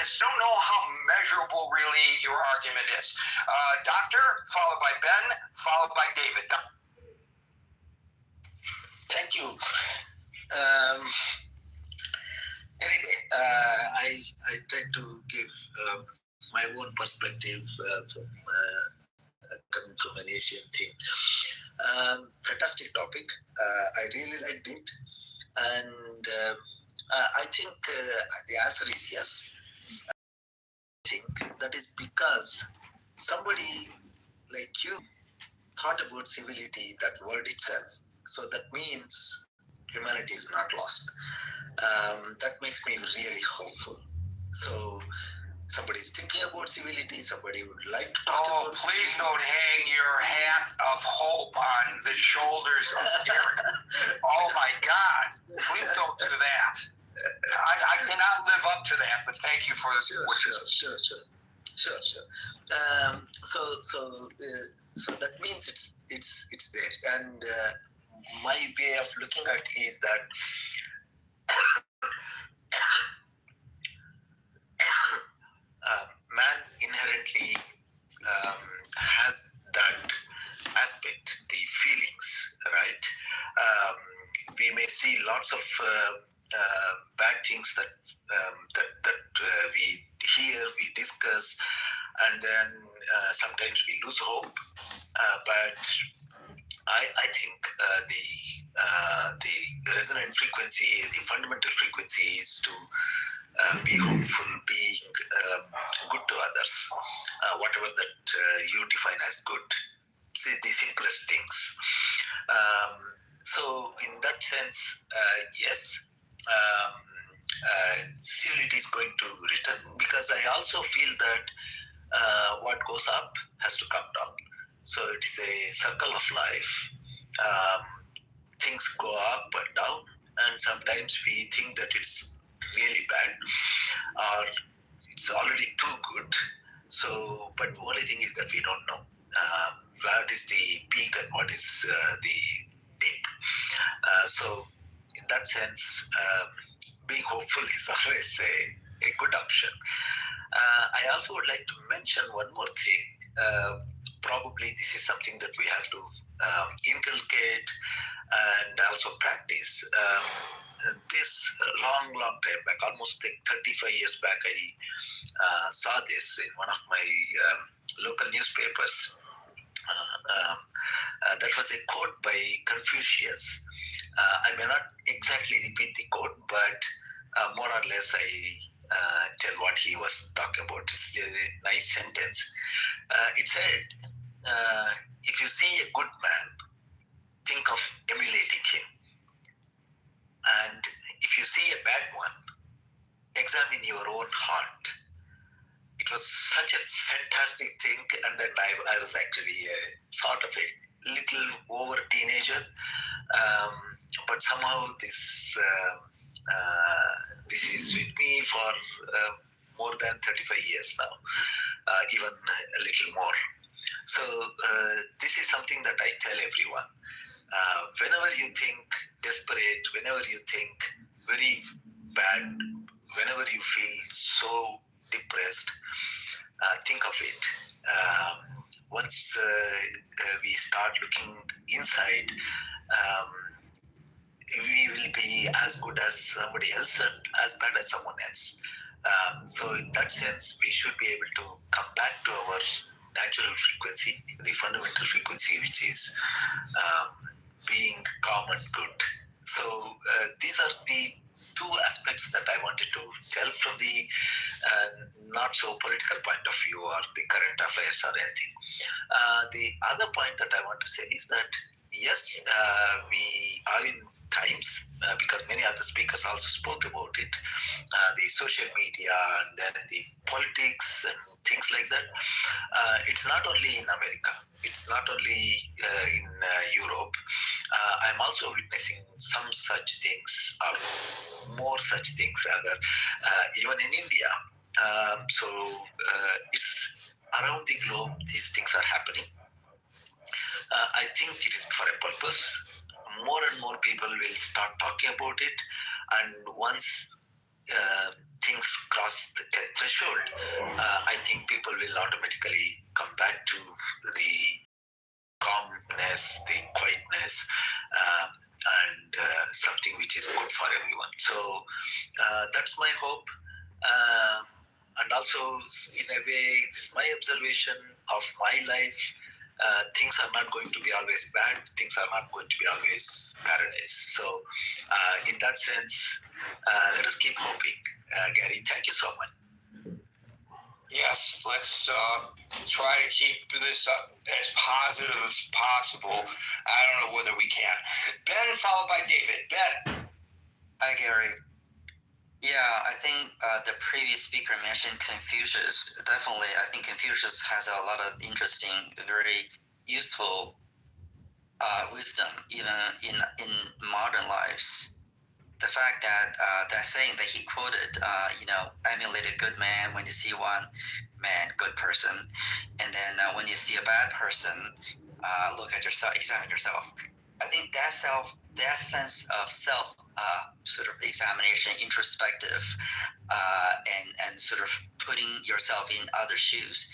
this. Don't know how measurable really your argument is. Doctor, followed by Ben, followed by David. Thank you. Anyway, I try to give my own perspective coming from an Asian theme. Fantastic topic. I really liked it. And I think the answer is yes. I think that is because somebody like you thought about civility, that word itself. So that means humanity is not lost. That makes me really hopeful. So somebody is thinking about civility, somebody would like to talk about please civility. Don't hang your hat of hope on the shoulders of Derek. Oh my God, please don't do that. I cannot live up to that, but thank you for this. Sure. So that means it's there, and my way of looking at it is that man inherently has that aspect, the feelings, right? We may see lots of bad things that we hear, we discuss, and then sometimes we lose hope. But I think the resonant frequency, the fundamental frequency is to be hopeful, being good to others, whatever that you define as good. See, the simplest things. So in that sense, yes, civility is going to return, because I also feel that what goes up has to come down. So it is a circle of life. Things go up and down, and sometimes we think that it's really bad or it's already too good. So, but the only thing is that we don't know what is the peak and what is the dip. So in that sense, being hopeful is always a good option. I also would like to mention one more thing. Probably this is something that we have to inculcate and also practice. This long time back, almost like 35 years back, I saw this in one of my local newspapers. That was a quote by Confucius. I may not exactly repeat the quote, but more or less I tell what he was talking about. It's a nice sentence. It said, if you see a good man, think of emulating him. And if you see a bad one, examine your own heart. It was such a fantastic thing. And then I was actually sort of a little over teenager. But somehow this is with me for more than 35 years now, even a little more. So this is something that I tell everyone. Whenever you think desperate, whenever you think very bad, whenever you feel so depressed, think of it. Once we start looking inside, we will be as good as somebody else and as bad as someone else. So in that sense, we should be able to come back to our natural frequency, the fundamental frequency, which is being calm and good. So these are the two aspects that I wanted to tell from the not so political point of view or the current affairs or anything. The other point that I want to say is that yes, we are in times, because many other speakers also spoke about it, the social media and then the politics and things like that. It's not only in America, it's not only in Europe. I'm also witnessing some such things, or more such things rather, even in India. So it's around the globe, these things are happening. I think it is for a purpose. More and more people will start talking about it, and once things cross a threshold, I think people will automatically come back to the calmness, the quietness, and something which is good for everyone. So that's my hope. And also, in a way, it's my observation of my life. Things are not going to be always bad. Things are not going to be always paradise. So, in that sense, let us keep hoping. Gary, thank you so much. Yes, let's try to keep this up as positive as possible. I don't know whether we can. Ben, followed by David. Ben. Hi, Gary. Yeah, I think the previous speaker mentioned Confucius. Definitely, I think Confucius has a lot of interesting, very useful wisdom, even in modern lives. The fact that that saying that he quoted, emulate a good man when you see one man, good person, and then when you see a bad person, look at yourself, examine yourself. I think that sense of self sort of examination, introspective, and sort of putting yourself in other shoes,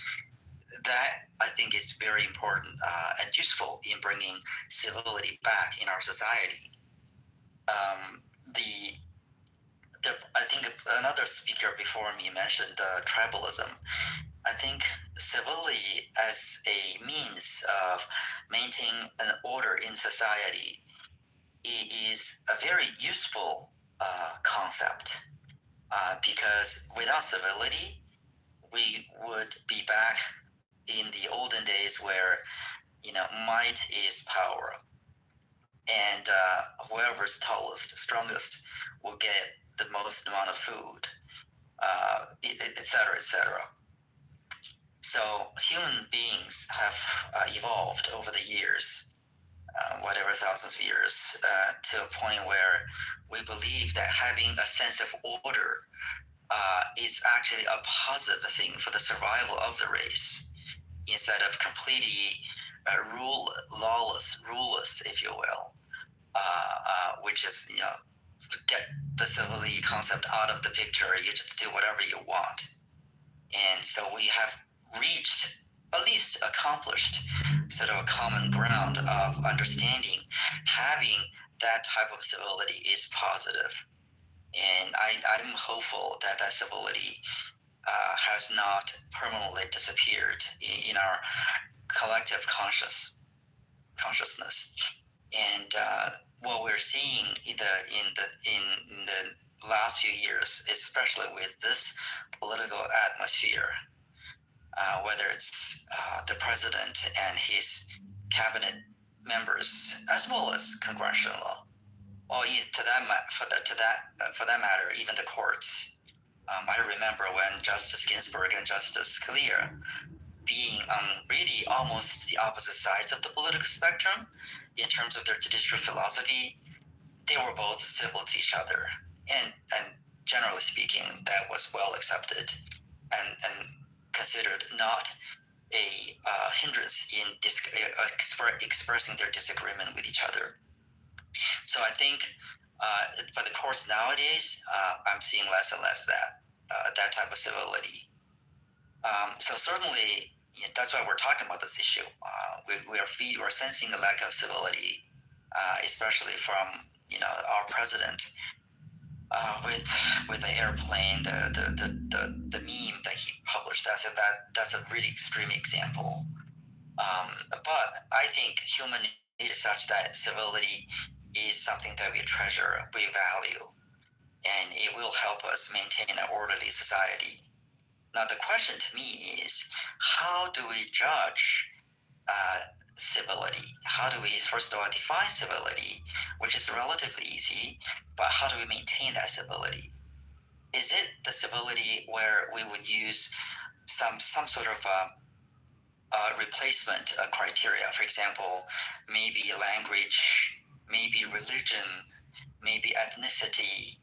that I think is very important and useful in bringing civility back in our society. I think another speaker before me mentioned tribalism. I think civility as a means of maintaining an order in society is a very useful concept because without civility, we would be back in the olden days where, might is power. And whoever's tallest, strongest, will get the most amount of food, et cetera, et cetera. So human beings have evolved over the years, whatever thousands of years, to a point where we believe that having a sense of order is actually a positive thing for the survival of the race, instead of completely ruleless, if you will, which is, get the civility concept out of the picture. You just do whatever you want. And so we have reached, at least accomplished, sort of a common ground of understanding having that type of civility is positive. And I'm hopeful that that civility has not permanently disappeared in our collective consciousness. And what we're seeing in the last few years, especially with this political atmosphere, whether it's the president and his cabinet members, as well as congressional, or for that matter, even the courts. I remember when Justice Ginsburg and Justice Scalia, being on really almost the opposite sides of the political spectrum in terms of their judicial philosophy, they were both civil to each other, and generally speaking, that was well accepted and considered not a hindrance in expressing their disagreement with each other. So I think for the courts nowadays, I'm seeing less and less that type of civility. So certainly, that's why we're talking about this issue. We're sensing a lack of civility, especially from our president with the airplane, the meme that he published. That's a really extreme example. But I think human nature is such that civility is something that we treasure, we value, and it will help us maintain an orderly society. Now, the question to me is, how do we judge civility? How do we, first of all, define civility, which is relatively easy, but how do we maintain that civility? Is it the civility where we would use some sort of replacement criteria? For example, maybe language, maybe religion, maybe ethnicity,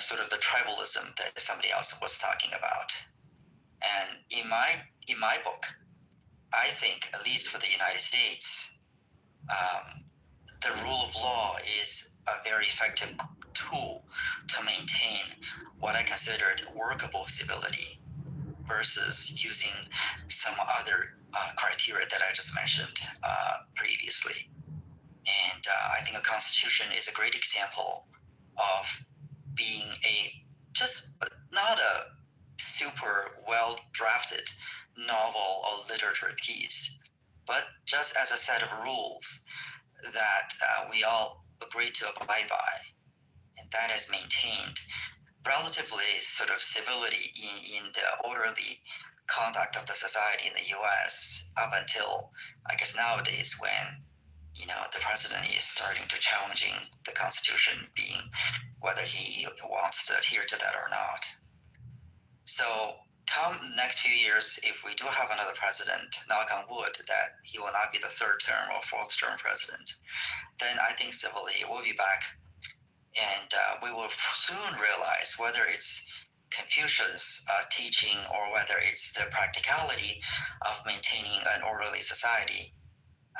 sort of the tribalism that somebody else was talking about. And in my book, I think, at least for the United States, the rule of law is a very effective tool to maintain what I considered workable civility versus using some other criteria that I just mentioned previously. And I think a constitution is a great example of being just not a super well drafted novel or literature piece, but just as a set of rules that we all agree to abide by, and that is maintained relatively sort of civility in the orderly conduct of the society in the U.S. up until, I guess, nowadays when the president is starting to challenging the Constitution, being whether he wants to adhere to that or not. So come next few years, if we do have another president, knock on wood, that he will not be the third term or fourth term president, then I think civility will be back. And we will soon realize whether it's Confucius' teaching or whether it's the practicality of maintaining an orderly society.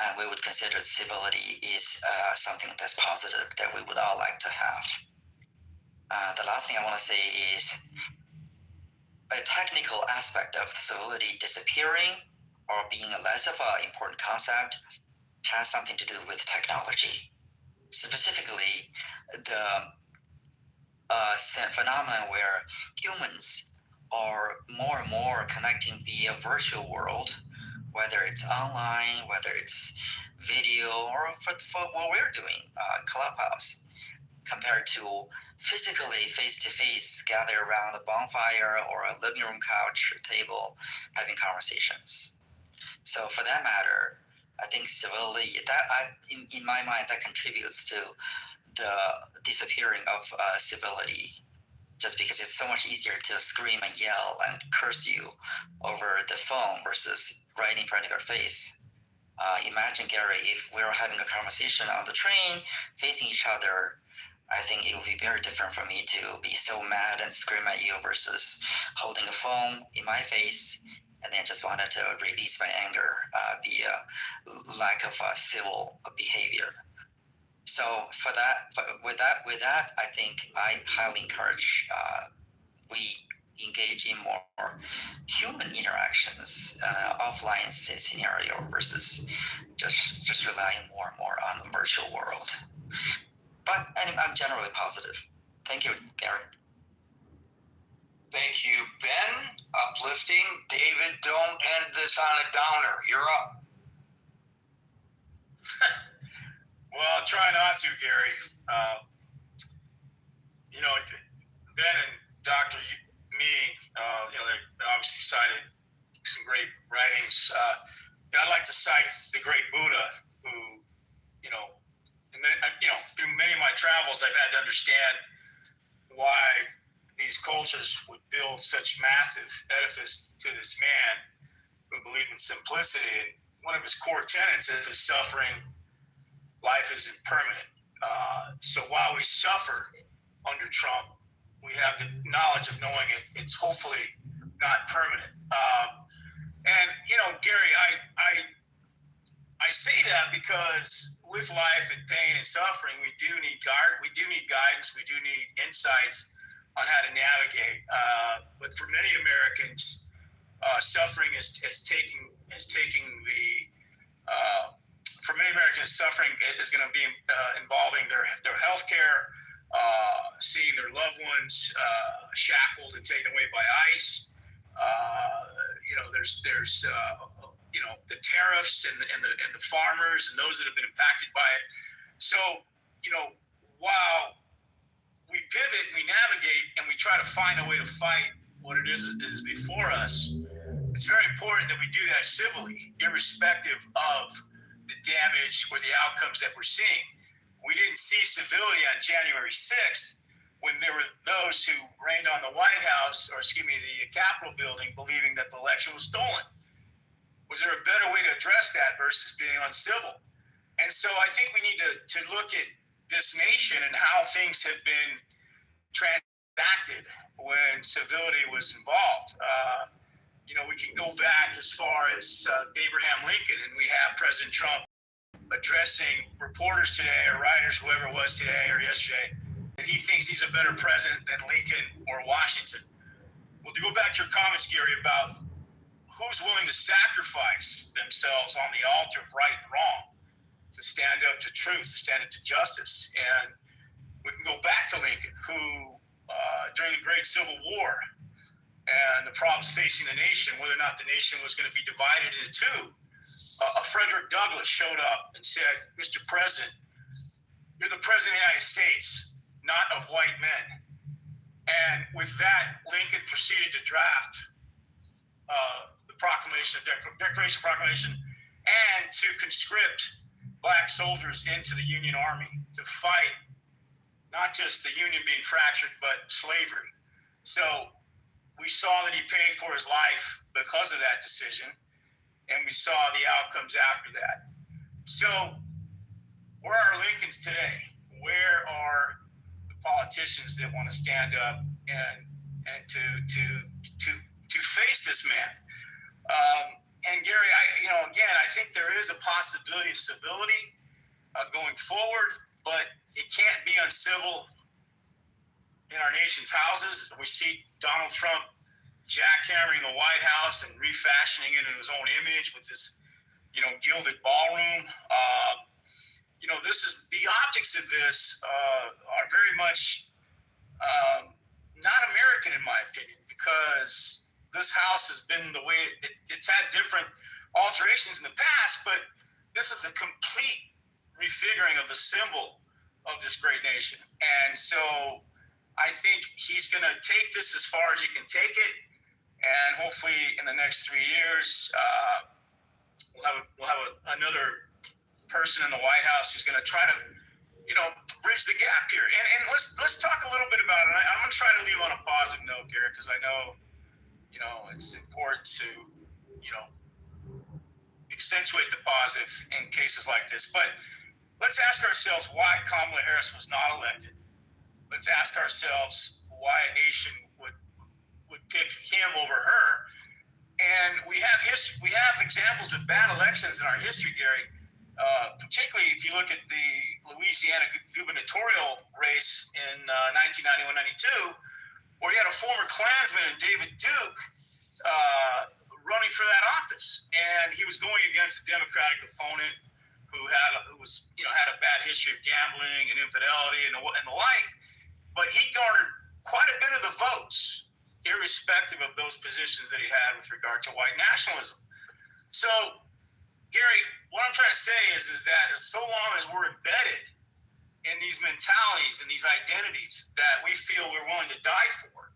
And we would consider civility is something that's positive that we would all like to have. The last thing I want to say is a technical aspect of civility disappearing or being less of an important concept has something to do with technology. Specifically, the phenomenon where humans are more and more connecting via virtual world, whether it's online, whether it's video, or for what we're doing, Clubhouse, compared to physically face-to-face gather around a bonfire or a living room couch or table having conversations. So for that matter, I think civility, in my mind, that contributes to the disappearing of civility, just because it's so much easier to scream and yell and curse you over the phone versus right in front of your face. Imagine, Gary, if we were having a conversation on the train, facing each other, I think it would be very different for me to be so mad and scream at you versus holding a phone in my face and then just wanted to release my anger via lack of civil behavior. So with that, I think I highly encourage we engage in more human interactions, offline scenario versus just relying more and more on the virtual world. But I'm generally positive. Thank you, Gary. Thank you, Ben. Uplifting. David, don't end this on a downer. You're up. Well, I'll try not to, Gary. Ben and Dr. Mee, they obviously cited some great writings. I'd like to cite the great Buddha, who, through many of my travels, I've had to understand why these cultures would build such massive edifice to this man who believed in simplicity. And one of his core tenets is suffering. Life isn't permanent. So while we suffer under Trump, we have the knowledge of knowing it's hopefully not permanent. Gary, I say that because with life and pain and suffering, we do need guidance. We do need insights on how to navigate. But for many Americans, suffering is taking the for many Americans, suffering is going to be involving their health care, seeing their loved ones shackled and taken away by ICE. There's the tariffs and the farmers and those that have been impacted by it. So, while we pivot and we navigate and we try to find a way to fight what it is that is before us, it's very important that we do that civilly, irrespective of the damage or the outcomes that we're seeing. We didn't see civility on January 6th when there were those who reigned on the White House, the Capitol building, believing that the election was stolen. Was there a better way to address that versus being uncivil? And so I think we need to look at this nation and how things have been transacted when civility was involved. We can go back as far as Abraham Lincoln, and we have President Trump addressing reporters today or writers, whoever it was today or yesterday, that he thinks he's a better president than Lincoln or Washington. Well, to go back to your comments, Gary, about who's willing to sacrifice themselves on the altar of right and wrong to stand up to truth, to stand up to justice. And we can go back to Lincoln, who during the Great Civil War and the problems facing the nation, whether or not the nation was going to be divided into two, Frederick Douglass showed up and said, Mr. President, you're the President of the United States, not of white men. And with that, Lincoln proceeded to draft the Declaration of Proclamation and to conscript black soldiers into the Union Army to fight not just the Union being fractured, but slavery. So we saw that he paid for his life because of that decision, and we saw the outcomes after that. So where are Lincolns today? Where are the politicians that want to stand up and to face this man? And Gary, I think there is a possibility of civility going forward, but it can't be uncivil in our nation's houses. We see Donald Trump jackhammering the White House and refashioning it in his own image with this, gilded ballroom. This is the optics of this are very much not American, in my opinion, because this house has been the way it's had different alterations in the past, but this is a complete refiguring of the symbol of this great nation. And so I think he's going to take this as far as he can take it, and hopefully in the next 3 years we'll have another person in the White House who's going to try to bridge the gap here. And let's talk a little bit about it. I'm going to try to leave on a positive note, Garrett, because I know it's important to accentuate the positive in cases like this. But let's ask ourselves why Kamala Harris was not elected. Let's ask ourselves why a nation would pick him over her. And we have examples of bad elections in our history, Gary. Particularly if you look at the Louisiana gubernatorial race in 1991-92, where you had a former Klansman, David Duke, running for that office, and he was going against a Democratic opponent who had a bad history of gambling and infidelity and the like. But he garnered quite a bit of the votes, irrespective of those positions that he had with regard to white nationalism. So, Gary, what I'm trying to say is that so long as we're embedded in these mentalities and these identities that we feel we're willing to die for,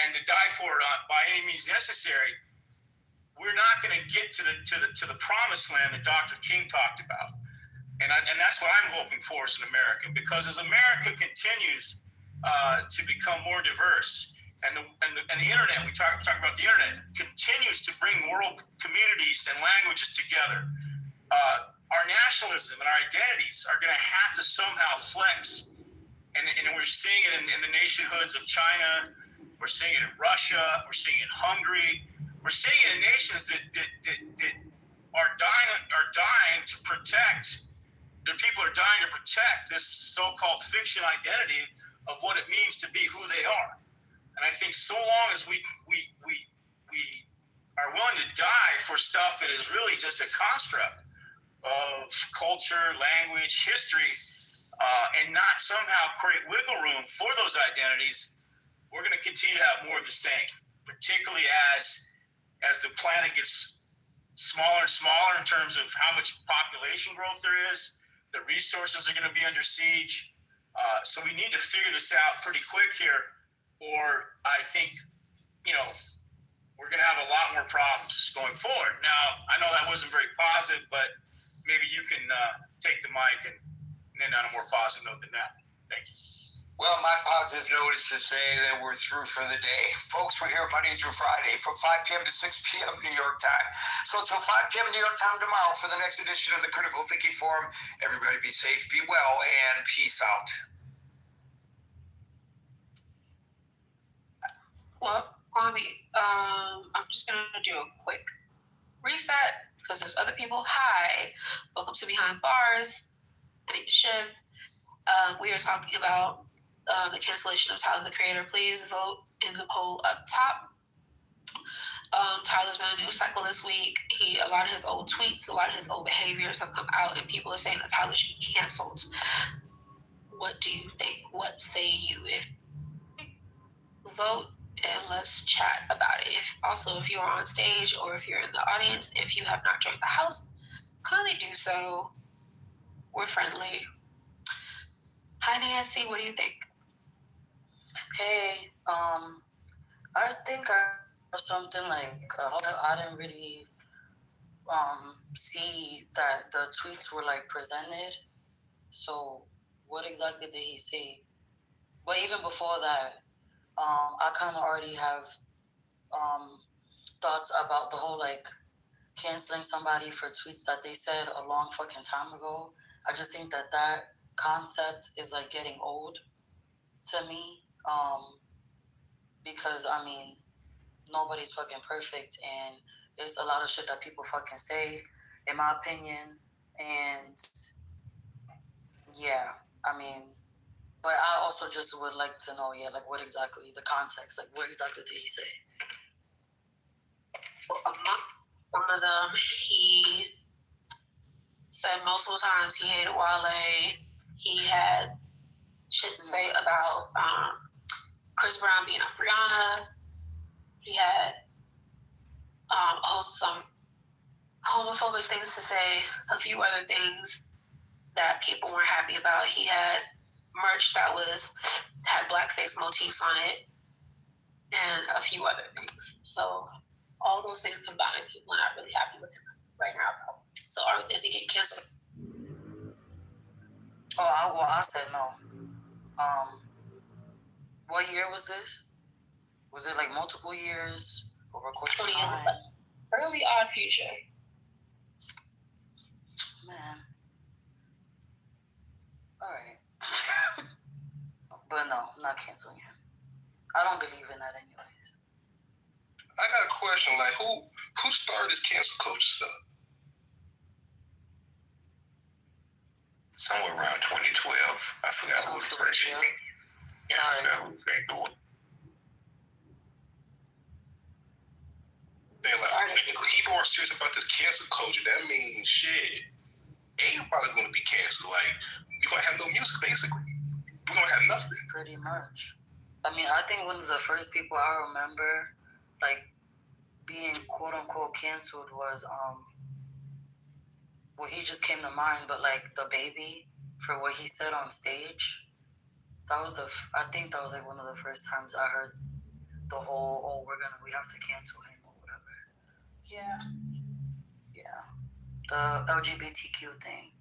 and to die for it by any means necessary, we're not going to get to the promised land that Dr. King talked about. And that's what I'm hoping for as an American, because as America continues to become more diverse, and the internet, we talk about the internet, continues to bring world communities and languages together, our nationalism and our identities are going to have to somehow flex. And we're seeing it in the nationhoods of China. We're seeing it in Russia. We're seeing it in Hungary. We're seeing it in nations that are dying to protect. Their people are dying to protect this so-called fiction identity of what it means to be who they are. And I think so long as we are willing to die for stuff that is really just a construct of culture, language, history, and not somehow create wiggle room for those identities, we're going to continue to have more of the same, particularly as the planet gets smaller and smaller in terms of how much population growth there is. The resources are going to be under siege. So we need to figure this out pretty quick here, or I think, we're going to have a lot more problems going forward. Now, I know that wasn't very positive, but maybe you can take the mic and end on a more positive note than that. Thank you. Well, my positive note is to say that we're through for the day. Folks, we're here Monday through Friday from 5 p.m. to 6 p.m. New York time. So until 5 p.m. New York time tomorrow for the next edition of the Critical Thinking Forum, everybody be safe, be well, and peace out. Well, Kwame, I'm just going to do a quick reset because there's other people. Hi, welcome to Behind Bars. My name is Shiv. We are talking about the cancellation of Tyler the Creator, please vote in the poll up top. Tyler's been a news cycle this week. A lot of his old tweets, a lot of his old behaviors have come out, and people are saying that Tyler should be canceled. What do you think? What say you? If vote and let's chat about it. If you're on stage or if you're in the audience, if you have not joined the house, kindly do so. We're friendly. Hi Nancy, what do you think? Hey, I think I or something like I didn't really see that the tweets were like presented. So what exactly did he say? But even before that, I kind of already have thoughts about the whole like canceling somebody for tweets that they said a long fucking time ago. I just think that concept is like getting old to me. Because I mean, nobody's fucking perfect, and there's a lot of shit that people fucking say, in my opinion. And yeah, I mean, but I also just would like to know, like what exactly the context, like what exactly did he say? Well, one of them, he said multiple times he hated Wale. He had shit to say about Chris Brown being a Rihanna. He had some homophobic things to say, a few other things that people weren't happy about. He had merch that had blackface motifs on it, and a few other things. So all those things combined, people are not really happy with him right now. So is he getting canceled? I said no. What year was this? Was it like multiple years over a course of time? Early Odd Future. Man. Alright. But no, I'm not canceling him. I don't believe in that anyways. I got a question, like who started this cancel culture stuff? Somewhere around 2012. I forgot who was first. Yeah. Yeah, I forgot who was doing. People are serious about this cancel culture. That means shit. Everybody's gonna be canceled. Like we're gonna have no music basically. We're gonna have nothing. Pretty much. I mean, I think one of the first people I remember like being quote unquote canceled was well, he just came to mind, but like the baby for what he said on stage. That was I think that was like one of the first times I heard the whole we have to cancel him or whatever. Yeah. The LGBTQ thing.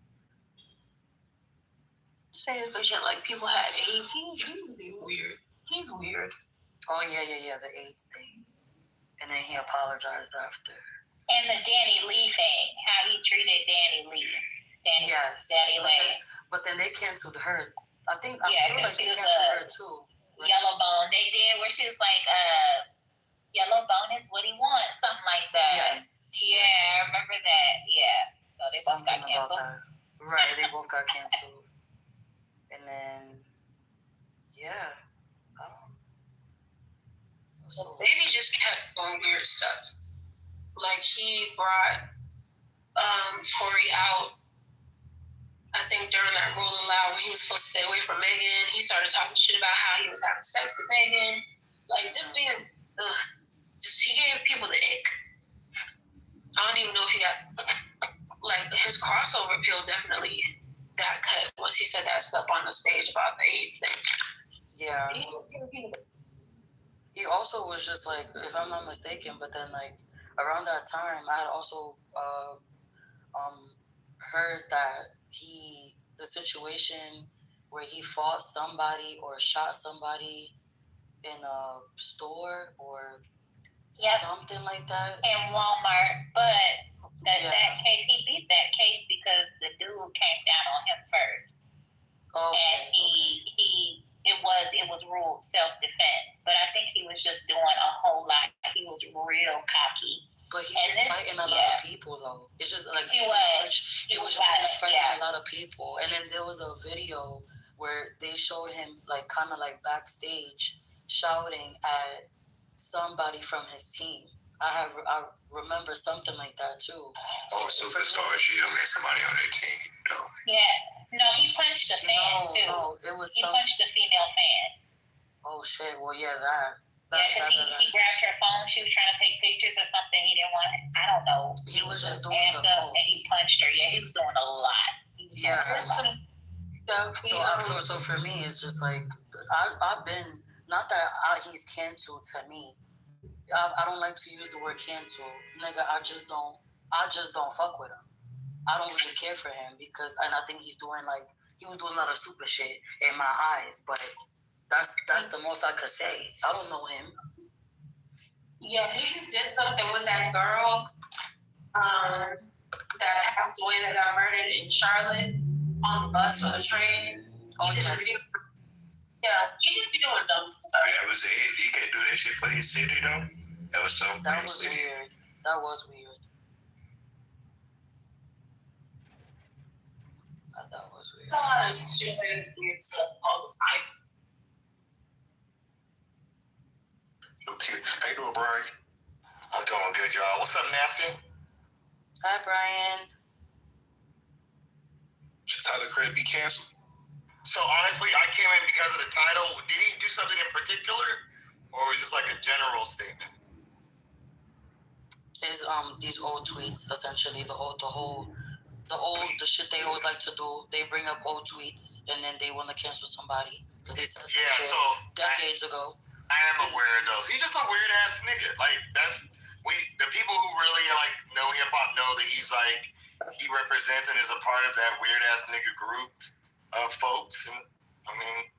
Saying some shit like people had AIDS. He's weird. He's weird. Oh yeah, the AIDS thing. And then he apologized after. And the Danny Lee thing, how he treated Danny Lee. Danny Lee. But then they canceled her. I feel like they canceled her too. Yellow Bone. They did where she was like, Yellow Bone is what he wants, something like that. Yes. Yeah, I remember that. Yeah. So they both got canceled. About that. Right, they both got canceled. And then, yeah. So Baby just kept doing weird stuff. Like he brought Corey out, I think during that Rolling Loud when he was supposed to stay away from Megan. He started talking shit about how he was having sex with Megan. Like just being, he gave people the ick. I don't even know if he got, like his crossover appeal definitely got cut once he said that stuff on the stage about the AIDS thing. Yeah. He also was just like, if I'm not mistaken, but then like around that time, I had also heard that the situation where he fought somebody or shot somebody in a store or something like that. In Walmart, but that case, he beat that case because the dude came down on him first. And it was ruled self-defense. But I think he was just doing a whole lot. He was real cocky. But he was fighting a lot of people, though. It's just like he was fighting a lot of people. And then there was a video where they showed him like kind of like backstage shouting at somebody from his team. I remember something like that too. Oh, superstars, you met somebody on their team. No. Yeah. No, he punched a fan too. No, it was he punched a female fan. Oh shit! Well, yeah, that. Because he grabbed her phone. She was trying to take pictures or something. He didn't want it. I don't know. He was just doing the most. And he punched her. Yeah, he was doing a lot. Yeah. So for me, it's just like I've been not that he's canceled to me. I don't like to use the word cancel, nigga. I just don't fuck with him. I don't really care for him because, and I think he was doing a lot of stupid shit in my eyes, but that's the most I could say. I don't know him. Yeah, he just did something with that girl that passed away, that got murdered in Charlotte on the bus or the train. Oh, yes. Yeah, he just be doing dumb stuff. That was it. He can't do that shit for his city, though. That was so That was weird. That was weird. That was weird. A lot of stupid, weird stuff all the time. Okay. How you doing, Brian? I'm doing good, y'all. What's up, Nancy? Hi, Brian. Should Tyler Craig be canceled? So honestly, I came in because of the title. Did he do something in particular, or was it just like a general statement? Is these old tweets essentially the shit they always like to do. They bring up old tweets and then they want to cancel somebody because they said shit decades ago. I am aware of those. He's just a weird ass nigga. Like the people who really like know hip hop know that he's like he represents and is a part of that weird ass nigga group of folks. And I mean,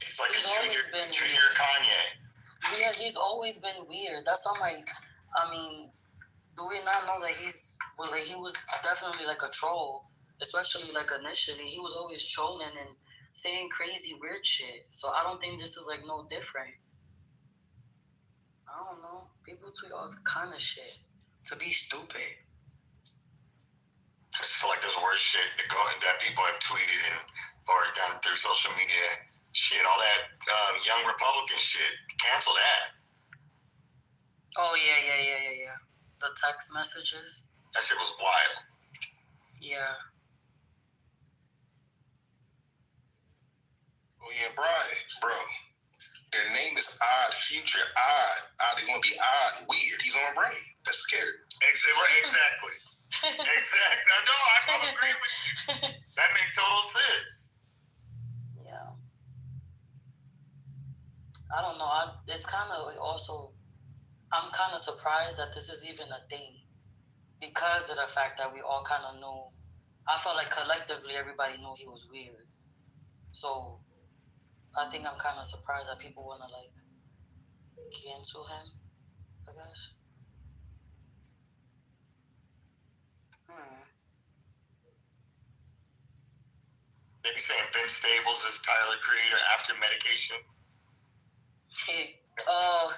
he's like a junior Kanye. Yeah, he's always been weird. That's why I'm like, I mean, do we not know that he was definitely like a troll, especially like initially. He was always trolling and saying crazy weird shit. So I don't think this is like no different. I don't know. People tweet all kind of shit to be stupid. I just feel like there's worse shit that people have tweeted or done through social media. Shit, all that young Republican shit. Cancel that. Oh yeah. The text messages. That shit was wild. Yeah. Oh yeah, Brian, bro. Their name is Odd Future. Odd is gonna be odd, weird. He's on brain. That's scary. Exactly. Exactly. No, I don't agree with you. That makes total sense. Yeah. I don't know. It's kind of also, I'm kind of surprised that this is even a thing because of the fact that we all kind of knew. I felt like collectively everybody knew he was weird. So I think I'm kind of surprised that people want to like cancel him, I guess. They be saying Vince Staples is Tyler Creator after medication. Oh.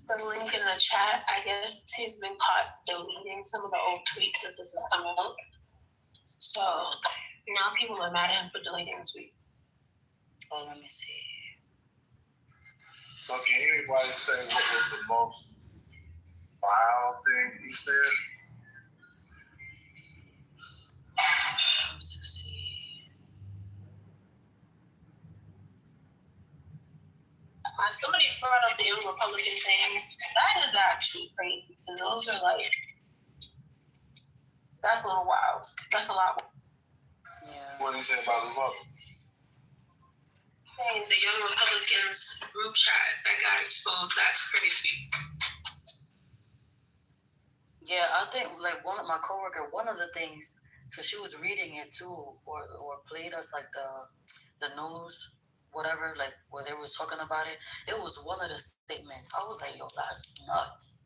The link in the chat, I guess he's been caught deleting some of the old tweets as this is coming out. So now people are mad at him for deleting the tweet. Oh, let me see. So can anybody say what was the most wild thing he said? Let's see. Somebody brought up the young Republican thing. That is actually crazy because those are like, that's a little wild. That's a lot. Yeah. What did he say about the vote? Saying the young Republicans group chat that got exposed. That's crazy. Yeah, I think like one of my coworker, one of the things, because she was reading it too, or played us like the news, whatever, like where they was talking about it. It was one of the statements. I was like, yo, that's nuts.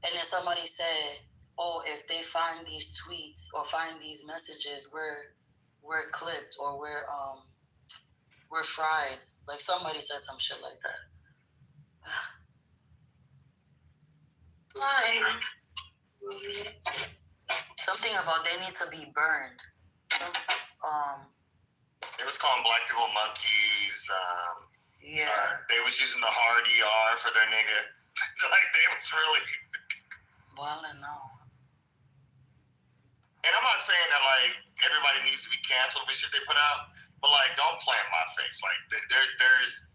And then somebody said, oh, if they find these tweets or find these messages, we're clipped or we're fried. Like somebody said some shit like that. Like, Something about they need to be burned. They was calling black people monkeys. Yeah. They was using the hard ER for their nigga. Like, they was really... Well, no. And I'm not saying that, like, everybody needs to be canceled for shit they put out, but, like, don't play in my face. Like, there's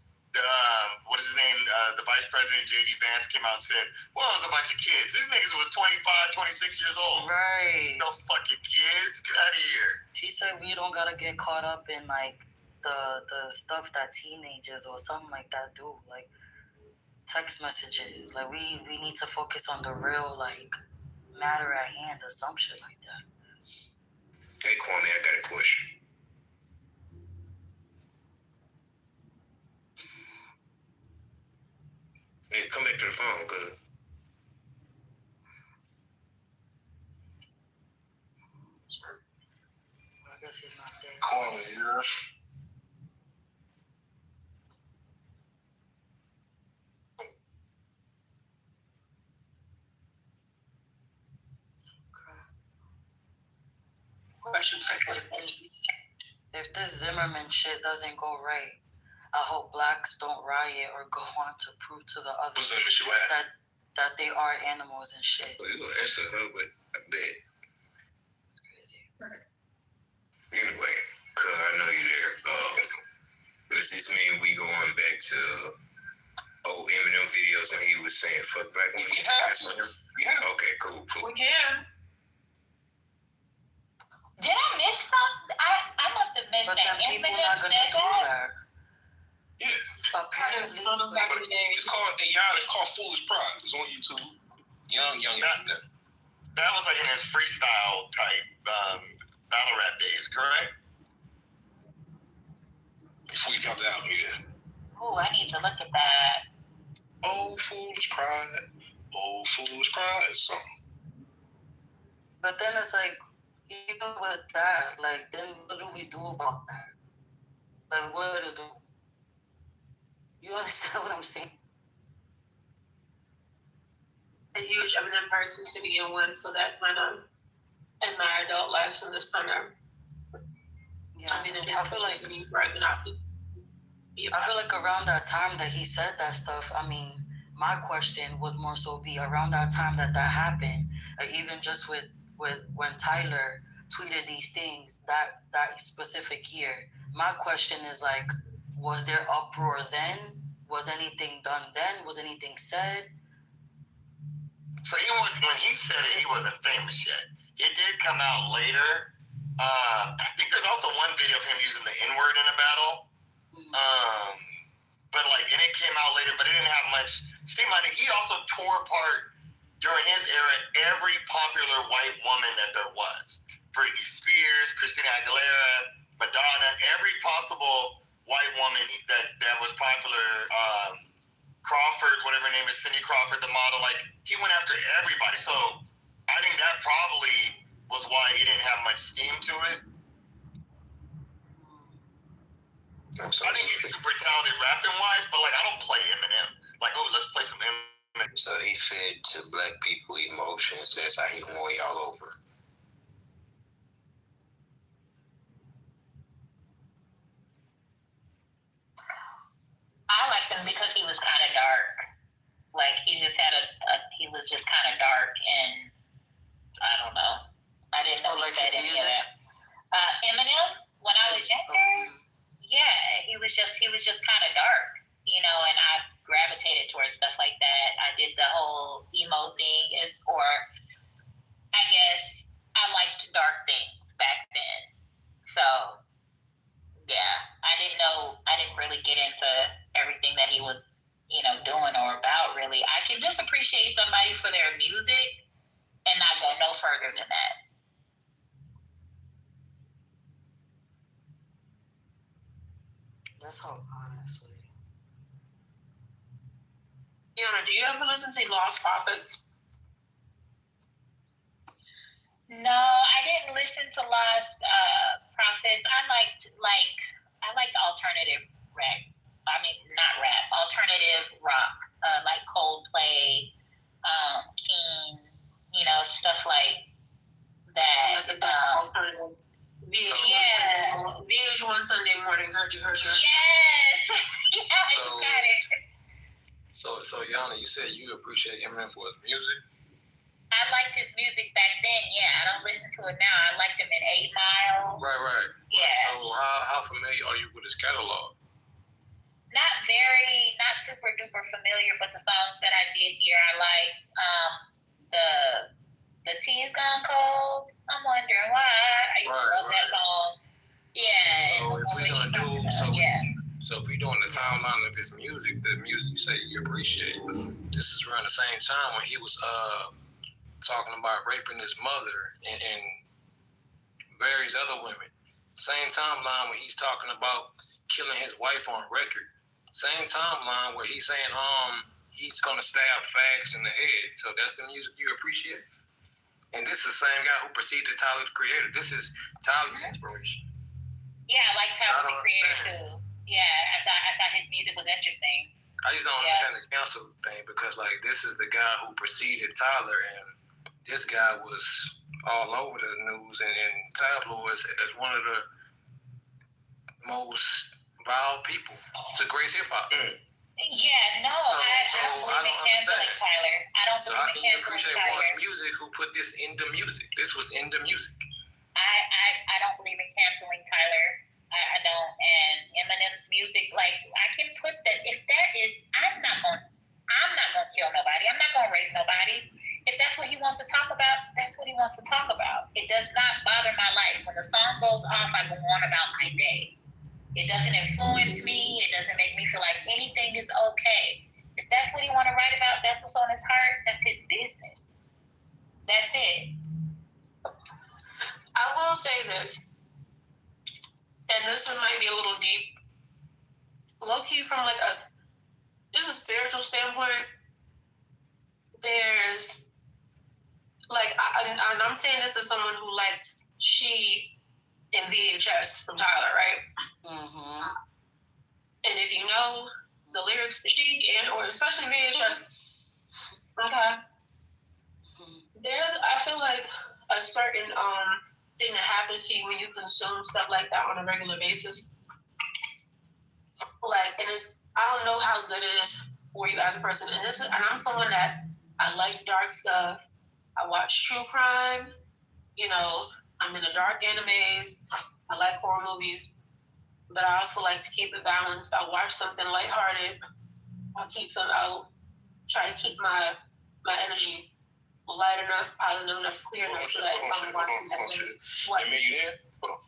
what is his name? The Vice President, J.D. Vance, came out and said, well, it was a bunch of kids. These niggas was 25, 26 years old. Right. No fucking kids. Get out of here. He said we don't gotta get caught up in, like, the stuff that teenagers or something like that do. Like, text messages. Like, we need to focus on the real, like, matter at hand or some shit like that. Hey, Kwame, I got a question. Hey, come back to the phone, good. I guess he's not there. Kwame, yeah. If this Zimmerman shit doesn't go right, I hope blacks don't riot or go on to prove to the others that they are animals and shit. Well, you gonna answer her, but I bet. It's crazy. Anyway, cuz I know you there. Does this mean we going back to old Eminem videos when he was saying fuck black women? Yeah. Okay, cool. We can. Did I miss something? I must have missed But that. then people Eminem not said gonna do that. that. Yes. Apparently, It's called Foolish Pride. It's on YouTube. Young. That was like in his freestyle type battle rap days, correct? Before you dropped the album, yeah. Oh, I need to look at that. Oh, Foolish Pride. Oh, Foolish Pride. It's something. but then it's like, even with that, like, then what do we do about that? Like, what to do? You understand what I'm saying? A huge Eminem person to begin with, so that kind of in my adult life, so this kind of, Yeah. I mean, I feel like around that time that he said that stuff, I mean, my question would more so be around that time that happened, or even just with when Tyler tweeted these things that specific year. My question is, like, was there uproar then? Was anything done then? Was anything said? So when he said it, he wasn't famous yet. It did come out later. I think there's also one video of him using the N-word in a battle. But and it came out later, but it didn't have much steam on it. He also tore apart during his era every popular white woman that there was. Britney Spears, Christina Aguilera, Madonna, every possible white woman that was popular. Crawford, whatever her name is, Cindy Crawford, the model, he went after everybody. So I think that probably was why he didn't have much steam to it. I think he's super talented rapping-wise, but I don't play Eminem. Let's play some Eminem. So he fed to black people emotions. That's how he won y'all over. I liked him because he was kind of dark. He just had he was just kind of dark, and I don't know. I didn't know he said any of that. Eminem, when I was younger, yeah, he was just kind of dark, and I gravitated towards stuff like that. I did the whole emo thing, I guess I liked dark things back then. So, yeah, I didn't really get into everything that he was, doing or about, really. I can just appreciate somebody for their music and not go no further than that. That's how, honestly. Yana, do you ever listen to Lost Prophets? No, I didn't listen to Lost Prophets. I liked alternative rap. I mean, not rap, alternative rock, like Coldplay, King, stuff like that. Alternative VH1 So Yana, you said you appreciate Eminem for his music? I liked his music back then, yeah. I don't listen to it now. I liked him in 8 Mile. Right. Yeah. So how familiar are you with his catalog? Not super duper familiar, but the songs that I did hear, I liked the Tea is Gone Cold. I'm wondering why. I used to love that song. Yeah. So if we're doing the timeline of his music, the music you say you appreciate, this is around the same time when he was talking about raping his mother and various other women. Same timeline when he's talking about killing his wife on record. Same timeline where he's saying he's gonna stab facts in the head. So that's the music you appreciate. And this is the same guy who preceded Tyler the Creator. This is Tyler's inspiration. Yeah, I like Tyler the Creator too. Yeah, I thought his music was interesting. I just don't understand the cancel thing because this is the guy who preceded Tyler, and this guy was all over the news and tabloids as one of the most vile people to grace hip hop. Yeah, no, I don't believe in canceling Tyler. I don't believe in canceling Tyler. So how can you appreciate one's music who put this in the music? This was in the music. I don't believe in canceling Tyler. I don't. And Eminem's music, I can put that. If that is, I'm not gonna kill nobody. I'm not gonna rape nobody. If that's what he wants to talk about, that's what he wants to talk about. It does not bother my life. When the song goes off, I go on about my day. It doesn't influence me. It doesn't make me feel like anything is okay. If that's what he want to write about, that's what's on his heart, that's his business. That's it. I will say this, and this might be a little deep. Low-key from just a spiritual standpoint, there's, and I'm saying this as someone who liked She in VHS from Tyler, right? Mm-hmm. And if you know the lyrics to She or especially VHS, okay, I feel like a certain thing that happens to you when you consume stuff like that on a regular basis. And I don't know how good it is for you as a person. And I'm someone that I like dark stuff. I watch true crime. I'm into dark animes. I like horror movies, but I also like to keep it balanced. I'll watch something lighthearted. I'll try to keep my energy light enough, positive enough, clear enough so that if I'm watching that thing. What? Amir, you there? Hold on.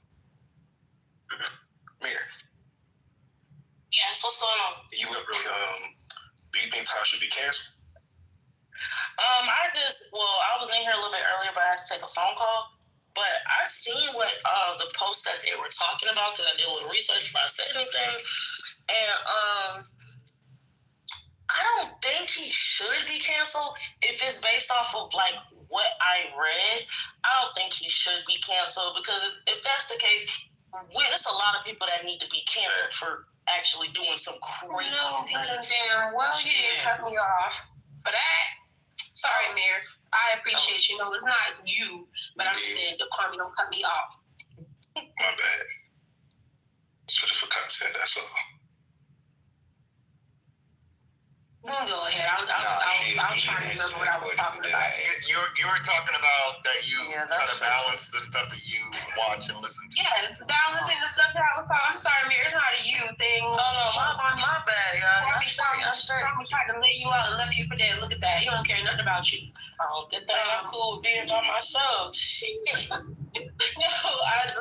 Amir. Yes, what's going on? You look really, do you think Tyler should be canceled? I was in here a little bit earlier, but I had to take a phone call. But I seen what the post that they were talking about because I did a little research before I said anything. And I don't think he should be canceled if it's based off of what I read. I don't think he should be canceled because if that's the case, there's a lot of people that need to be canceled for actually doing some crazy. No, damn. Well, you didn't cut me off for that. Sorry, Amir. I appreciate you. No, it's not you, but I'm just saying, don't cut me off. My bad. Just for content, that's all. Go ahead. I was trying to remember what I was talking about. You were talking about that you try to balance the stuff that you watch and listen to. Yeah, it's balancing the stuff that I was talking. I'm sorry, Amir. It's not a you thing. Oh, no, my bad, y'all. I'm trying to lay you out and left you for dead. Look at that. He don't care nothing about you. Oh, good thing I'm cool with being by myself. No, I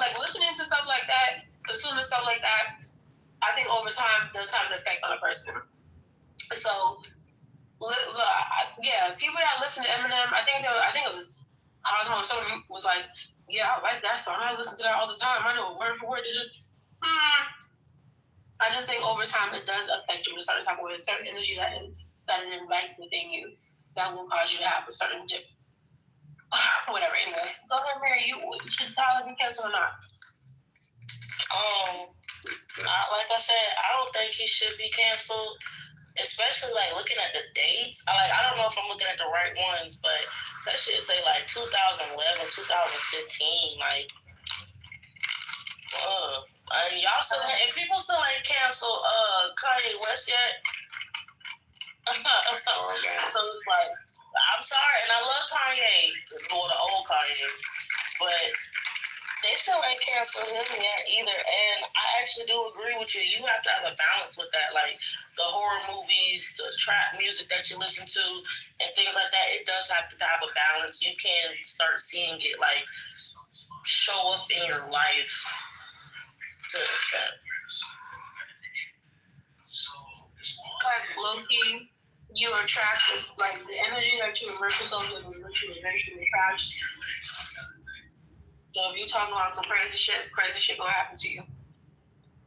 like listening to stuff like that, consuming stuff like that. I think over time does have an effect on a person. So, yeah, people that listen to Eminem, I think it was Cosmo. Someone was like, "Yeah, I like that song. I listen to that all the time. I know word for word." I just think over time it does affect you in a certain type of way, a certain energy that it invites within you that will cause you to have a certain dip. Whatever. Anyway, go ahead, Mary. Should Tyler be canceled or not? Like I said, I don't think he should be canceled. Especially looking at the dates. I don't know if I'm looking at the right ones, but that shit say 2011, 2015. And y'all still, and people still ain't cancel Kanye West yet. So it's like, I'm sorry, and I love Kanye, well, the old Kanye, but they still ain't care for him yet either. And I actually do agree with you. You have to have a balance with that. Like the horror movies, the trap music that you listen to, and things like that. It does have to have a balance. You can't start seeing it like show up in your life to an extent. Like low-key, you attract like the energy that you immerse yourself in is what you eventually attract. So if you talking about some crazy shit gonna happen to you.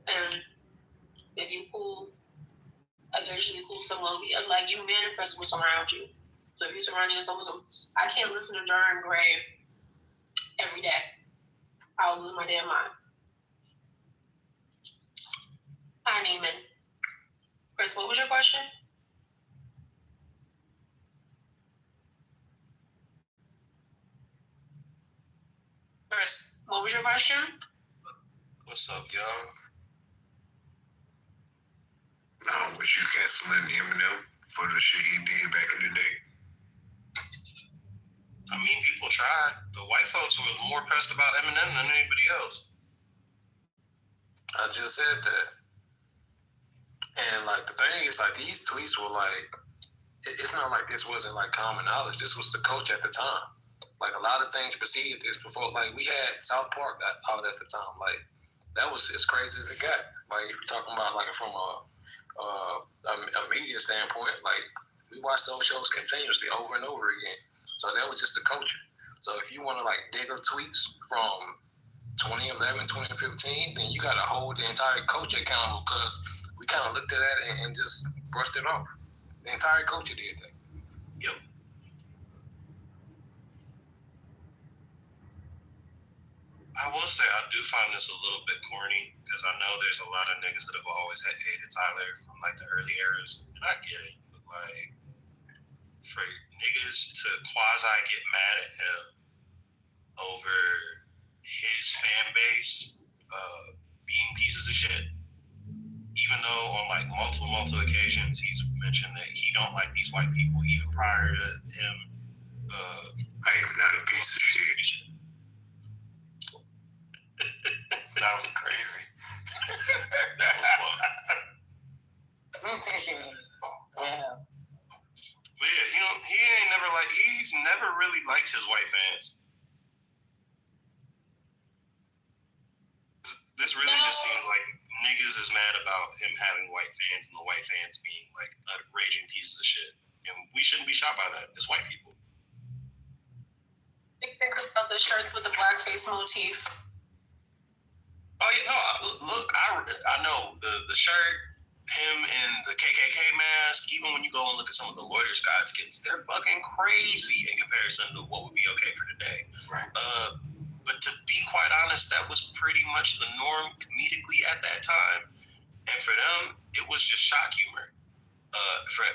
And if you cool, eventually cool someone, like you manifest what's around you. So if you're surrounding yourself with some, I can't listen to Durham Gray every day. I'll lose my damn mind. Hi, Neiman. Chris, what was your question? Chris, what was your question? What's up, y'all? But you canceling Eminem for the shit he did back in the day. I mean, people tried. The white folks were more pressed about Eminem than anybody else. I just said that. And like the thing is, like these tweets were like, it's not like this wasn't like common knowledge. This was the coach at the time. Like a lot of things preceded this before. Like we had South Park out at the time. Like that was as crazy as it got. Like if you're talking about like from a media standpoint, like we watched those shows continuously over and over again. So that was just the culture. So if you want to like dig up tweets from 2011, 2015, then you got to hold the entire culture accountable because we kind of looked at that and just brushed it off. The entire culture did that. Yep. I will say I do find this a little bit corny because I know there's a lot of niggas that have always hated Tyler from like the early eras, and I get it. But like, for niggas to quasi get mad at him over his fan base being pieces of shit, even though on like multiple occasions he's mentioned that he don't like these white people, even prior to him. I am not a piece of shit. That was crazy. That was fun. Yeah. But yeah, you know, he's never really liked his white fans. This really just seems like niggas is mad about him having white fans and the white fans being like raging pieces of shit. And we shouldn't be shocked by that as white people. Think about the shirts with the blackface motif. Oh yeah, no. Look, I know the shirt, him in the KKK mask. Even when you go and look at some of the Lawyer Scott skits, they're fucking crazy in comparison to what would be okay for today. Right. But to be quite honest, that was pretty much the norm comedically at that time. And for them, it was just shock humor. For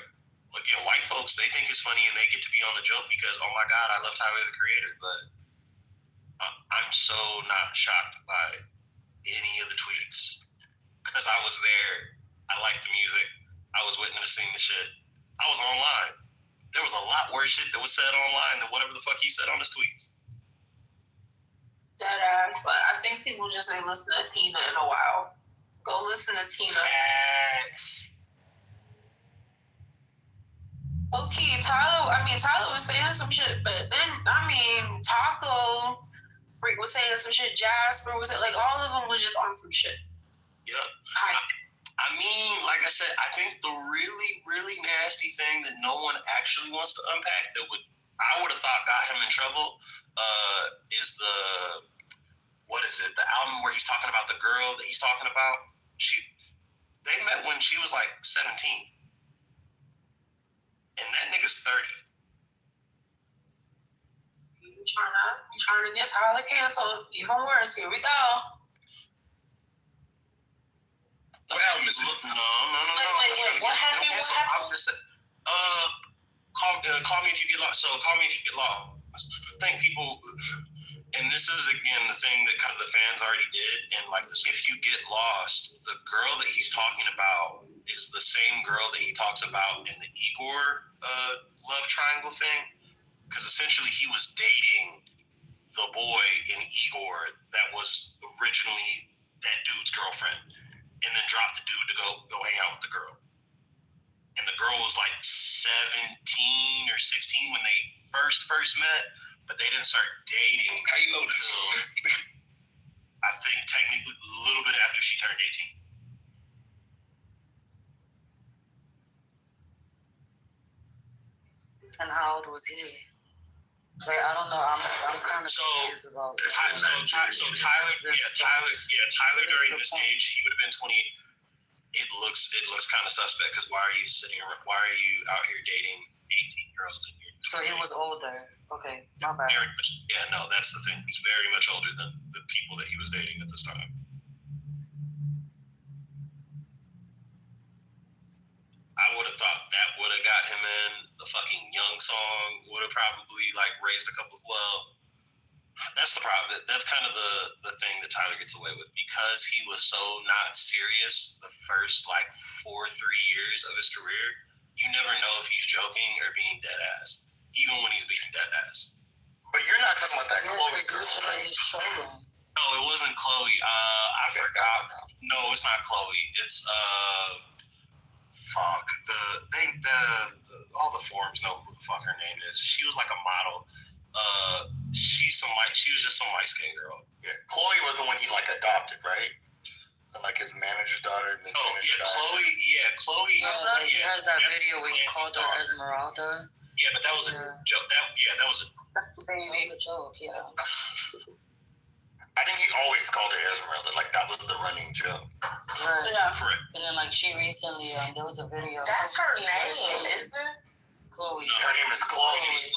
like, you know, white folks, they think it's funny and they get to be on the joke because, oh my God, I love Tyler the Creator. But I'm so not shocked by any of the tweets because I was there. I liked the music. I was witnessing the shit. I was online. There was a lot worse shit that was said online than whatever the fuck he said on his tweets. Dead ass. Like, I think people just ain't listen to Tina in a while. Go listen to Tina. Facts. Okay, Tyler was saying some shit, but then, Taco was saying some shit, Jasper was like, all of them was just on some shit. Yep. I mean, like I said, I think the really, really nasty thing that no one actually wants to unpack I would have thought got him in trouble is the album where he's talking about the girl that he's talking about. They met when she was like 17. And that nigga's 30. You trying to get Tyler canceled? Even worse. Here we go. What album is it? No. Wait, what happened? I'm just saying, call me if you get lost. So call me if you get lost. I think people, And this is again the thing that kind of the fans already did, and like this, if you get lost, the girl that he's talking about is the same girl that he talks about in the Igor love triangle thing, because essentially he was dating the boy in Igor that was originally that dude's girlfriend, and then dropped the dude to go hang out with the girl. And the girl was like 17 or 16 when they first met, but they didn't start dating. How you know this? I think technically a little bit after she turned 18. And how old was he? Like, I don't know. I'm kind of confused about. Tyler during this age, he would have been 28. It looks kind of suspect because why are you out here dating 18-year-olds? So he was older. Okay, my bad. Very much, yeah, no, that's the thing. He's very much older than the people that he was dating at this time. I would have thought that would have got him in. The fucking Young song would have probably like raised a couple. Well, that's the problem. That's kind of the thing that Tyler gets away with because he was so not serious the first like 3 years of his career. You never know if he's joking or being dead ass, even when he's being dead ass. But you're not talking about that Chloe girl. No, it wasn't Chloe. I forgot. No, it's not Chloe. It's fuck. All the forums know who the fuck her name is. She was like a model. She was just some light skinned girl. Yeah, Chloe was the one he like adopted, right? Like his manager's daughter. And Chloe. Yeah, Chloe. He has that video where he called her Esmeralda. Yeah, but that was a joke. That was a joke. Yeah. I think he always called her Esmeralda. Like that was the running joke. Right. Yeah. And then like she recently, there was a video. That's her name, isn't it? Chloe. Her name is Chloe.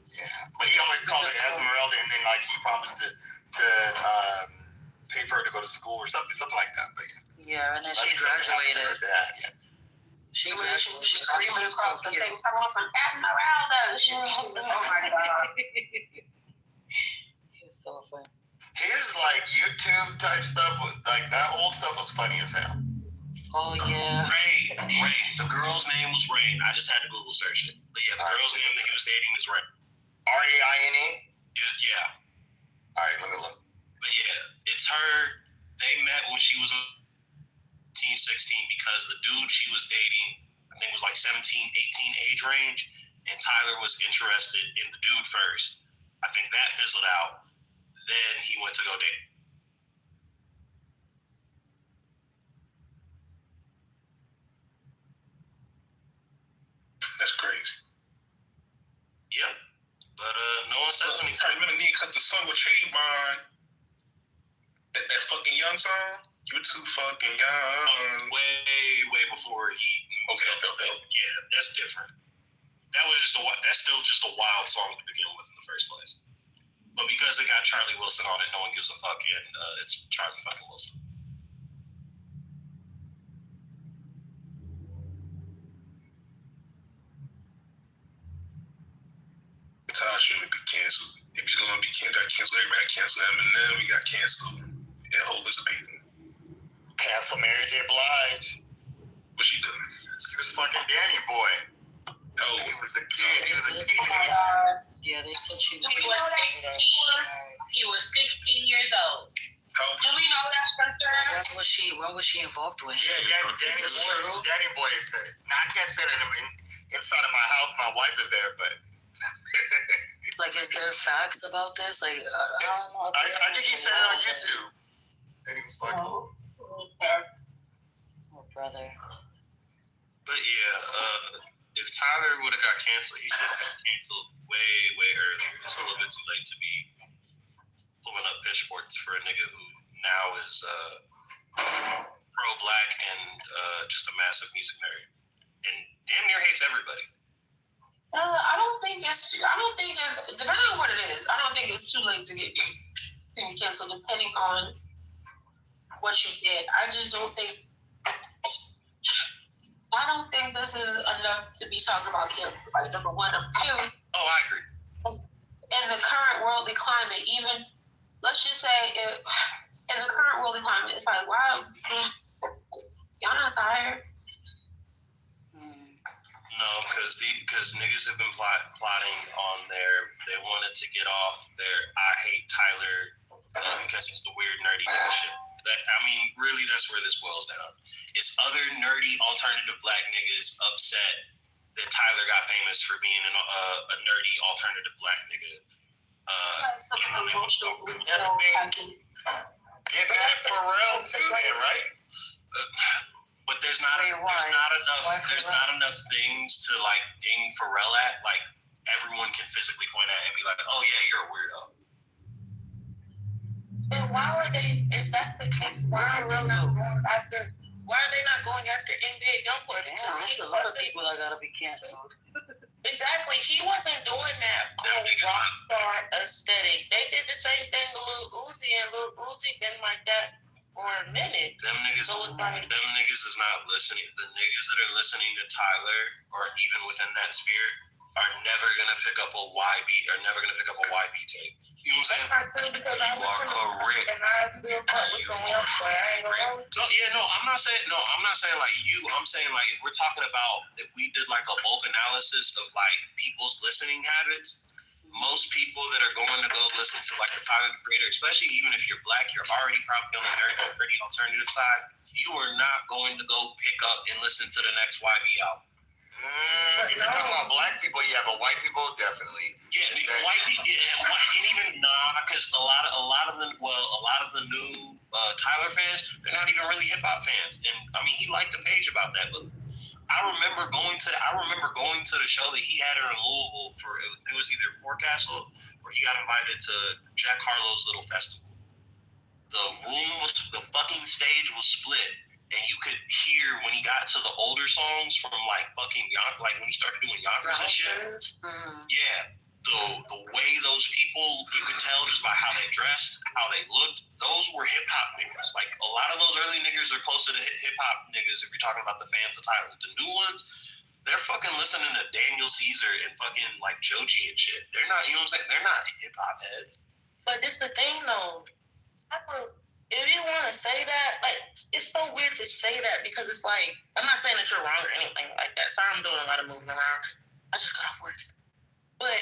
Yeah, but he always called her Esmeralda, and then like he promised to pay for her to go to school or something like that. But yeah, and then she graduated. She screaming across the thing, talking about some Esmeralda. Oh my god, he's so funny. His like YouTube type stuff was like that old stuff was funny as hell. Oh yeah. Rain. The girl's name was Rain. I just had to Google search it. But yeah, the girl's name that he was dating is Rain. R-A-I-N-E? Yeah. All right, let me look. But yeah, it's her. They met when she was 16 because the dude she was dating, I think was like 17, 18 age range, and Tyler was interested in the dude first. I think that fizzled out. Then he went to go date. That's crazy. Yep. But no one says anything. I remember because the song with Trayvon, that fucking Young song, you're too fucking young. Way before he. Okay. Yeah, that's different. That's still just a wild song to begin with in the first place. But because it got Charlie Wilson on it, no one gives a fuck, and it's Charlie fucking Wilson. Ty shouldn't be canceled. If he's gonna be canceled, everybody canceled Eminem. We got canceled. And a whole list of people. Cancel Mary J. Blige. What she doing? She was fucking Danny Boy. Oh, he was a kid. He was a teenager. Yeah, they said she He was 16. He was 16 years old. How old Do we know that for sure? When was she involved with? Yeah, Danny Boy said it. Now, I can't say that inside of my house. My wife is there, but. Like, is there facts about this? Like, I don't know. I think he said it on YouTube. And he was fucking. Oh, brother. But yeah, if Tyler would have got canceled, he should have got canceled way earlier. It's a little bit too late to be pulling up pitchforks for a nigga who now is pro-black and just a massive music nerd and damn near hates everybody. I don't think it's depending on what it is. I don't think it's too late to get canceled, depending on what you did. I just don't think. I don't think this is enough to be talking about cancel. Like, number one, number two. Oh, I agree. In the current worldly climate, even let's just say, in the current world climate, it's like, wow, y'all not tired? No, because niggas have been plotting on they wanted to get off their I hate Tyler because he's the weird nerdy nigga shit. Really, that's where this boils down. It's other nerdy alternative black niggas upset that Tyler got famous for being a nerdy alternative black nigga. Get that Pharrell too, then, right? But there's not enough things to like ding Pharrell at. Like everyone can physically point at and be like, "Oh yeah, you're a weirdo." But why are they? If that's the case, why are they not going after? Why are they not going after NBA YoungBoy? Because there's a lot of people that gotta be canceled. Exactly, he wasn't doing that rock star aesthetic. They did the same thing to Lil Uzi, and Lil Uzi been like that for a minute. Them niggas is not listening. The niggas that are listening to Tyler, or even within that sphere, are never gonna pick up a YB tape. You know what I'm saying? Because you are correct. And I feel with someone else, so I ain't gonna. I'm not saying like you. I'm saying like if we're talking about if we did like a bulk analysis of like people's listening habits. Most people that are going to go listen to like the Tyler the Creator, especially even if you're black, you're already probably on the nerdy alternative side. You are not going to go pick up and listen to the next YB album. If you're talking about black people, yeah, but white people definitely. Yeah, white people, because a lot of the new Tyler fans, they're not even really hip hop fans, and I mean he liked the page about that, but. I remember going to the show that he had in Louisville for it was either Forecastle or he got invited to Jack Harlow's little festival. The fucking stage was split, and you could hear when he got to the older songs from like fucking like when he started doing Yonkers and shit. Yeah, the way those people, you could tell just by how they dressed, how they looked. Those were hip hop niggas. Like a lot of those early niggas are closer to hip hop niggas if you're talking about the fans of Tyler. The new ones, they're fucking listening to Daniel Caesar and fucking like Joji and shit. They're not, you know what I'm saying? They're not hip hop heads. But this the thing though. If you want to say that, like, it's so weird to say that because it's like, I'm not saying that you're wrong or anything like that. Sorry, I'm doing a lot of moving around. I just got off work. But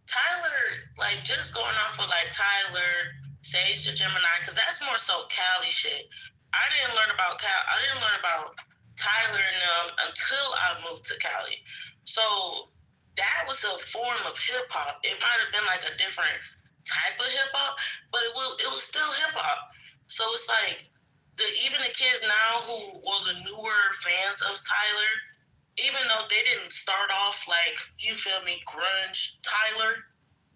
Tyler, like, just going off of like Tyler, Sage to Gemini, because that's more so Cali shit. I didn't learn about Tyler and them until I moved to Cali. So that was a form of hip hop. It might have been like a different type of hip hop, but it was still hip hop. So it's like even the kids now the newer fans of Tyler, even though they didn't start off like, you feel me, grunge Tyler,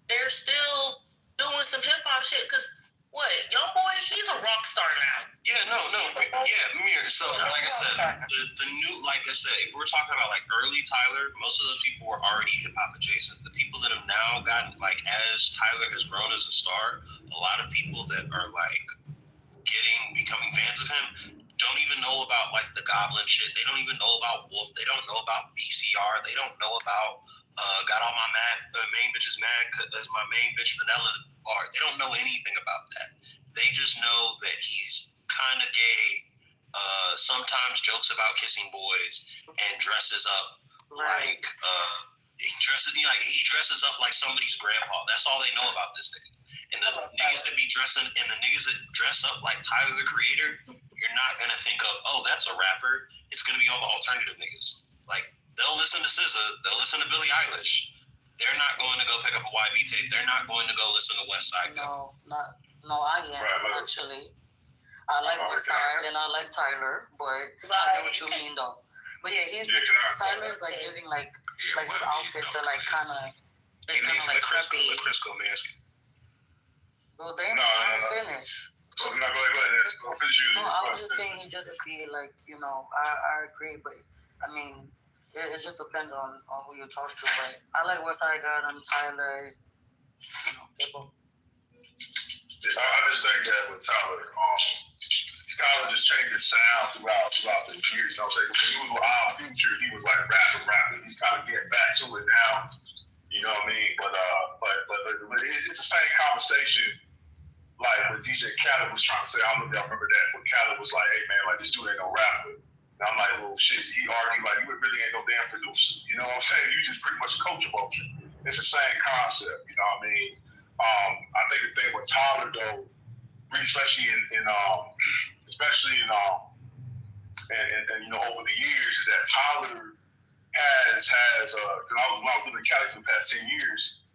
they're still doing some hip hop shit. Cause what, YoungBoy, he's a rock star now. Yeah, Mir. So like I said, the new, like I said, if we're talking about like early Tyler, most of those people were already hip hop adjacent. The people that have now gotten like as Tyler has grown as a star, a lot of people that are like becoming fans of him don't even know about like the Goblin shit. They don't even know about Wolf. They don't know about VCR. They don't know about Got All My Main Bitches Mad because my main bitch Vanilla bars. They don't know anything about that. They just know that he's kind of gay, sometimes jokes about kissing boys, and dresses up like he dresses up like somebody's grandpa. That's all they know about this nigga. And the niggas that dress up like Tyler the Creator, you're not gonna think of, oh, that's a rapper. It's gonna be all the alternative niggas. Like they'll listen to SZA, they'll listen to Billie Eilish. They're not going to go pick up a YB tape. They're not going to go listen to West Side Gun. No, I am actually. I like West Side and I like Tyler, but I get what you mean though. But yeah, Tyler's like giving like his outfits are like kind of like preppy. Well, then I'm finished. No, go ahead. No, I was just saying he just be like, I agree, but I mean, it just depends on who you talk to. But I like West Side Gun and Tyler. People. I just think that with Tyler, Tyler just changed his sound throughout the years. When he was with Our Future, he was like rapper. He's kind of getting back to it now. You know what I mean? But it's the same conversation. Like when DJ Khaled was trying to say, I don't know if y'all remember that. When Khaled was like, "Hey man, like this dude ain't no rapper." And I'm like, "Well, shit." He argued like, "You really ain't no damn producer." You know what I'm saying? You just pretty much a culture vulture. It's the same concept. You know what I mean? I think the thing with Tyler though, especially in you know over the years, is that Tyler has when I was living in Cali for the past 10 years,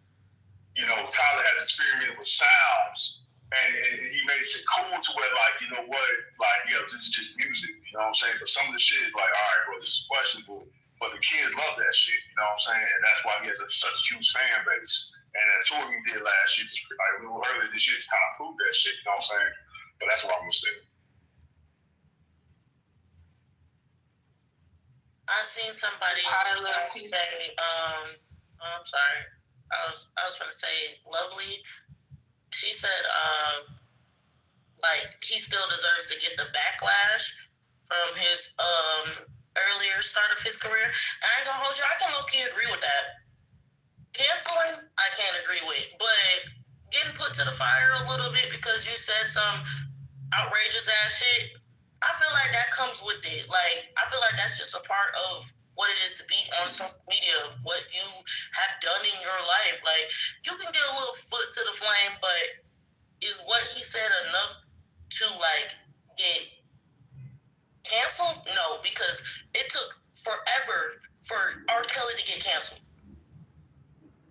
you know, Tyler has experimented with sounds and he made it cool to where like, you know what, like, you know, this is just music, you know what I'm saying? But some of the shit is like, all right, well, this is questionable, but the kids love that shit, you know what I'm saying? And that's why he has such a huge fan base. And that tour he did last year, like a little earlier this year, kind of proved that shit, you know what I'm saying? But that's what I'm gonna say. I seen somebody say, I'm sorry. I was gonna say Lovely. She said, like he still deserves to get the backlash from his earlier start of his career. And I ain't gonna hold you, I can low-key agree with that. Canceling, I can't agree with. But getting put to the fire a little bit because you said some outrageous ass shit, I feel like that comes with it. Like, I feel like that's just a part of what it is to be on social media, what you have done in your life. Like, you can get a little foot to the flame, but is what he said enough to, like, get canceled? No, because it took forever for R. Kelly to get canceled.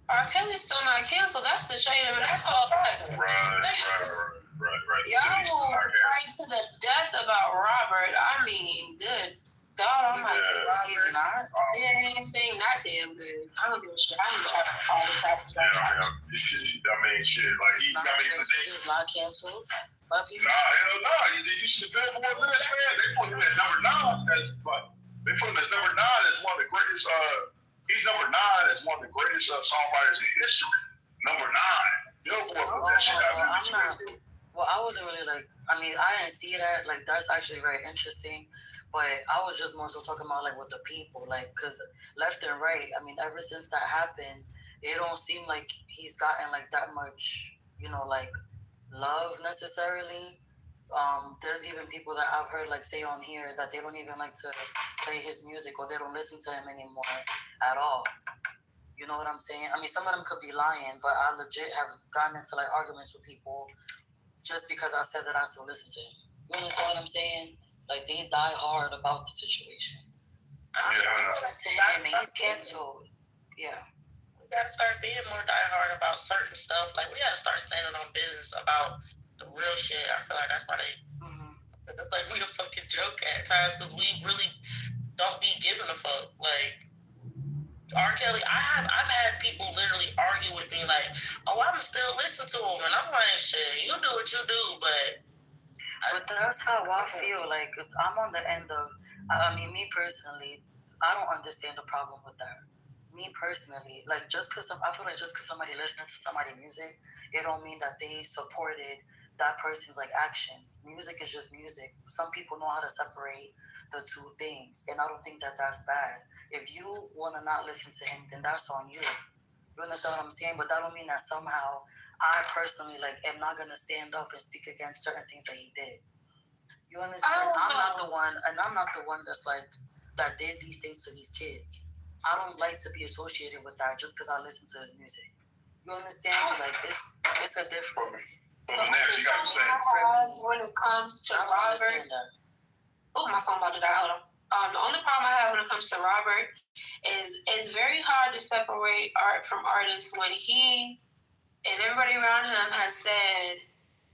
R. Kelly's still not canceled. That's the shade of it. Right. Y'all will fight to the death about Robert. I mean, good God almighty. He's not? Yeah, he ain't saying not damn good. I don't give a shit. I'm trying to call this out. I mean, shit. Like, he's not canceled. Hell no. You see the Billboard list, man? They put him at number 9. They put him as number 9 as one of the greatest. He's number 9 as one of the greatest songwriters in history. Number 9. Billboard put that shit out. Well, I wasn't really like. I mean, I didn't see that. Like, that's actually very interesting. But I was just more so talking about like with the people, like, cause left and right. I mean, ever since that happened, it don't seem like he's gotten like that much, you know, like love necessarily. There's even people that I've heard like say on here that they don't even like to play his music or they don't listen to him anymore at all. You know what I'm saying? I mean, some of them could be lying, but I legit have gotten into like arguments with people just because I said that I still listen to him. You understand what I'm saying? Like, they die hard about the situation. I'm to him, and he's canceled. Yeah. We gotta start being more diehard about certain stuff. Like, we gotta start standing on business about the real shit. I feel like that's why it's like we a fucking joke at times because we really don't be giving a fuck. Like, R. Kelly, I've had people literally argue with me like, "Oh, I'm still listening to him," and I'm like, "Shit, you do what you do," but that's how I feel. Like, I'm on the end of. I mean, me personally, I don't understand the problem with that. Me personally, like, I feel like just because somebody listening to somebody's music, it don't mean that they supported that person's like actions. Music is just music. Some people know how to separate the two things, and I don't think that that's bad. If you want to not listen to him, then that's on you. You understand what I'm saying? But that don't mean that somehow I personally like am not gonna stand up and speak against certain things that he did. You understand? I'm not the one that's like that did these things to these kids. I don't like to be associated with that just because I listen to his music. You understand? Like, it's a difference. You got to say when it comes to Robert. Oh, my phone about to die. Hold on. The only problem I have when it comes to Robert is it's very hard to separate art from artists when he and everybody around him has said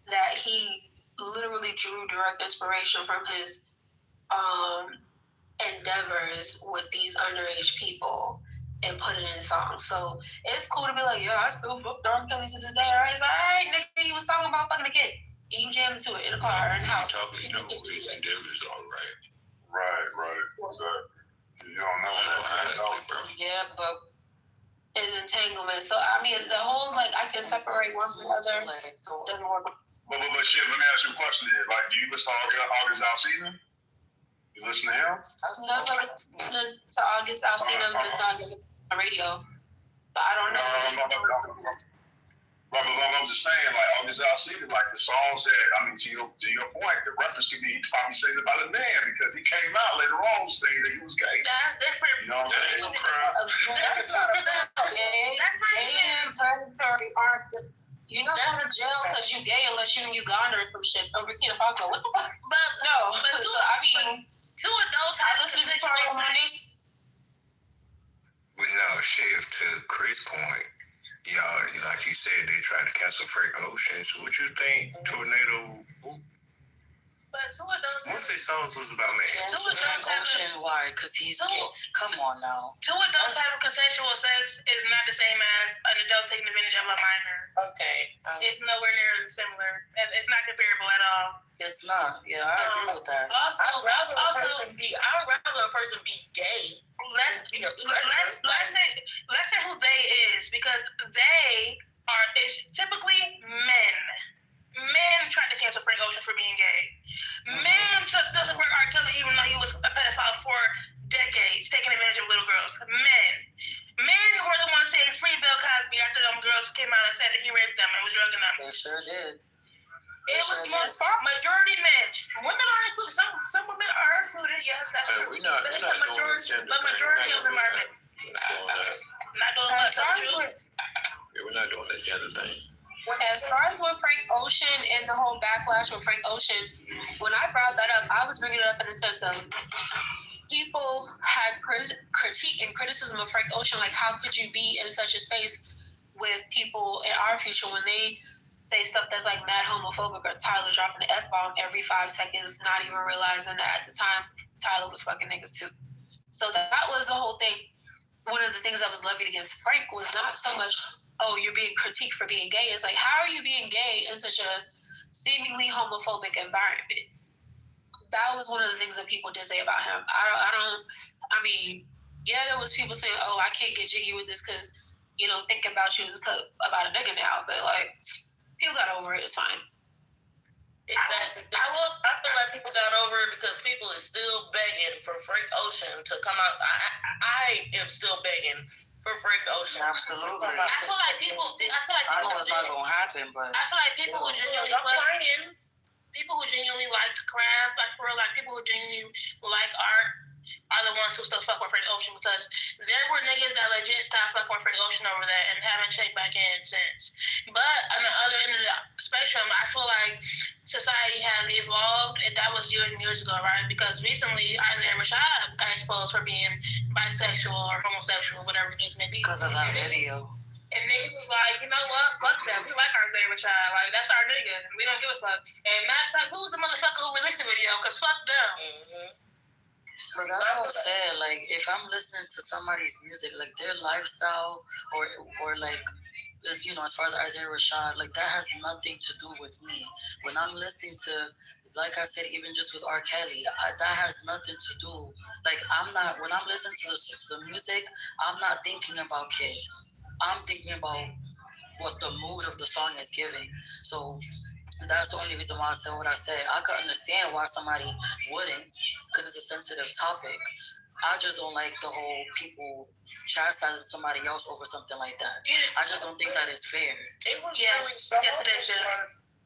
that he literally drew direct inspiration from his endeavors with these underage people and put it in songs. So it's cool to be like, yeah, I still fuck R. Kelly to this day. It's like, all right, nigga, he was talking about fucking a kid. You jammed to it in the car or in the house. His endeavors, all right. Right. You don't know that, bro. Yeah, but his entanglement. So I mean, the whole like I can separate one from the other doesn't work. But shit, let me ask you a question. Like, do you listen to August Alsina? You listen to him? No, to August Alsina besides the radio. But I don't know. But I'm just saying, like, obviously, I see it, like, the songs that, I mean, to your point, the reference could be, he probably singing about a man because he came out later on saying that he was gay. That's different. You know what I'm saying? That's predatory art. You don't go to jail because you gay unless you're in Uganda or some shit. Or Burkina Faso. What the fuck? But no. so, I mean, two of those I listen to Victoria Money. But now, shift to Chris' point. Y'all, like you said, they tried to cancel Frank Ocean. So what you think Tornado... But two of those... Most of their songs was about man. Two of those Ocean, why? Because he's gay. Come on now. Two adults having consensual sex is not the same as an adult taking advantage of a minor. Okay. It's nowhere near similar. It's not comparable at all. It's not. Yeah, I agree with that. Also, I'd rather a person be gay. Let's say who they is, because they are typically men. Men tried to cancel Frank Ocean for being gay. Men doesn't support R. Kelly even though he was a pedophile for decades, taking advantage of little girls. Men were the ones saying free Bill Cosby after them girls came out and said that he raped them and was drugging them. They sure did. It was majority men. Women are included. Some women are included. Yes, that's true. We're not doing this gender the majority of them are men. Not doing much. We're not doing this gender thing. As far as with Frank Ocean and the whole backlash with Frank Ocean, when I brought that up, I was bringing it up in the sense of people had critique and criticism of Frank Ocean. Like, how could you be in such a space with people in our future when they say stuff that's like mad homophobic, or Tyler dropping the F-bomb every 5 seconds, not even realizing that at the time Tyler was fucking niggas too. So that was the whole thing. One of the things I was levied against Frank was not so much, oh, you're being critiqued for being gay. It's like, how are you being gay in such a seemingly homophobic environment? That was one of the things that people did say about him. I mean, yeah, there was people saying, oh, I can't get jiggy with this because, you know, thinking about you is about a nigga now. But, like, people got over it. It's fine. Exactly. I feel like people got over it because people is still begging for Frank Ocean to come out. I am still begging for Frank Ocean. Absolutely. I feel like people. I know it's not gonna happen, but I feel like people who genuinely like craft, like for real, like people who genuinely like art, are the ones who still fuck with Frank Ocean, because there were niggas that legit stopped fucking with Frank Ocean over that and haven't checked back in since. But on the other end of the spectrum, I feel like society has evolved, and that was years and years ago, right? Because recently, Isaiah Rashad got exposed for being bisexual or homosexual, whatever the case may be. Because of that video. And niggas was like, you know what? Fuck that. We like Isaiah Rashad. Like, that's our nigga. We don't give a fuck. And matter of fact, who's the motherfucker who released the video? Because fuck them. Mm-hmm. But that's what I said. Like, if I'm listening to somebody's music, like their lifestyle, or like, you know, as far as Isaiah Rashad, like that has nothing to do with me. When I'm listening to, like I said, even just with R. Kelly, that has nothing to do. Like, when I'm listening to the music, I'm not thinking about kids. I'm thinking about what the mood of the song is giving. So that's the only reason why I said what I said. I could understand why somebody wouldn't, because it's a sensitive topic. I just don't like the whole people chastising somebody else over something like that. I just don't think that is fair. It was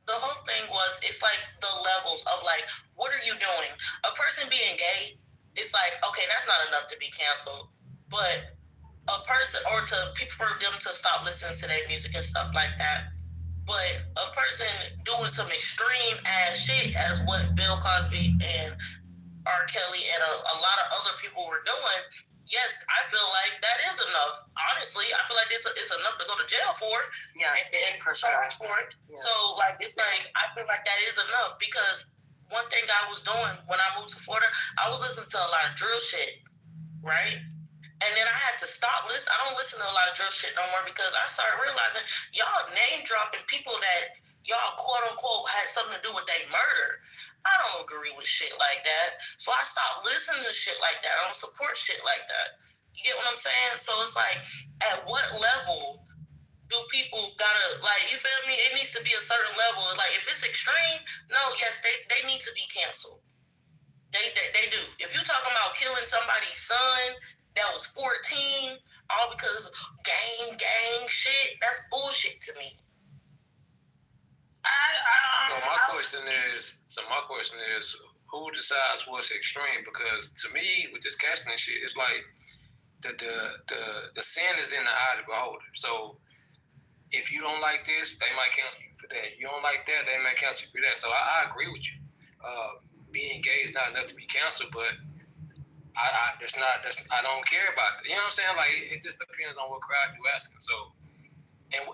the whole thing was, it's like the levels of like, what are you doing? A person being gay, it's like, okay, that's not enough to be canceled. But a person, or for them to stop listening to their music and stuff like that. But a person doing some extreme ass shit as what Bill Cosby and R. Kelly and a lot of other people were doing, yes, I feel like that is enough. Honestly, I feel like it's enough to go to jail for. Yes, and for sure. For it. Yeah. So, like, it's like, I feel like that is enough, because one thing I was doing when I moved to Florida, I was listening to a lot of drill shit, right? And then I had to stop listening. I don't listen to a lot of drill shit no more, because I started realizing y'all name dropping people that y'all quote unquote had something to do with their murder. I don't agree with shit like that. So I stopped listening to shit like that. I don't support shit like that. You get what I'm saying? So it's like, at what level do people gotta, like, you feel me? It needs to be a certain level. Like, if it's extreme, no, yes, they need to be canceled. They do. If you're talking about killing somebody's son that was 14, all because gang shit. That's bullshit to me. My question is, who decides what's extreme? Because to me, with this canceling shit, it's like the sin is in the eye of the beholder. So if you don't like this, they might cancel you for that. You don't like that, they might cancel you for that. So I agree with you. Being gay is not enough to be canceled, but I don't care about that. You know what I'm saying? Like it just depends on what crowd you're asking. So and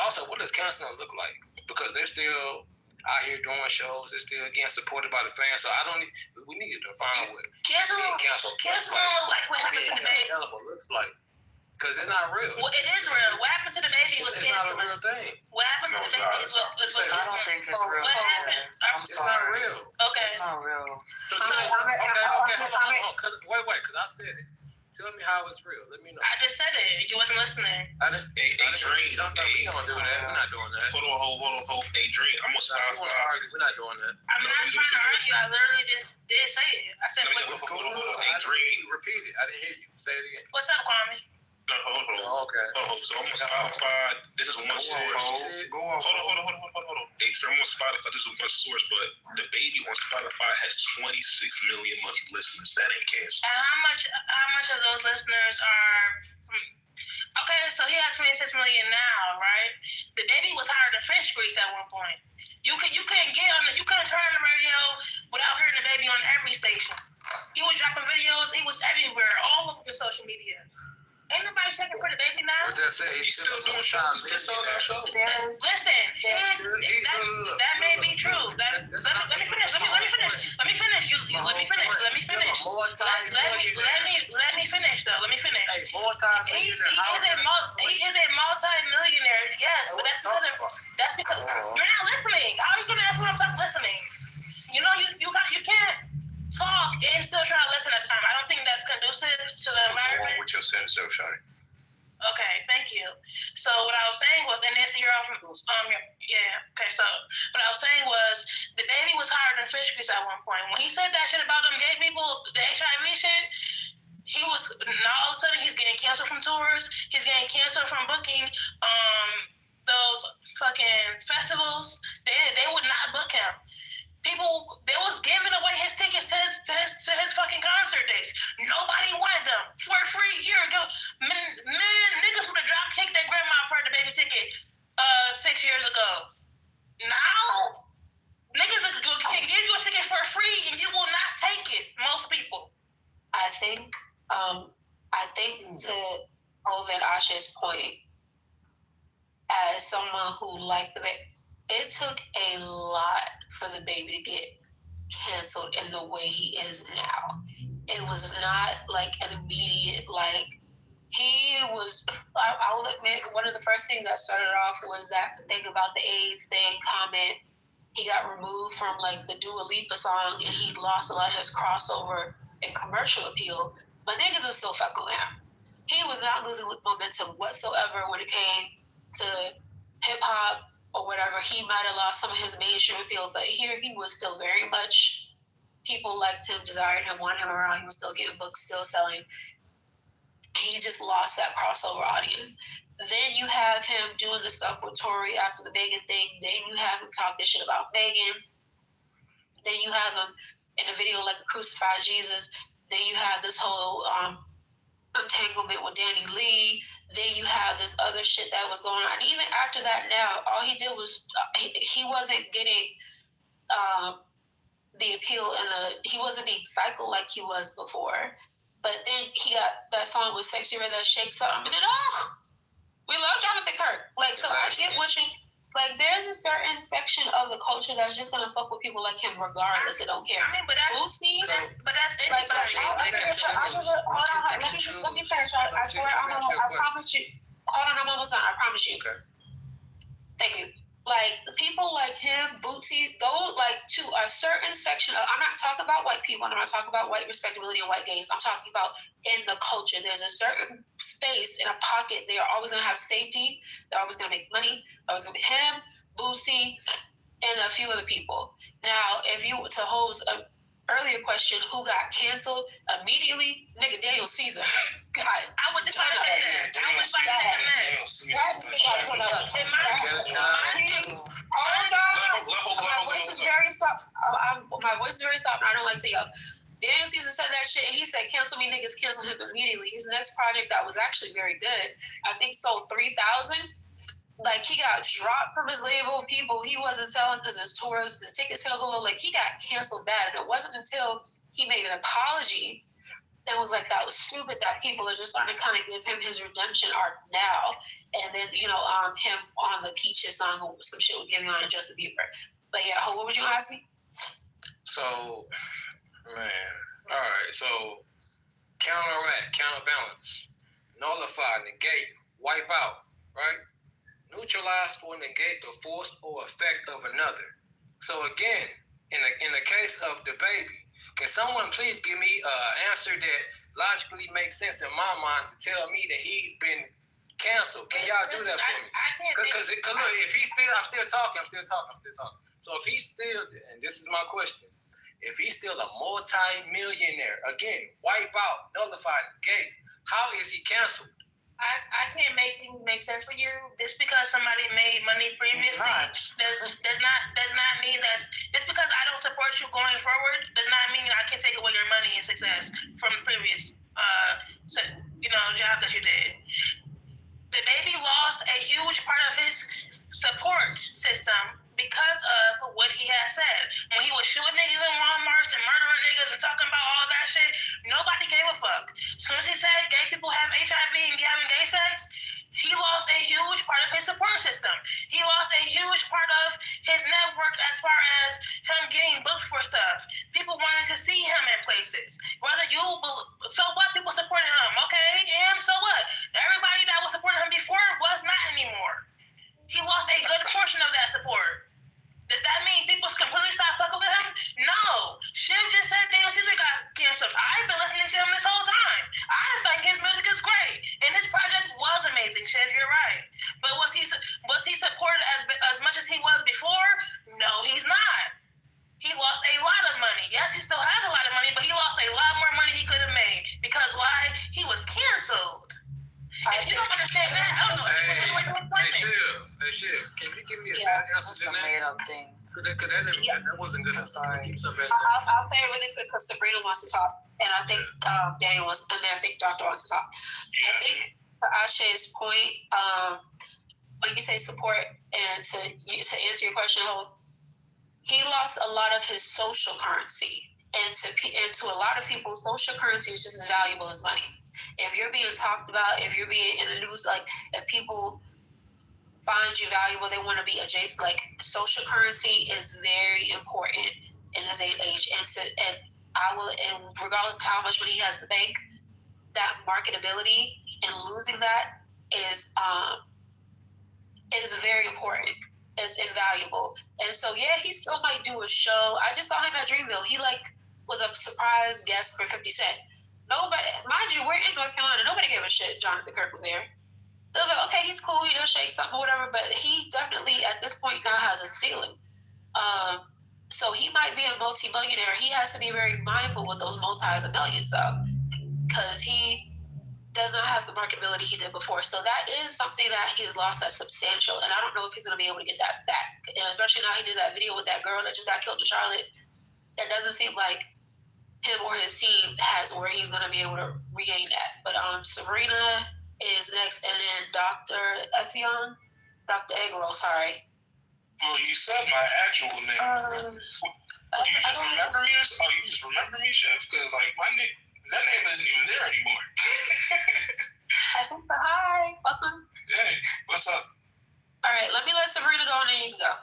also, what does canceling look like? Because they're still out here doing shows. They're still getting supported by the fans. So we need to define what being canceled like what happened to the baby. Looks like. Because it's not real. Well, it is real. What happened to the baby was canceled. It's not a real thing. What happened to the baby is what I don't think it's real. What happened? It's not real. Okay. It's not real. Okay. Wait, because I said it. Tell me how it's real. Let me know. I just said it. You wasn't listening. Hey, Dre, we don't do that. We're not doing that. Hold on. Hey, Dre, I'm gonna stop. We're not doing that. I'm not trying to argue. I literally just did say it. I said, hold on. Hey, Dre. Repeat it. I didn't hear you. Say it again. What's up, Kwame? No, hold on. Okay. So I'm on Spotify. This is one source. Go on. Hold on. Hey, I'm on Spotify. This is one source, but the baby on Spotify has 26 million monthly listeners. That ain't canceled. And how much of those listeners are? Okay, so he has 26 million now, right? The baby was higher than fish grease at one point. You couldn't turn on the radio without hearing the baby on every station. He was dropping videos. He was everywhere, all over the social media. Ain't nobody checking for the baby now. What that say? He's still doing shows. He's still on that show. Listen, that may be true. Let me finish. Let me finish. Let me finish. Let me finish. Let me finish though. Let me finish. Hey, more time. He is a multi-millionaire. Yes, but that's because you're not listening. How are you gonna ask when I'm listening? You know, you can't talk and still try to listen at the time. I don't think that's conducive to the environment. With your sense of shawty. Okay, thank you. So what I was saying was, and this you're off from okay. So what I was saying was, the baby was higher than fish grease at one point. When he said that shit about them gay people, the HIV shit, he was now all of a sudden he's getting canceled from tours. He's getting canceled from booking those fucking festivals. They would not book him. People, they was giving away his tickets to his fucking concert dates. Nobody wanted them for free a year ago. Niggas would have kicked their grandma for the baby ticket 6 years ago. Now, niggas can give you a ticket for free and you will not take it. Most people. I think to Ovid Ashe's point, as someone who liked the baby, it took a lot for the baby to get canceled in the way he is now. It was not like an immediate, he was, I will admit, one of the first things that started off was that thing about the AIDS thing comment. He got removed from the Dua Lipa song and he lost a lot of his crossover and commercial appeal, but niggas are still fucking with him. He was not losing momentum whatsoever when it came to hip hop or whatever. He might have lost some of his mainstream appeal, but here he was still very much, people liked him, desired him, wanted him around. He was still getting books, still selling. He just lost that crossover audience. Then you have him doing the stuff with Tory after the Megan thing. Then you have him talking shit about Megan. Then you have him in a video like a crucified Jesus. Then you have this whole entanglement with Danny Lee. Then you have this other shit that was going on. And even after that now, all he did was, he wasn't getting the appeal and he wasn't being cycled like he was before. But then he got that song with Sexy Red that shakes something, and then, we love Jonathan Kirk. So I get what you, there's a certain section of the culture that's just gonna fuck with people like him regardless. They don't care. I mean, but that's Boosie, let me finish. I swear, I promise you. Hold on, I'm almost done. I promise you. Okay. Thank you. People like him, Bootsy, those to a certain section of, I'm not talking about white people, I'm not talking about white respectability and white gays. I'm talking about in the culture. There's a certain space in a pocket. They are always gonna have safety. They're always gonna make money. Always gonna be him, Bootsy, and a few other people. Now, if you to hose earlier question, who got canceled immediately? Nigga, Daniel Caesar. God, I would just want to say that. I was like, my voice is very soft. My voice is very soft. I don't like to yell. Daniel Caesar said that shit, and he said, cancel me, niggas, cancel him immediately. His next project that was actually very good, I think sold 3,000. Like, he got dropped from his label. He wasn't selling because his tours, the ticket sales were low. Like, he got canceled bad. And it wasn't until he made an apology that was like, that was stupid, that people are just starting to kind of give him his redemption arc now. And then, him on the Peaches song, some shit with Giving on and Justin Bieber. But yeah, what was you going to ask me? So, man, all right. So, counteract, counterbalance, nullify, negate, wipe out, right? Neutralize or negate the force or effect of another. So again, in the case of the baby, can someone please give me an answer that logically makes sense in my mind to tell me that he's been canceled? Can y'all do that for me? Because look, if he's still, I'm still talking. So if he's still, and this is my question, if he's still a multi-millionaire, again, wipe out, nullify, negate, how is he canceled? I can't make things make sense for you. Just because somebody made money previously does not mean that's just because I don't support you going forward does not mean I can take away your money and success from the previous job that you did. The baby lost a huge part of his support system because of what he had said. When he was shooting niggas in Walmarts and murdering niggas and talking about all that shit, nobody gave a fuck. As soon as he said gay people have HIV and be having gay sex, he lost a huge part of his support system. He lost a huge part of his network as far as him getting booked for stuff. People wanted to see him in places. So what? People supported him. Okay, and so what? Everybody that was supporting him before was not anymore. He lost a good portion of that support. Does that mean people completely stopped fucking with him? No. Shiv just said Daniel Caesar got canceled. I've been listening to him this whole time. I think his music is great. And his project was amazing, Shiv, you're right. But was he supported as much as he was before? No, he's not. He lost a lot of money. Yes, he still has a lot of money, but he lost a lot more money he could have made. Because why? He was canceled. If you don't understand that, I don't know. Hey, Shiv, can you give me a better answer than that? Made up thing. That wasn't good. I'm sorry. I'll say it really quick because Sabrina wants to talk, and I think Daniel wants, and then I think Doctor wants to talk. I think to Ashe's point, when you say support, and to answer your question, he lost a lot of his social currency, and to a lot of people, social currency is just as valuable as money. If you're being talked about, if you're being in the news, like if people find you valuable, they want to be adjacent. Like social currency is very important in this age, and regardless of how much money he has in the bank, that marketability and losing that is very important. It's invaluable, and so yeah, he still might do a show. I just saw him at Dreamville. He was a surprise guest for 50 Cent. Nobody, mind you, we're in North Carolina. Nobody gave a shit. Jonathan Kirk was there. So I was like, okay, he's cool. Shake something or whatever. But he definitely, at this point now, has a ceiling. So he might be a multi-millionaire. He has to be very mindful with those multis and millions, though, because he does not have the marketability he did before. So that is something that he has lost that's substantial. And I don't know if he's going to be able to get that back. And especially now he did that video with that girl that just got killed in Charlotte. That doesn't seem like him or his team has where he's going to be able to regain that. But Sabrina is next, and then Dr. Egro, sorry. Well, you said my actual name. Do you just remember me? You just remember me, Chef? Because my name, that name isn't even there anymore. Hi, welcome. Hey, what's up? All right, let me let Sabrina go, and then you can go.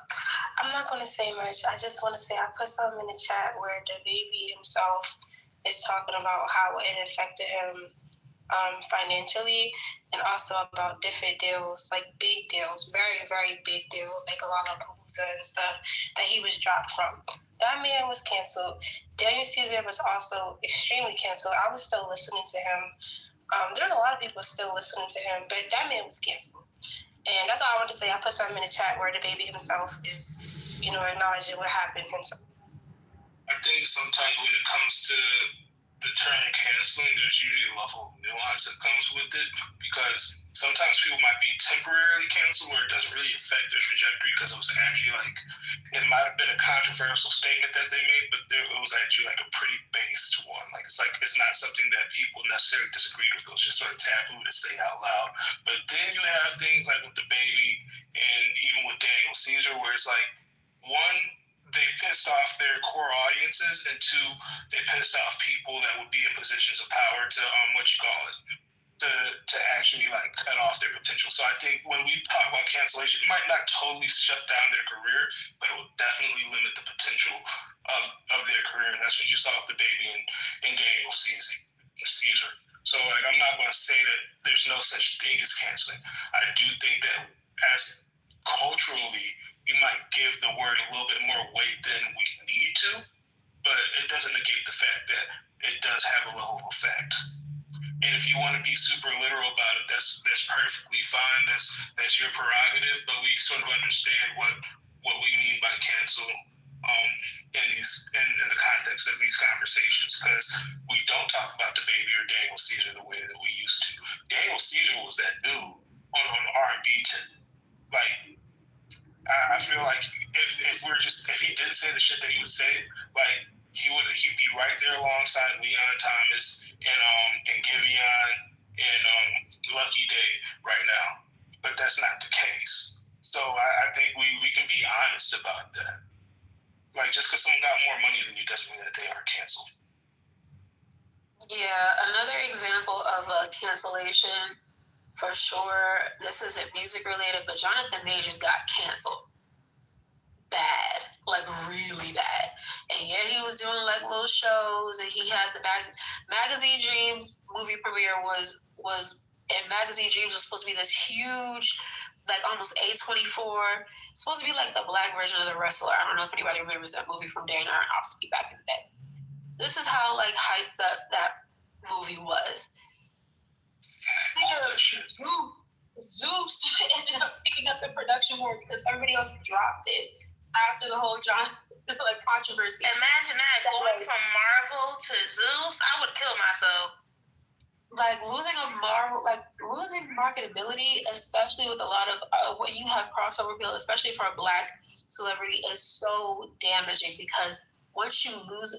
I'm not going to say much. I just want to say I put something in the chat where the baby himself is talking about how it affected him financially, and also about different deals, like big deals, very, very big deals, like Lollapalooza and stuff that he was dropped from. That man was canceled. Daniel Caesar was also extremely canceled. I was still listening to him. There's a lot of people still listening to him, but that man was canceled. And that's all I wanted to say. I put something in the chat where the baby himself is, acknowledging what happened himself. I think sometimes when it comes to the term canceling, there's usually a level of nuance that comes with it, because sometimes people might be temporarily canceled where it doesn't really affect their trajectory because it was actually like, it might have been a controversial statement that they made, but it was actually like a pretty based one. Like it's not something that people necessarily disagreed with. It was just sort of taboo to say out loud. But then you have things like with the baby and even with Daniel Caesar, where it's like, one, they pissed off their core audiences, and two, they pissed off people that would be in positions of power to to actually like cut off their potential. So I think when we talk about cancellation, it might not totally shut down their career, but it will definitely limit the potential of their career. And that's what you saw with the baby and Daniel Caesar. So like, I'm not going to say that there's no such thing as canceling. I do think that as culturally, you might give the word a little bit more weight than we need to, but it doesn't negate the fact that it does have a level of effect. And if you want to be super literal about it, that's perfectly fine. That's your prerogative. But we sort of understand what we mean by cancel in the context of these conversations, because we don't talk about the baby or Daniel Caesar the way that we used to. Daniel Caesar was that dude on R&B tip. Like, I feel like if he did say the shit that he would say, like he'd be right there alongside Leon Thomas and Giveon and Lucky Day right now. But that's not the case. So I think we can be honest about that. Like, just because someone got more money than you doesn't mean that they are canceled. Yeah, another example of a cancellation. For sure, this isn't music related, but Jonathan Majors got canceled. Bad, like really bad. And yeah, he was doing like little shows, and he had the Magazine Dreams movie premiere was and Magazine Dreams was supposed to be this huge, like almost A24. It's supposed to be like the black version of The Wrestler. I don't know if anybody remembers that movie from Dan Aronofsky back in the day. This is how like hyped up that movie was. Zeus ended up picking up the production work because everybody else dropped it after the whole controversy. Imagine that, going from Marvel to Zeus. I would kill myself. Like losing marketability, especially with a lot of when you have crossover appeal, especially for a black celebrity, is so damaging, because once you lose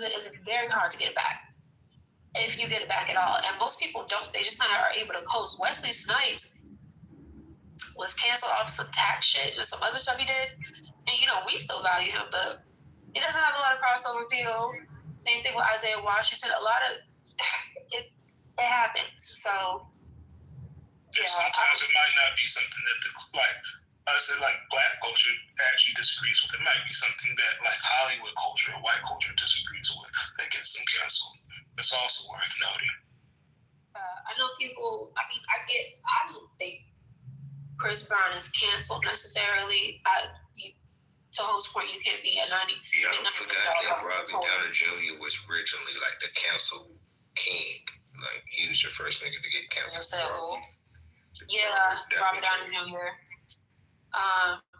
it, it's very hard to get it back. If you get it back at all. And most people don't. They just kind of are able to coast. Wesley Snipes was canceled off some tax shit and some other stuff he did. And, we still value him, but he doesn't have a lot of crossover appeal. Same thing with Isaiah Washington. A lot of it happens. So, yeah. Sometimes it might not be something that us in black culture actually disagrees with. It might be something that Hollywood culture or white culture disagrees with that gets them canceled. It's also worth noting. I know people. I don't think Chris Brown is canceled necessarily. To Ho's point, you can't be a 90. Yeah, I forgot that Robbie Downey Jr. was originally the cancel king. Like, he was your first nigga to get canceled. Yeah, Robbie Downey Jr.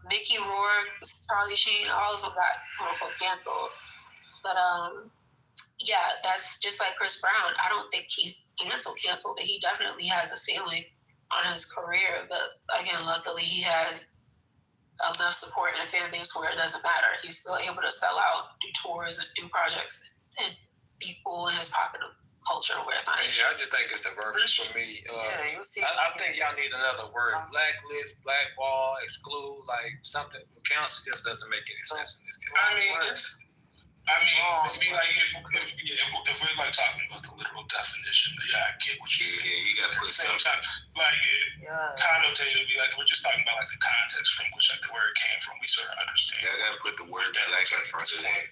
Mickey Rourke, Charlie Sheen, all of them got canceled. But yeah, that's just like Chris Brown. I don't think he's canceled, but he definitely has a ceiling on his career. But again, luckily he has enough support in a fan base where it doesn't matter. He's still able to sell out, do tours, and do projects, and be cool in his pocket of culture where it's not. Yeah, I just think it's the verbiage for me. You'll see. I think y'all need another word: blacklist, blackball, exclude, something. Council just doesn't make any sense in this case. Maybe if we're talking about the literal definition, yeah, I get what you're saying. Yeah, you gotta put sometimes connotatively, we're just talking about the context from which the word came from. We sort of understand. Yeah, I gotta put the word black in front of that.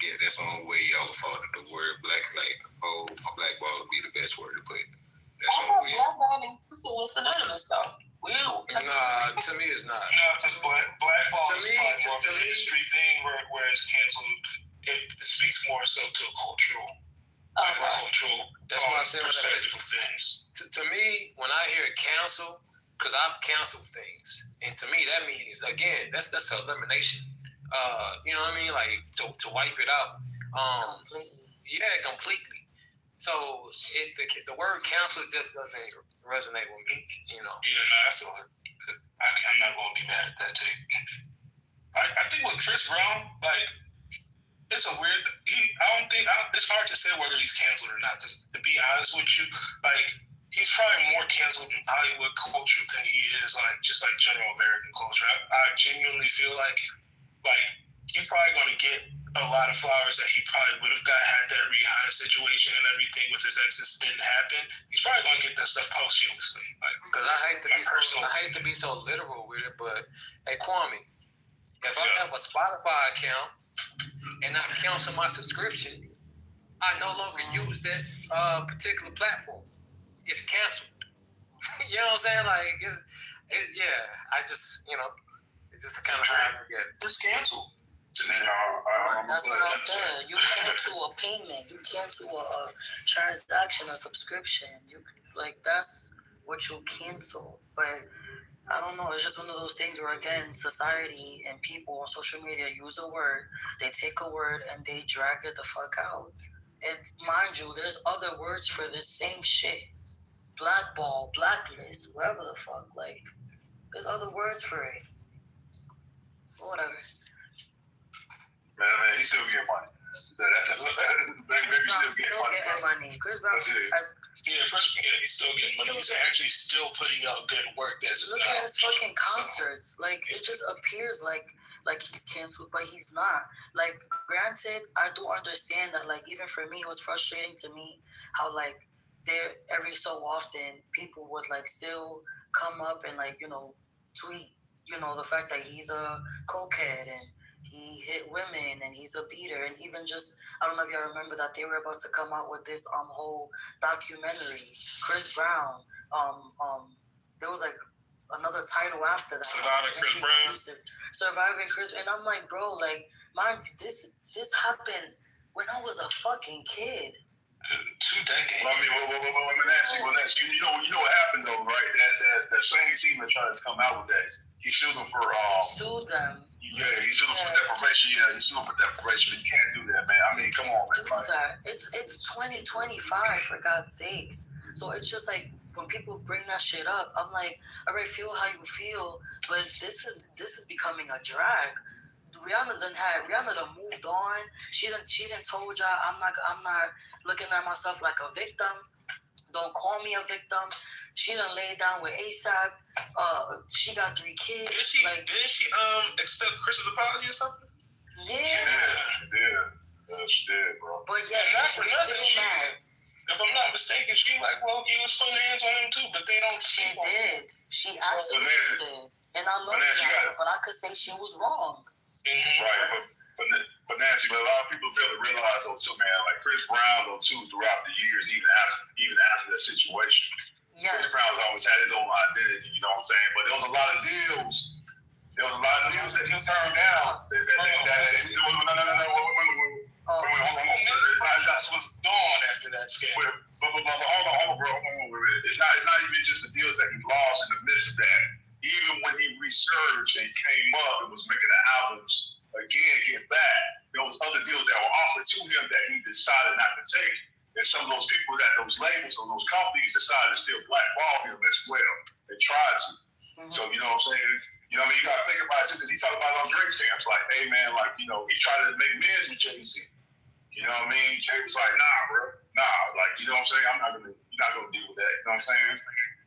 Yeah, that's the only way y'all afford the word black. Blackball would be the best word to put. That's the only way. Blackball and cancel was synonymous though. Nah, to me it's not. No, because blackball is probably more of an industry thing, whereas cancel, it speaks more so to a cultural, that's why I said perspective of things. To me, when I hear cancel, because I've canceled things, and to me that means, again, that's elimination You know what I mean? Like to wipe it out. Completely. Yeah, completely. So the word cancel just doesn't resonate with me. You know. Yeah, no, that's all. I'm not gonna be mad at that take. I think with Chris Brown, like, it's a weird. It's hard to say whether he's canceled or not. Because to be honest with you, like, he's probably more canceled in Hollywood culture than he is just general American culture. I genuinely feel like he's probably going to get a lot of flowers that he probably would have got had that Rihanna situation and everything with his exes didn't happen. He's probably going to get that stuff posthumously. Because I hate to be so literal with it, but hey, Kwame, if I have a Spotify account and I cancel my subscription, I no longer use that particular platform. It's canceled. You know what I'm saying? Like, I just, it's just kind of how I get it. It's canceled. That's what I said. You cancel a payment. You cancel a transaction, a subscription. That's what you cancel. But I don't know. It's just one of those things where, again, society and people on social media use a word. They take a word and they drag it the fuck out. And mind you, there's other words for this same shit. Blackball, blacklist, whatever the fuck. Like, there's other words for it. Whatever. Man, he's still getting money. That's still getting money. Chris Brown. He's still getting money. He's actually still putting out good work. Look at his fucking concerts. So. Like, it just appears like he's canceled, but he's not. Like, granted, I do understand that, like, even for me, it was frustrating to me how, like, there every so often people would, like, still come up and, like, tweet, the fact that he's a cokehead and he hit women and he's a beater, and even just, I don't know if y'all remember that they were about to come out with this whole documentary, Chris Brown. There was like another title after that. Surviving Chris, and I'm like, bro, like, this happened when I was a fucking kid. 2 decades. Well, I mean, let me ask you. You know what happened though, right? That same team that tried to come out with that, he sued them for. Sued them. Yeah, he sued them for defamation. Yeah, he sued them for defamation. You can't do that, man. I mean, come on, man. Do that. It's 2025 for God's sakes. So it's just like when people bring that shit up, I'm like, all right, feel how you feel, but this is becoming a drag. Rihanna done moved on. She done told y'all I'm not looking at myself like a victim. Don't call me a victim. She done laid down with ASAP. She got 3 kids. Did she accept Chris's apology or something? Yeah. She did, bro. But yeah, not for nothing. If I'm not mistaken, she he was putting hands on him too, but they don't. She did. She absolutely did. And I love that, but I could say she was wrong. Mm-hmm. Right, but Nancy, but a lot of people fail to realize though too, man. Like Chris Brown though too, throughout the years, even after that situation, Chris Brown's always had his own identity. You know what I'm saying? But there was a lot of deals. There was a lot of deals that he turned down. That was gone after that scam. But hold on, bro. It's not even just the deals that he lost in the midst of that. Even when he resurged and came up and was making the albums again, getting back, there was other deals that were offered to him that he decided not to take. And some of those people at those labels or those companies decided to still blackball him as well. They tried to. Mm-hmm. So, you know what I'm saying? You know what I mean? You got to think about it too, because he talked about on Drake camps, like, hey, man, like, he tried to make amends with Jay-Z. You know what I mean? Jay was like, nah, bro. Nah, like, you know what I'm saying? You're not going to deal with that. You know what I'm saying?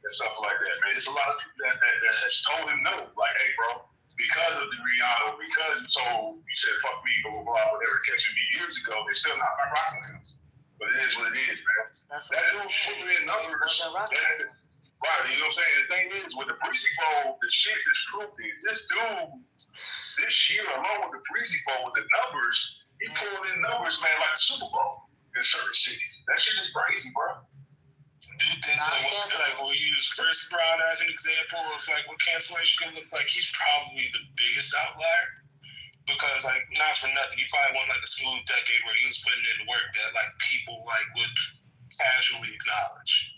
And stuff like that, man. There's a lot of people that has told him no. Like, hey, bro, because of the Rihanna, because you said fuck me, blah, blah, blah, whatever it catch me years ago, it's still not my rocking sense. But it is what it is, man. That dude put in numbers. Right, you know what I'm saying? The thing is, with the Breezy Bowl, the shit is proving. This dude, this year alone with the Breezy Bowl, with the numbers, he pulled in numbers, man, like the Super Bowl in certain cities. That shit is crazy, bro. Do you think we'll use Chris Brown as an example of like what cancellation can look like? He's probably the biggest outlier because, like, not for nothing, he probably won like a smooth decade where he was putting in the work that like people like would casually acknowledge.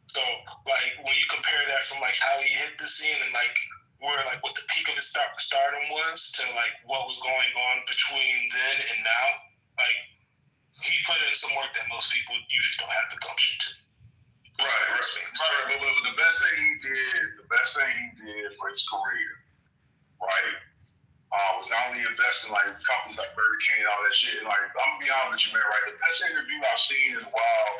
So, like, when you compare that from like how he hit the scene and like where like what the peak of his stardom was to like what was going on between then and now. Like he put in some work that most people usually don't have the gumption to. Right. But the best thing he did for his career, right, was not only investing like companies like Burger King and all that shit. And like, I'm gonna be honest with you, man, right? The best interview I've seen in a while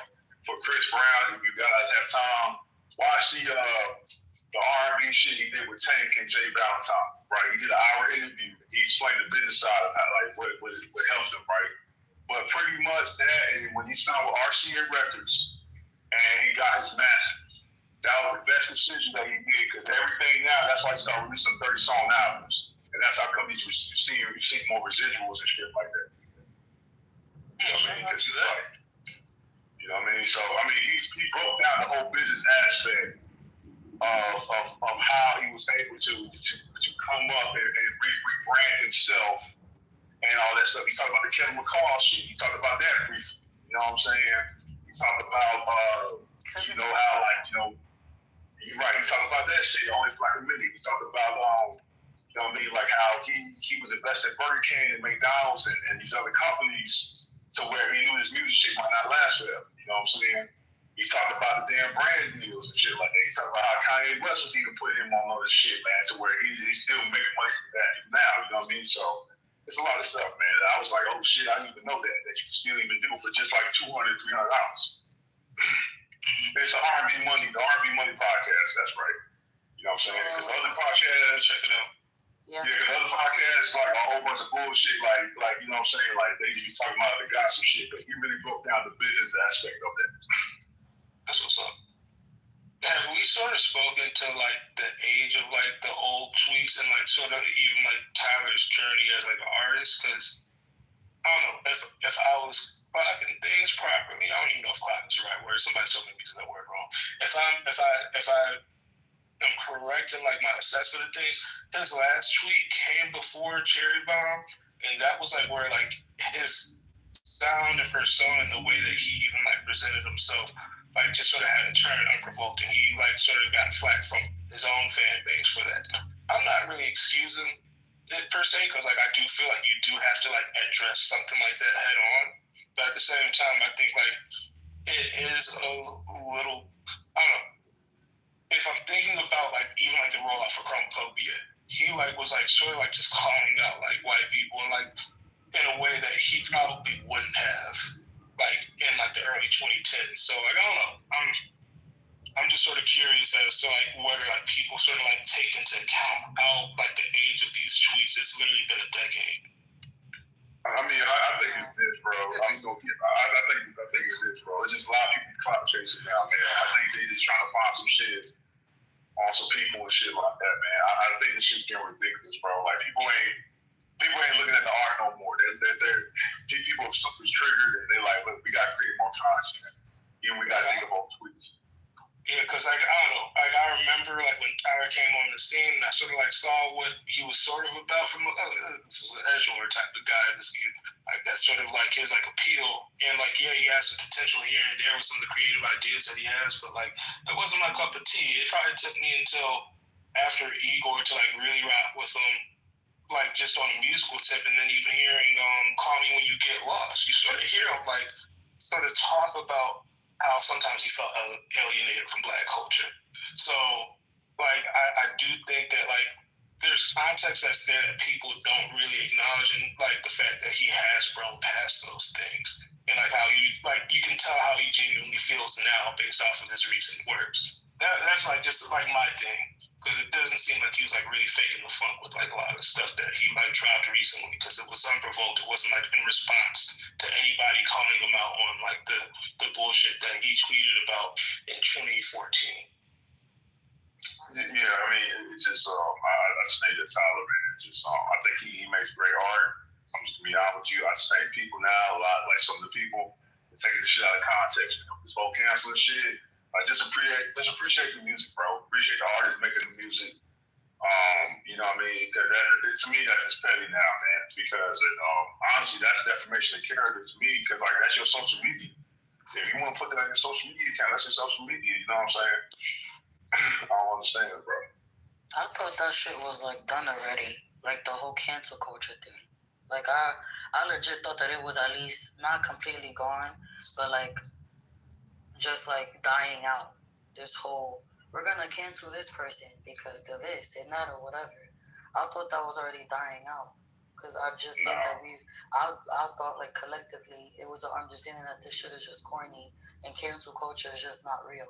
for Chris Brown, if you guys have time, watch the R&B shit he did with Tank and Jay Valentine, right? He did an hour interview. He explained the business side of how, like, what helped him, right? But pretty much that, and when he signed with RCA Records and he got his masters, that was the best decision that he did, because everything now, that's why he started releasing 30-song albums. And that's how come you see more residuals and shit like that. You know what I mean? You know what I mean? So, I mean, he broke down the whole business aspect of how he was able to come up and rebrand himself and all that stuff. He talked about the Kevin McCall shit. He talked about that briefly. You know what I'm saying? He talked about, you know, how, like, you know, you're right, he talked about that shit on his Black Committee. He talked about, you know what I mean, like how he was invested in Burger King and McDonald's and these other companies to where he knew his music shit might not last forever. You know what I'm saying? He talked about the damn brand deals and shit like that. He talked about how Kanye West was even putting him on all this shit, man, to where he's still making money from that now. You know what I mean? So it's a lot of stuff, man. I was like, oh shit, I didn't even know that you still even do for just like $200, $300. It's the R&B Money podcast. That's right. You know what I'm saying? Because other podcasts, check it out. Yeah, because other podcasts like a whole bunch of bullshit, like you know what I'm saying, like they just be talking about the gossip shit, but he really broke down the business aspect of that. That's what's up. Have we sort of spoken to like the age of like the old tweets and like sort of even like Tyler's journey as like an artist? Because I don't know, if I was clocking things properly, I don't even know if clocking is the right word. Somebody told me to use that word wrong. If I am correct in like my assessment of things, his last tweet came before Cherry Bomb, and that was like where like his sound and persona and the way that he even like presented himself like just sort of had a turn unprovoked, and he like sort of got flack from his own fan base for that. I'm not really excusing it per se, because like I do feel like you do have to like address something like that head on, but at the same time I think like it is a little, I don't know, if I'm thinking about like even like the rollout for Chromopobia, he like was like sort of like just calling out like white people and like in a way that he probably wouldn't have like in like the early 2010s. So like I don't know, I'm just sort of curious as to like whether like people sort of like take into account how like the age of these tweets. It's literally been a decade. I mean, I think it's this, bro. I think it's this, bro. It's just a lot of people clout chasing now, man. I think they just trying to find some shit on some people and shit like that, man. I think this shit's getting ridiculous, bro. Like people ain't looking at the art no more. People are super triggered and they're like, look, we gotta create more content. Even we gotta think about tweets. Yeah, because like I don't know, like I remember like when Tyler came on the scene, and I sort of like saw what he was sort of about from this is an Edgelord type of guy. Like that's sort of like his like appeal, and like yeah, he has some potential here and there with some of the creative ideas that he has, but like it wasn't my cup of tea. It probably took me until after Igor to like really rock with him, like just on a musical tip, and then even hearing "Call Me When You Get Lost," you sort of hear him like sort of talk about how sometimes he felt alienated from Black culture. So, like, I do think that, like, there's context that's there that people don't really acknowledge, and, like, the fact that he has grown past those things. And, like, how you can tell how he genuinely feels now based off of his recent works. That's, like, just, like, my thing. Because it doesn't seem like he was, like, really faking the funk with, like, a lot of stuff that he, like, dropped recently, because it was unprovoked. It wasn't, like, in response to anybody calling him out on, like, the bullshit that he tweeted about in 2014. Yeah, I mean, it's just, I say that Tyler, man, it's just, I think he makes great art. I'm just gonna be honest with you. I just think people now, a lot, like some of the people, are taking the shit out of context. This whole canceling shit. Just appreciate the music, bro. Appreciate the artists making the music. You know what I mean? To me, that's just petty now, man. Because honestly, that's defamation of character to me. Because like that's your social media. If you want to put that on your social media account, that's your social media. You know what I'm saying? I don't understand it, bro. I thought that shit was like done already, like the whole cancel culture thing. Like I legit thought that it was at least not completely gone, but like just like dying out. This whole we're gonna cancel this person because they're this and that or whatever. I thought that was already dying out because I just think that I thought like collectively it was an understanding that this shit is just corny and cancel culture is just not real.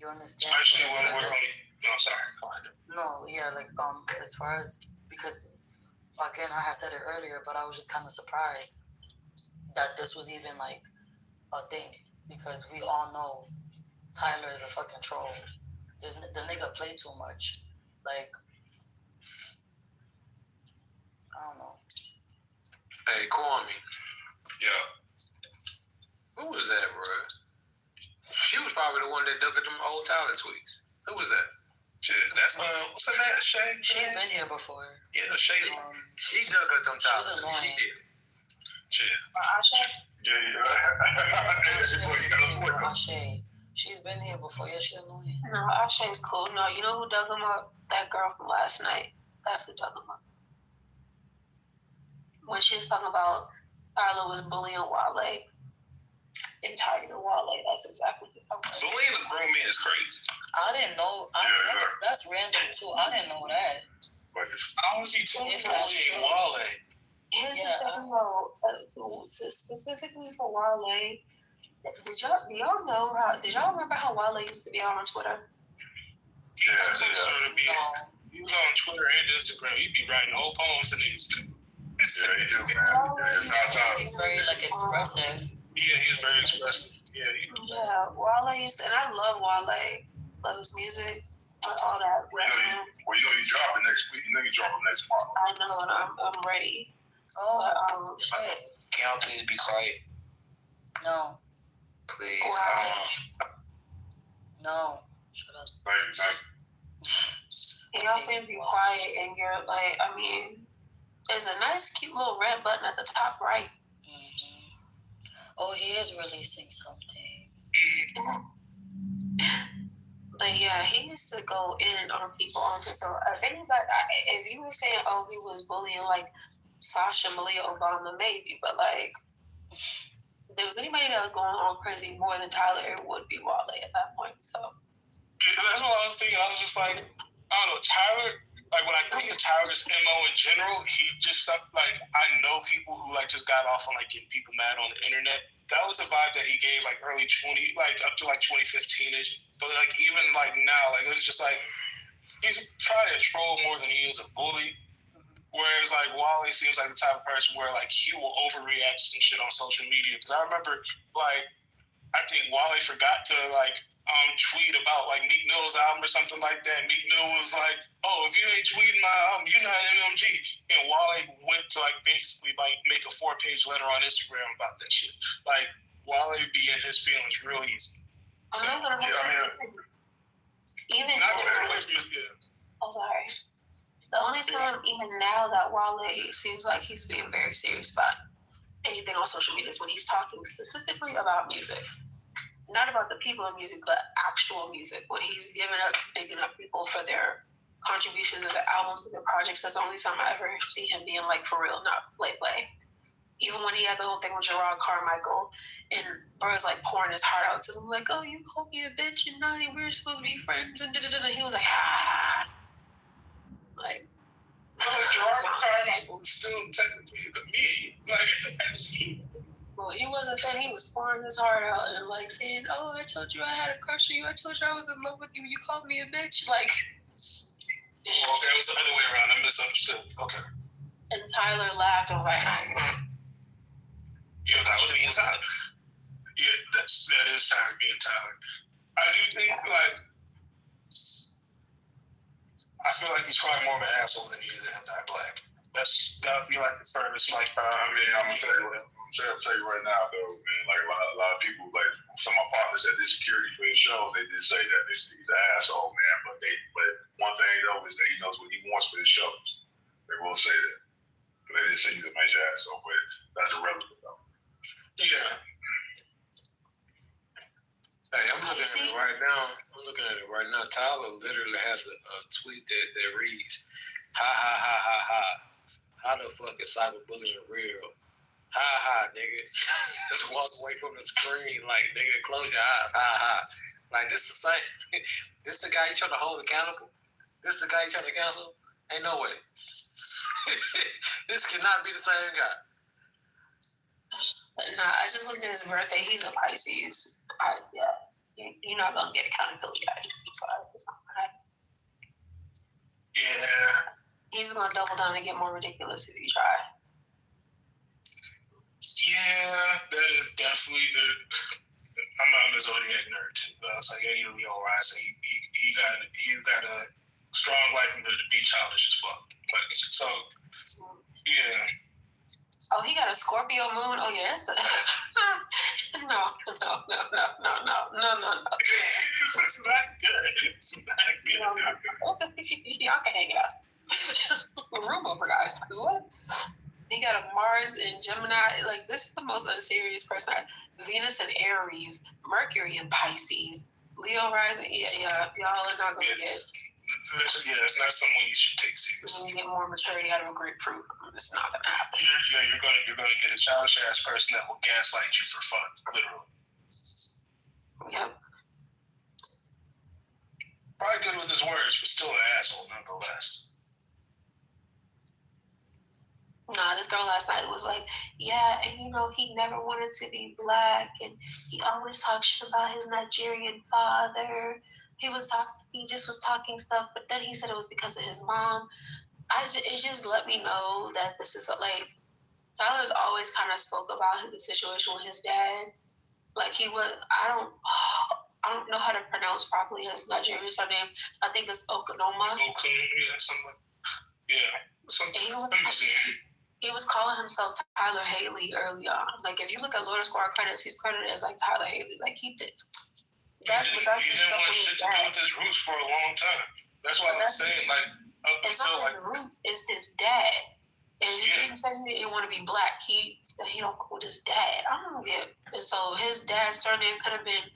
You understand? Especially when we're only. No, sorry. Go ahead. No, yeah, like as far as because again I had said it earlier, but I was just kind of surprised that this was even like a thing because we all know Tyler is a fucking troll. The nigga played too much. Like I don't know. Hey, Kwame. Yeah. Who was that, bro? She was probably the one that dug at them old Tyler tweets. Who was that? Shit, that's what's her name? Shay. She's been here before. Yeah, Shay. She dug at them Tyler tweets. She did. Shit. Ashe. She's been here before. Yeah, she annoying. No, Ashe's cool. No, you know who dug him up? That girl from last night. That's who dug him up. When she was talking about Tyler was bullying Wale and targeting Wale, that's exactly what bullying a grown man is crazy. I didn't know. That's random too. I didn't know that. How was he bullying Wale? Here's the thing though, specifically for Wale. Did y'all know did y'all remember how Wale used to be on Twitter? Yeah. He was on Twitter and Instagram. He'd be writing whole poems and niggas. Yeah, he do, man. He's very like expressive. Yeah, he's very expressive. Yeah, Wale used to, and I love Wale. Love his music, all that. You dropping next week. You know you dropping next month. I know, and I'm ready. Oh, shit. Can y'all please be quiet? No. Please. Wow. No. Shut up. Thank Can y'all please be quiet? And you're like, I mean, there's a nice, cute little red button at the top right. Mm-hmm. Oh, he is releasing something. But yeah, he needs to go in on people on this. So if you were saying, oh, he was bullying like Sasha Malia Obama, maybe, but like, if there was anybody that was going on crazy more than Tyler, it would be Wale at that point. So that's what I was thinking. I was just like, I don't know, Tyler. Like when I think of Tyler's MO in general, he just like I know people who like just got off on like getting people mad on the internet. That was the vibe that he gave like early 20, like up to like 2015ish. But like even like now, like it's just like he's probably a troll more than he is a bully. Whereas like Wale seems like the type of person where like he will overreact to some shit on social media. Because I remember like I think Wale forgot to like tweet about like Meek Mill's album or something like that. Meek Mill was like, "Oh, if you ain't tweeting my album, you're not MMG." And Wale went to like basically like make a 4-page letter on Instagram about that shit. Like Wale be in his feelings real easy. So, even not taking away from his I'm sorry. The only time even now that Wale seems like he's being very serious about anything on social media is when he's talking specifically about music. Not about the people in music, but actual music. When he's bigging up people for their contributions to their albums and their projects, that's the only time I ever see him being like for real, not play. Even when he had the whole thing with Gerard Carmichael and Burr's like pouring his heart out to him, like, "Oh, you called me a bitch and now we're supposed to be friends," and he was like, "Ah." Like, Gerard Carmichael is still technically a comedian. Like, well, he wasn't then. He was pouring his heart out and like saying, "Oh, I told you I had a crush on you. I told you I was in love with you. You called me a bitch." Like, okay, it was the other way around. I misunderstood. Okay. And Tyler laughed and was like, "Yeah, that was being Tyler." Yeah, that is Tyler being Tyler. I do think like I feel like he's probably more of an asshole than he is anti-black. That would be like the furthest like. I'm gonna tell you right now though, man. Like a lot of people, like some of my partners that did security for his show, they did say that he's an asshole, man. But one thing though is that he knows what he wants for his shows. They will say that. But they did say he's a major asshole, but that's irrelevant though. Yeah. Hey, I'm looking looking at it right now. Tyler literally has a tweet that reads, "Ha ha ha ha ha. How the fuck is cyberbullying real? Ha ha, nigga." Just walk away from the screen like, nigga, close your eyes. Ha ha. Like, this is the same. This the guy you trying to hold accountable? This is the guy you trying to cancel? Ain't no way. This cannot be the same guy. Nah, I just looked at his birthday. He's a Pisces. You're not gonna get accountability out of him. It's not gonna happen. Yeah. He's gonna double down and get more ridiculous if you try. Yeah, that is definitely the. I'm not a zodiac nerd too, but I was like, yeah, he'll be all right. So he got a strong likelihood to be childish as fuck. Like, so yeah. Oh, he got a Scorpio moon. Oh yes. No. It's not good. It's not good. Y'all can hang it up. Room over, guys. What? He got a Mars in Gemini. Like, this is the most unserious person. Venus in Aries, Mercury in Pisces, Leo rising. Yeah. Y'all are not gonna get. It's not someone you should take seriously. You get more maturity out of a grapefruit. It's not gonna happen. You're gonna get a childish ass person that will gaslight you for fun, literally. Yep. Probably good with his words, but still an asshole nonetheless. Nah, this girl last night was like, yeah, and he never wanted to be black, and he always talks shit about his Nigerian father. He just was talking stuff, but then he said it was because of his mom. It just let me know that this is like, Tyler's always kind of spoke about the situation with his dad. Like, he was, I don't know how to pronounce properly his Nigerian surname. I think it's Okonoma. He was calling himself Tyler Haley early on. Like, if you look at Lord of Squad credits, he's credited as like Tyler Haley. Like, he did. He didn't want shit to do with his roots for a long time. That's why I was saying, like, up until like the roots, it's his dad. And he didn't say he didn't want to be black. He said he don't go with his dad. I don't get. And so his dad's surname could have been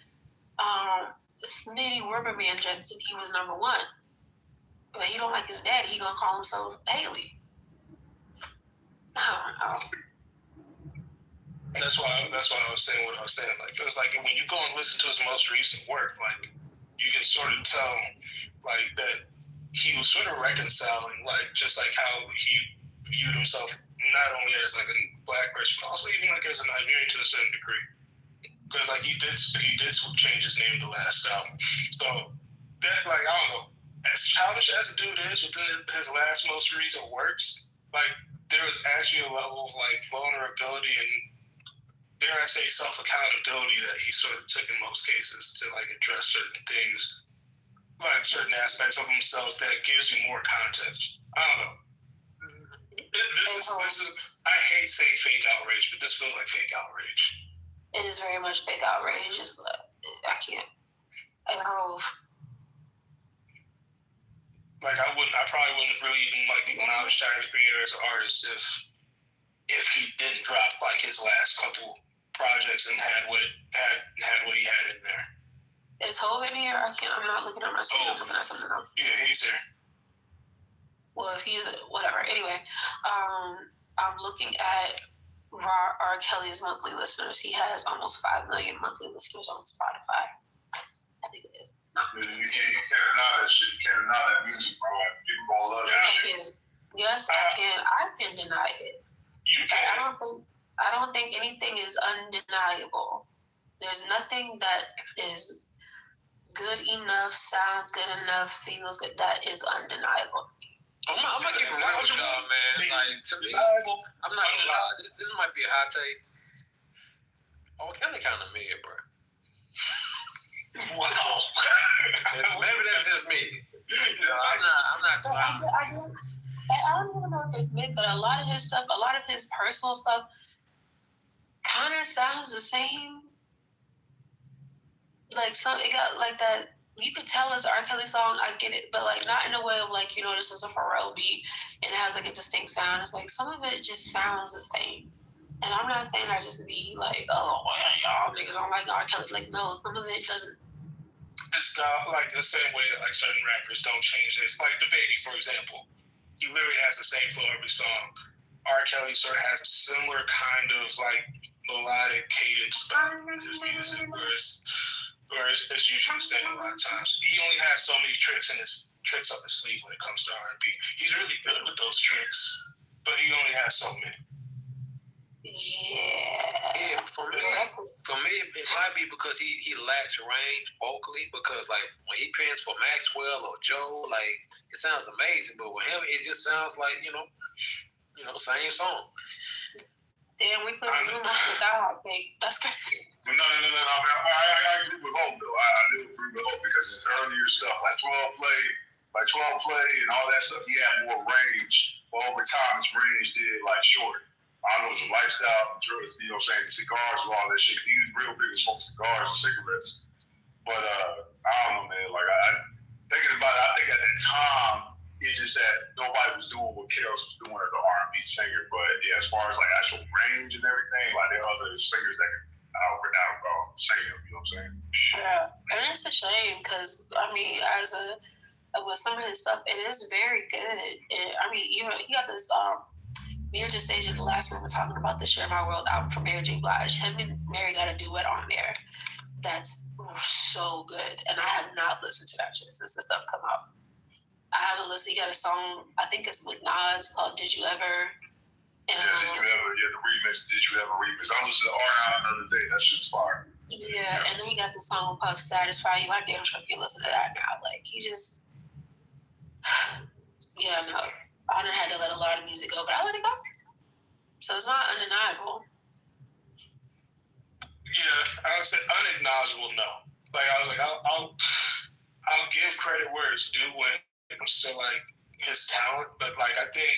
Smitty Werberman Jensen. He was number one. But he don't like his dad. He gonna call himself Haley. I don't know. That's why I was saying what I was saying. Like, it's like when you go and listen to his most recent work, like, you can sort of tell, like, that he was sort of reconciling, like, just like how he viewed himself not only as like a black person, but also even like as a Nigerian to a certain degree. Because like he did change his name the last album. So that, like, I don't know, as childish as a dude is within his last most recent works, like, there was actually a level of like vulnerability and, dare I say, self-accountability that he sort of took in most cases to like address certain things, like certain aspects of himself that gives you more context. I don't know. This is I hate saying fake outrage, but this feels like fake outrage. It is very much fake outrage. Just I can't. I hope. Like, I probably wouldn't have really even like acknowledged Tyler's creator as an artist if he didn't drop like his last couple projects and had what he had in there. Is Hov in here? I'm not looking at my screen. I'm looking at something else. Yeah, he's here. Well, if he's whatever. Anyway, I'm looking at R. Kelly's monthly listeners. He has almost 5 million monthly listeners on Spotify. I think it is. You can't deny that shit. You can't deny that music, bro. People gonna love that shit. Yes, I can. I can deny it. You can. I don't think anything is undeniable. There's nothing that is good enough, sounds good enough, feels good, that is undeniable. I'm gonna keep it real with y'all, man. Like, to me, I'm not gonna lie. This might be a hot take. Oh, Kelly kind of mid, bro. Wow. Maybe that's just me. I'm not too hot. I don't even know if it's mid, but a lot of his stuff, a lot of his personal stuff, kind of sounds the same. Like, it got like that. You could tell it's R. Kelly song, I get it, but like not in a way of like, this is a Pharrell beat and it has like a distinct sound. It's like some of it just sounds the same. And I'm not saying that just to be like, oh, y'all niggas don't like R. Kelly. Like, no, some of it doesn't It's like the same way that like certain rappers don't change this. Like the Baby, for example, he literally has the same flow every song. R. Kelly sort of has a similar kind of like melodic cadence style with his music, where it's usually the same a lot of times. He only has so many tricks up his sleeve when it comes to R&B. He's really good with those tricks, but he only has so many. Yeah. For me, it might be because he lacks range vocally. Because like when he pans for Maxwell or Joe, like it sounds amazing, but with him, it just sounds like same song. Damn, we couldn't do much without Take. That's crazy. No. I agree with Hope though. I do agree with Hope because his earlier stuff, like 12 play, and all that stuff, he had more range. But over time, his range did like short. I don't know, it's a lifestyle, drugs, you know what I'm saying, cigars and all that shit. He was real big as smoke cigars and cigarettes. But I don't know, man. Like thinking about it, I think at that time, it's just that nobody was doing what Kels was doing as an R&B singer. But yeah, as far as like actual range and everything, like there are other singers that can sing him, you know what I'm saying? Yeah, and it's a shame because with some of his stuff, it is very good. He got this Mary just staged in the last one we're talking about the Share My World album from Mary J. Blige. Him and Mary got a duet on there. That's so good. And I have not listened to that shit since the stuff come out. I haven't listened. He got a song, I think it's with Nas called Did You Ever? And, Did You Ever? Yeah, the remix, Did You Ever remix. I listened to R.I. the other day. That shit's fire. Yeah, and then he got the song with Puff, Satisfy You. I damn sure if you listen to that now. Like, he just... Yeah, no. I done had to let a lot of music go, but I let it go. So it's not undeniable. Yeah, I would say unacknowledgeable, no. Like I'll give credit where it's due when it comes to like his talent, but like I think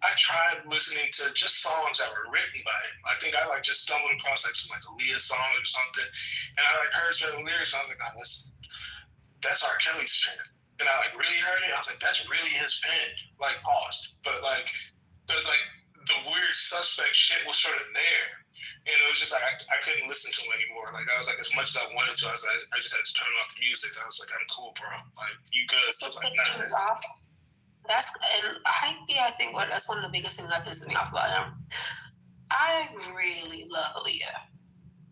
I tried listening to just songs that were written by him. I think I like just stumbled across like some like Aaliyah song or something, and I like heard certain lyrics. I was like, oh, that's R. Kelly's pen. And I like really heard it. I was like, that's really his pen. Like paused, but like there's like the weird suspect shit was sort of there, and it was just like I couldn't listen to him anymore. Like I was like, as much as I wanted to, I just had to turn off the music. I was like, I'm cool, bro. Like you good? Like nothing. I think that's one of the biggest things that pisses me off about him. I really love Aaliyah.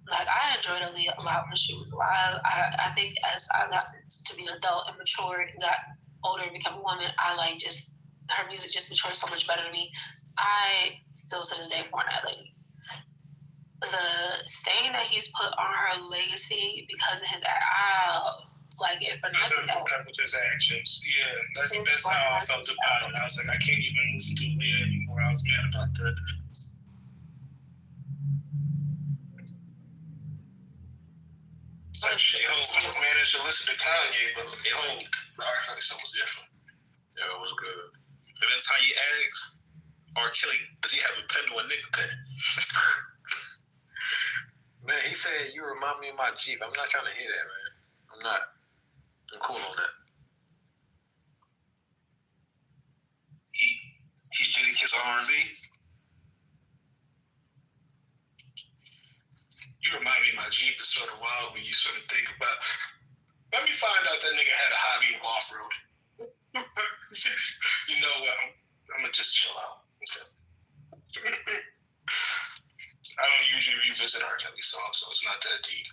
Like, I enjoyed Aaliyah a lot when she was alive. I think as I got to be an adult and matured and got older and become a woman, I like just, her music just matured so much better to me. I still to this day mourn that lady. The stain that he's put on her legacy because of his like if for nothing else. With his actions, yeah, that's how I felt about it. I was like, I can't even listen to Aaliyah anymore. I was mad about that. It's like shit, managed to listen to Kanye, but the R. Kelly stuff was different. Yeah, it was good. But that's how you ask R. Kelly, does he have a pen or a nigga pen? Man, he said, you remind me of my Jeep. I'm not trying to hear that, man. I'm not. I'm cool on that. He did his R&B. You remind me of my Jeep is sort of wild when you sort of think about. Let me find out that nigga had a hobby of off-roading. You know what? I'm gonna just chill out. Okay. I don't usually revisit R. Kelly songs, so it's not that deep.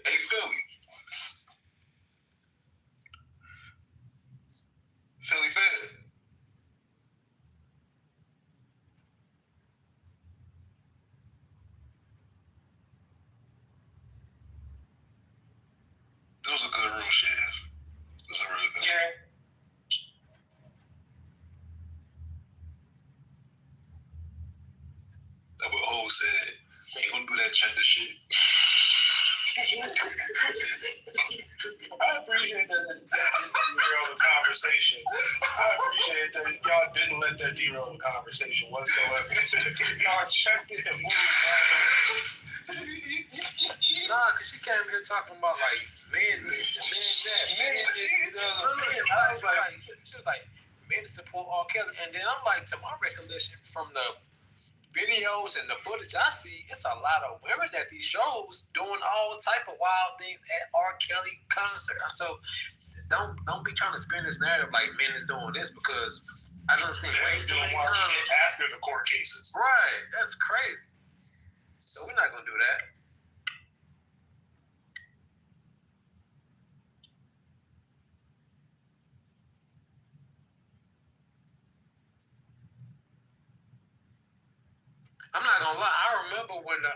Hey, Philly. Philly Fed. This was a good room, shit. This was a really good room. Yeah. That's what Ho said. Ain't gonna do that gender shit. I appreciate that derail the conversation. I appreciate that y'all didn't let that derail the conversation whatsoever. Y'all checked it and moved on. Nah, because she came here talking about like men this and men that. Men this. I women support R. Kelly. And then I'm like, to my recollection from the videos and the footage I see, it's a lot of women at these shows doing all type of wild things at R. Kelly concert. So don't be trying to spin this narrative like men is doing this, because I don't see way too many times after the court cases. Right, that's crazy. So we're not gonna do that. I'm not gonna lie. I remember when the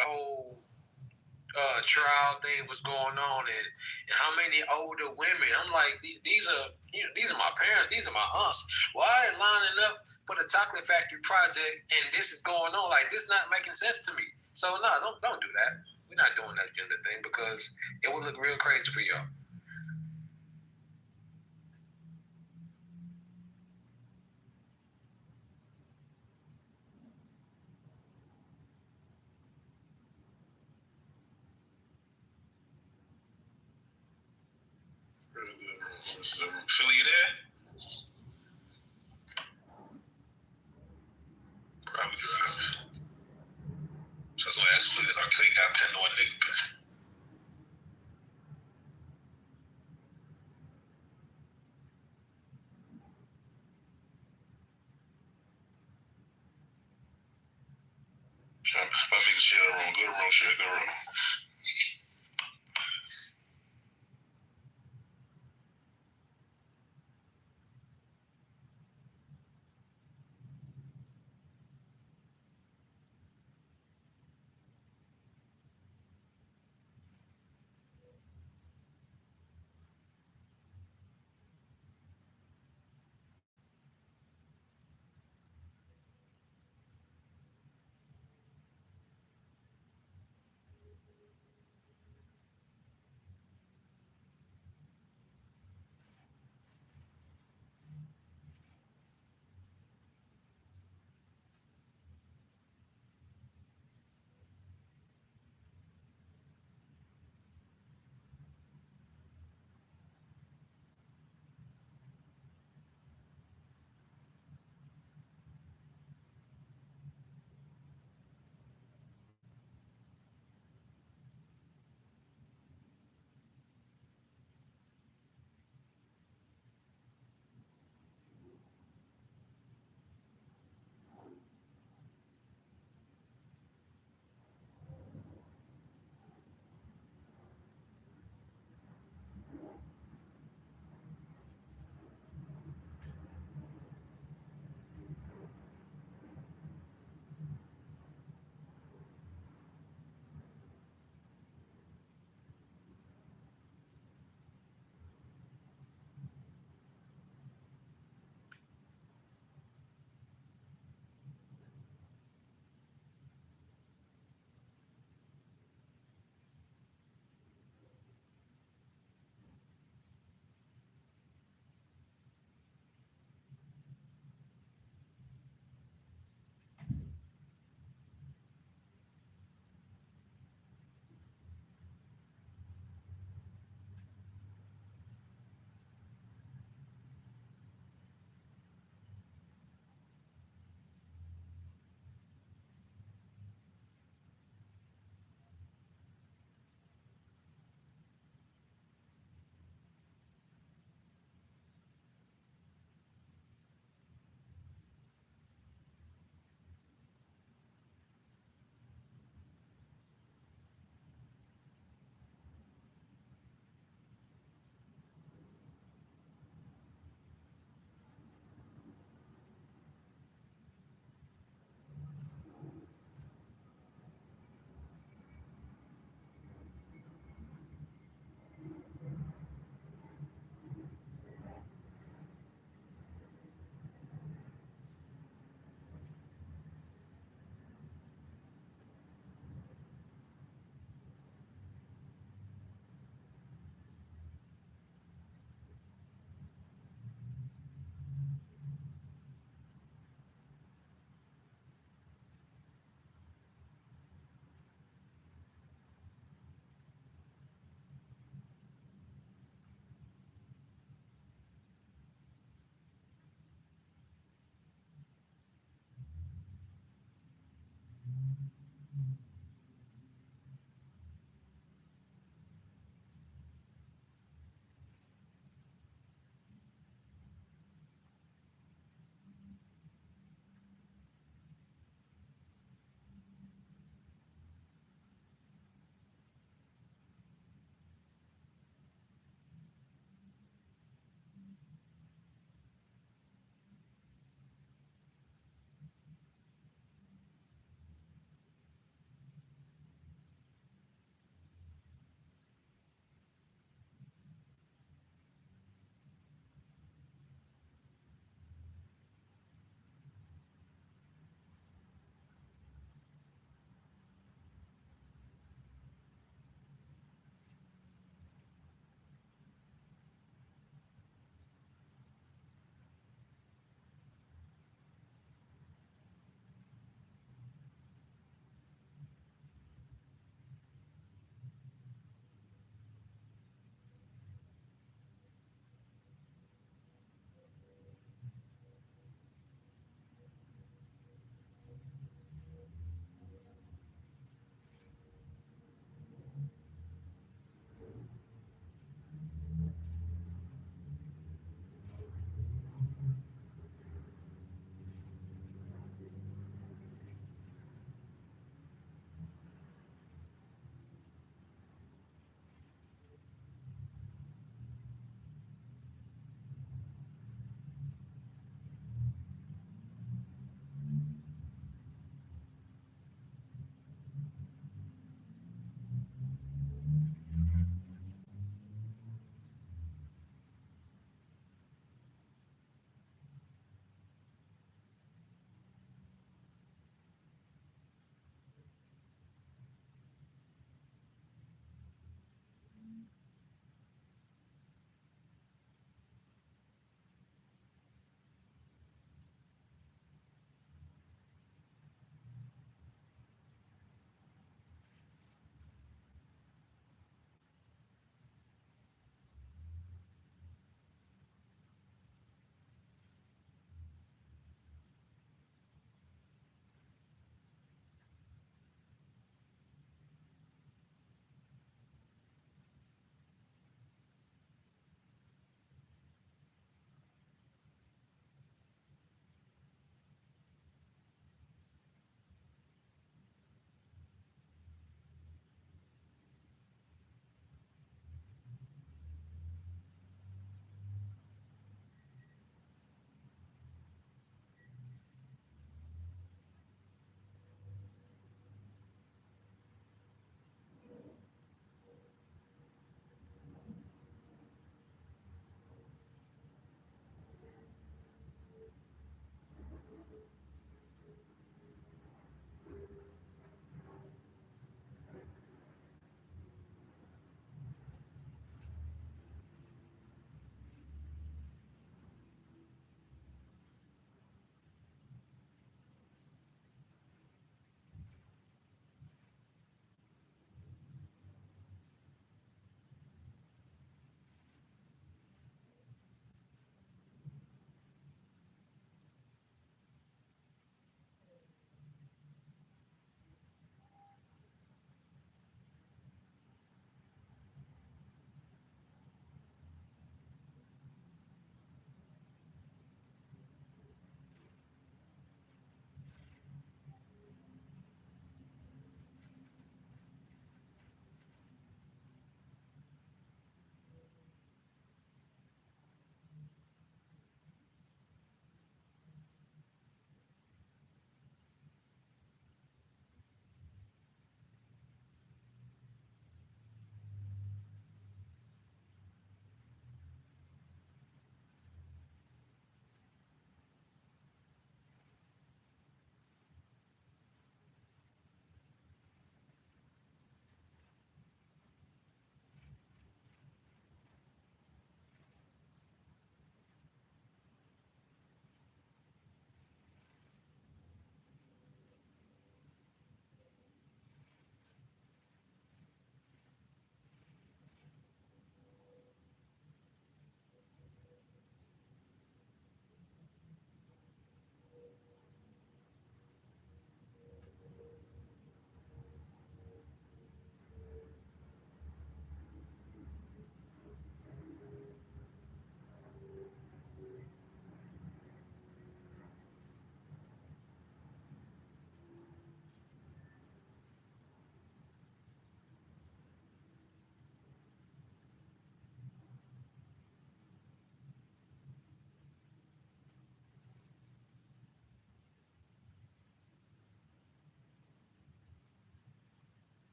whole trial thing was going on, and how many older women. I'm like, these are my parents. These are my aunts. Why are they lining up for the Chocolate Factory project, and this is going on? Like, this is not making sense to me. So no, don't do that. We're not doing that gender thing, because it would look real crazy for y'all. Philly, you there? Probably driving. So I was gonna ask Philly, I'll tell you, got pinned on nigga piss. My nigga share the room. Go to room, share, go to room.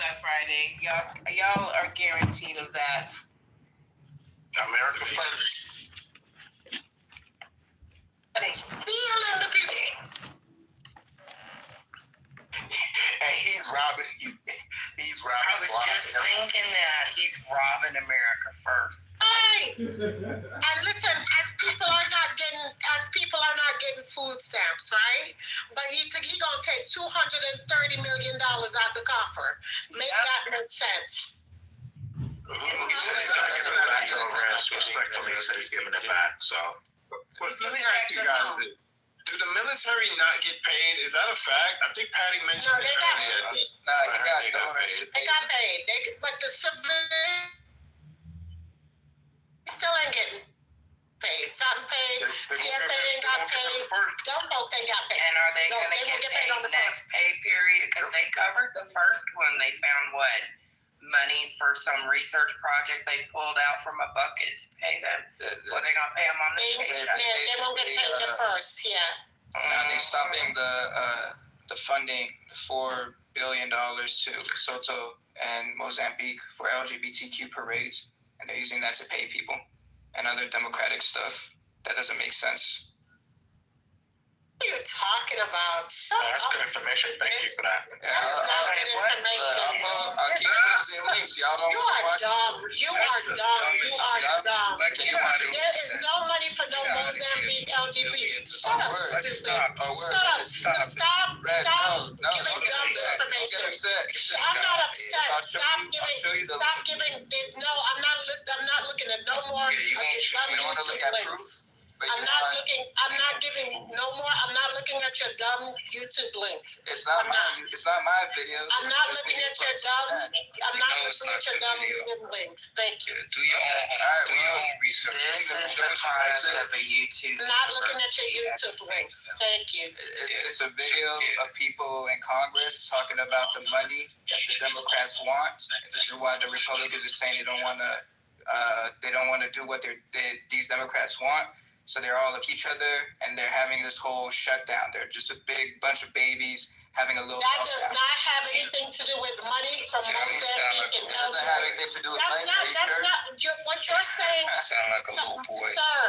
that Friday. Y'all are guaranteed of that. America first. They stealing the people. And he's robbing. He's robbing. I was just thinking that he's robbing America first. Right. And listen, as people are not getting food stamps, right? But he gonna take $230 million out the coffer. Make that make sense. He said he's gonna give it back to the rest. Respectfully, he said he's giving it back. So, let me ask you guys this. Do the military not get paid? Is that a fact? I think Patty mentioned it earlier. They got paid. But the civilians still ain't getting paid. Something paid. TSA ain't got paid. Those folks ain't got paid. And are they going to get paid on the next pay period? Because they covered the first one. They found money for some research project they pulled out from a bucket to pay them. Well, they're going to pay them on the paycheck. They won't get paid the first, Now they're stopping the funding, the $4 billion to Lesotho and Mozambique for LGBTQ parades, and they're using that to pay people and other democratic stuff. That doesn't make sense. What are you talking about? that's good information. Thank you for that. That is not good information. I'll keep posting links. Y'all don't You are dumb. You are dumb. There is no money for no Mozambique LGBT. Shut up, stupid. Shut up. Stop giving dumb information. I'm not upset. Stop giving. I'm not looking at no more of your dumb YouTube links. I'm not giving no more. I'm not looking at your dumb YouTube links. It's not my video. I'm not looking at your dumb. I'm not looking at your dumb YouTube links. Thank you. Do your own research. This is the product of a YouTube. Not looking at your YouTube links. Thank you. It's a video of people in Congress talking about the money that the Democrats want. This is why the Republicans are saying they don't want to do what these Democrats want. So they're all of each other, and they're having this whole shutdown. They're just a big bunch of babies having a little. That does not have anything to do with money from Mozambique and Belgium. It doesn't have anything to do with money. That's not what you're saying. Sound like a little boy.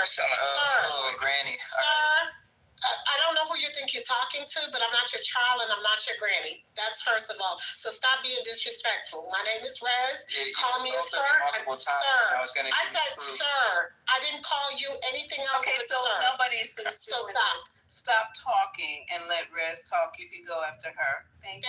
Sir. Oh, granny. Sir. I don't know who you think you're talking to, but I'm not your child and I'm not your granny. That's first of all. So stop being disrespectful. My name is Rez. Call me a sir. Sir. I said sir. I didn't call you anything else but so sir. Nobody is So stop. Stop talking and let Rez talk. You can go after her. Thank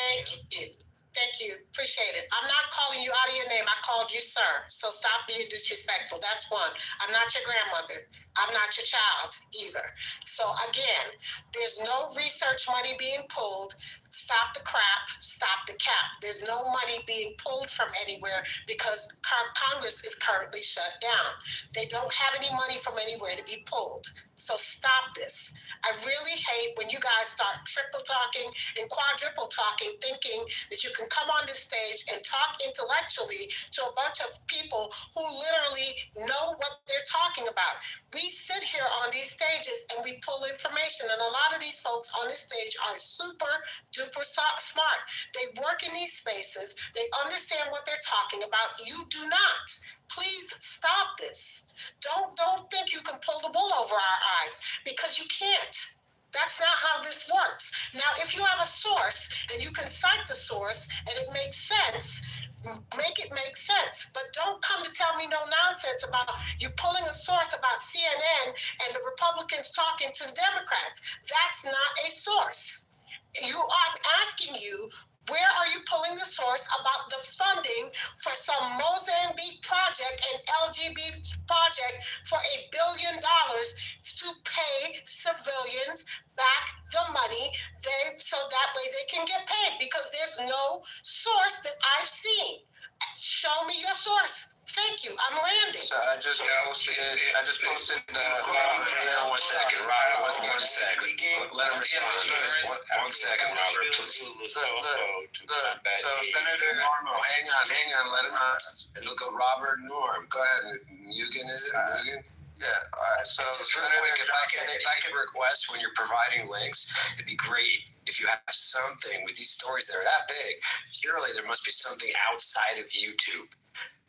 you. Thank you. Appreciate it. I'm not calling you out of your name. I called you sir. So stop being disrespectful. That's one. I'm not your grandmother. I'm not your child either. So again, there's no research money being pulled. Stop the crap. Stop the cap. There's no money being pulled from anywhere because Congress is currently shut down. They don't have any money from anywhere to be pulled. So stop this. I really hate when you guys start triple talking and quadruple talking, thinking that you can come on this stage and talk intellectually to a bunch of people who literally know what they're talking about. We sit here on these stages and we pull information, and a lot of these folks on this stage are super duper smart. They work in these spaces. They understand what they're talking about. You do not. Please stop this. Don't think you can pull the wool over our eyes, because you can't. That's not how this works. Now, if you have a source and you can cite the source and it makes sense, make it make sense. But don't come to tell me no nonsense about you pulling a source about CNN and the Republicans talking to the Democrats. That's not a source. I'm asking you, where are you pulling the source about the funding for some Mozambique project and LGBT project for $1 billion to pay civilians back the money so that way they can get paid? Because there's no source that I've seen. Show me your source. Thank you. I'm landing. So I just posted it. One second, Robert. One second. Let him respond. One second, Robert. So Senator Norm, hang on. Let him look at Robert Norm. Go ahead. Mugen, is it Mugen? Yeah. All right. So Senator, if I could request when you're providing links, it'd be great if you have something with these stories that are that big, surely there must be something outside of YouTube,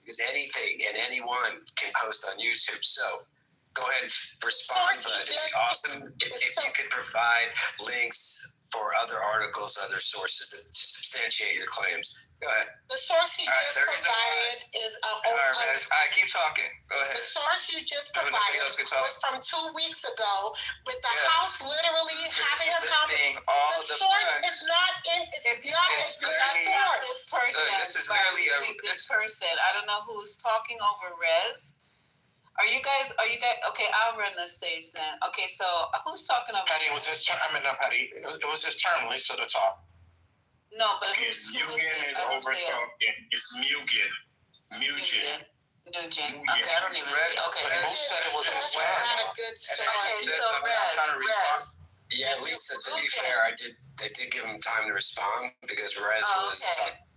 because anything and anyone can post on YouTube. So go ahead and respond, but it'd be awesome if you could provide links for other articles, other sources to substantiate your claims. Go ahead. The source he just provided is keep talking. Go ahead. The source you just provided was from 2 weeks ago, with the House literally having a conversation. The source is not in. It's not a good source. This is literally this person. I don't know who's talking over Rez. Are you guys? Okay, I'll run the stage then. Okay, so who's talking over? Patty, it was his turn. I mean, not Patty. It was his term, Lisa, to talk. No, but who's Mugen is over talking. It's Mugen. Nugent. Okay, I don't even see. Okay, who said it was his That's not a good source. Okay, so Rez. Yeah, Lisa, to be fair, I did give him time to respond because Rez was.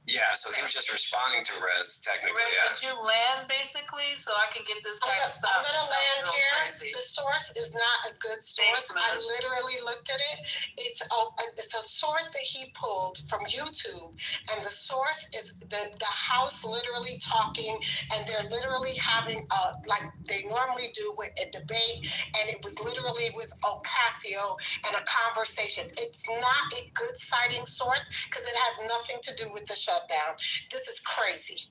Yeah, so he was just responding to Rez, technically. Rez, did you land, basically, so I can get this guy to stop? I'm going to land here. Crazy. The source is not a good source. I literally looked at it. It's a source that he pulled from YouTube, and the source is the House literally talking, and they're literally having, like they normally do, with a debate, and it was literally with Ocasio and a conversation. It's not a good citing source because it has nothing to do with the shutdown. This is crazy.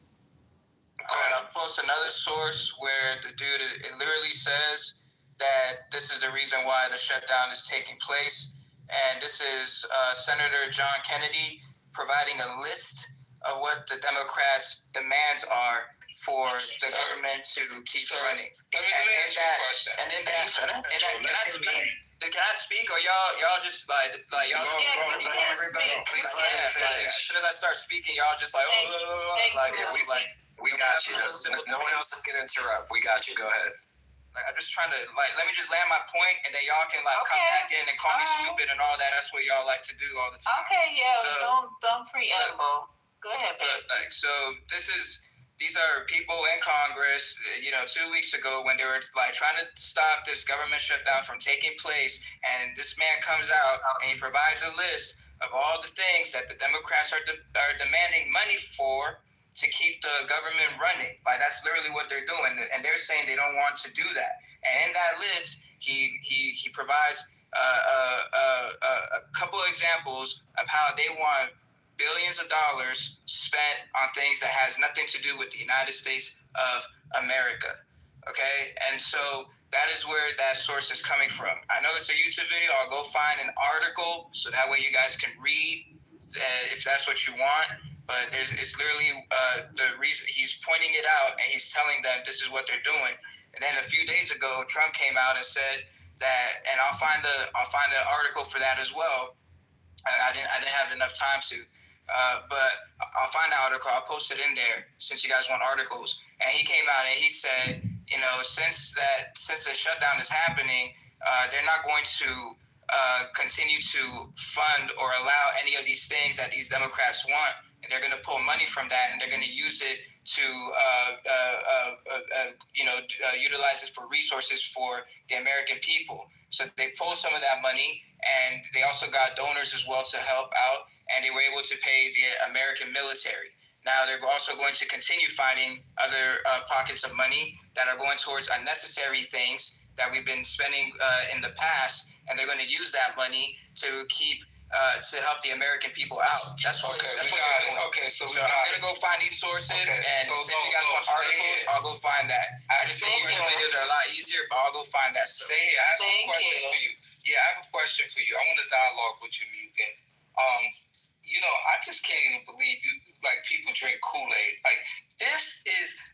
All right, I'll post another source where the dude, it literally says that this is the reason why the shutdown is taking place. And this is Senator John Kennedy providing a list of what the Democrats' demands are for the government to keep running. Let me ask you a question. Can I speak, or y'all just like y'all? Please let as soon as I start speaking, y'all just like we got you. No one else can interrupt. We got you. Go ahead. I'm just trying to let me just land my point, and then y'all can come back in and call me stupid and all that. That's what y'all like to do all the time. Okay, yeah. So, don't preamble. Go ahead, babe. So these are people in Congress, 2 weeks ago when they were trying to stop this government shutdown from taking place. And this man comes out and he provides a list of all the things that the Democrats are demanding money for to keep the government running. That's literally what they're doing. And they're saying they don't want to do that. And in that list, he provides a couple examples of how they want billions of dollars spent on things that has nothing to do with the United States of America. Okay? And so that is where that source is coming from. I know it's a YouTube video. I'll go find an article so that way you guys can read if that's what you want. But it's literally the reason he's pointing it out, and he's telling them this is what they're doing. And then a few days ago, Trump came out and said that, and I'll find the article for that as well. I didn't have enough time to. But I'll find the article. I'll post it in there since you guys want articles. And he came out and he said, since the shutdown is happening, they're not going to continue to fund or allow any of these things that these Democrats want. And they're going to pull money from that, and they're going to use it to utilize it for resources for the American people. So they pulled some of that money, and they also got donors as well to help out. And they were able to pay the American military. Now they're also going to continue finding other pockets of money that are going towards unnecessary things that we've been spending in the past, and they're going to use that money to keep to help the American people out. That's what they're doing. Okay, so I'm going to go find these sources, and since you guys want articles, I'll go find that. I just think YouTube videos are a lot easier, but I'll go find that stuff. I have some questions for you. Yeah, I have a question for you. I want to dialogue with you, Mugen. I just can't even believe people drink Kool-Aid. This is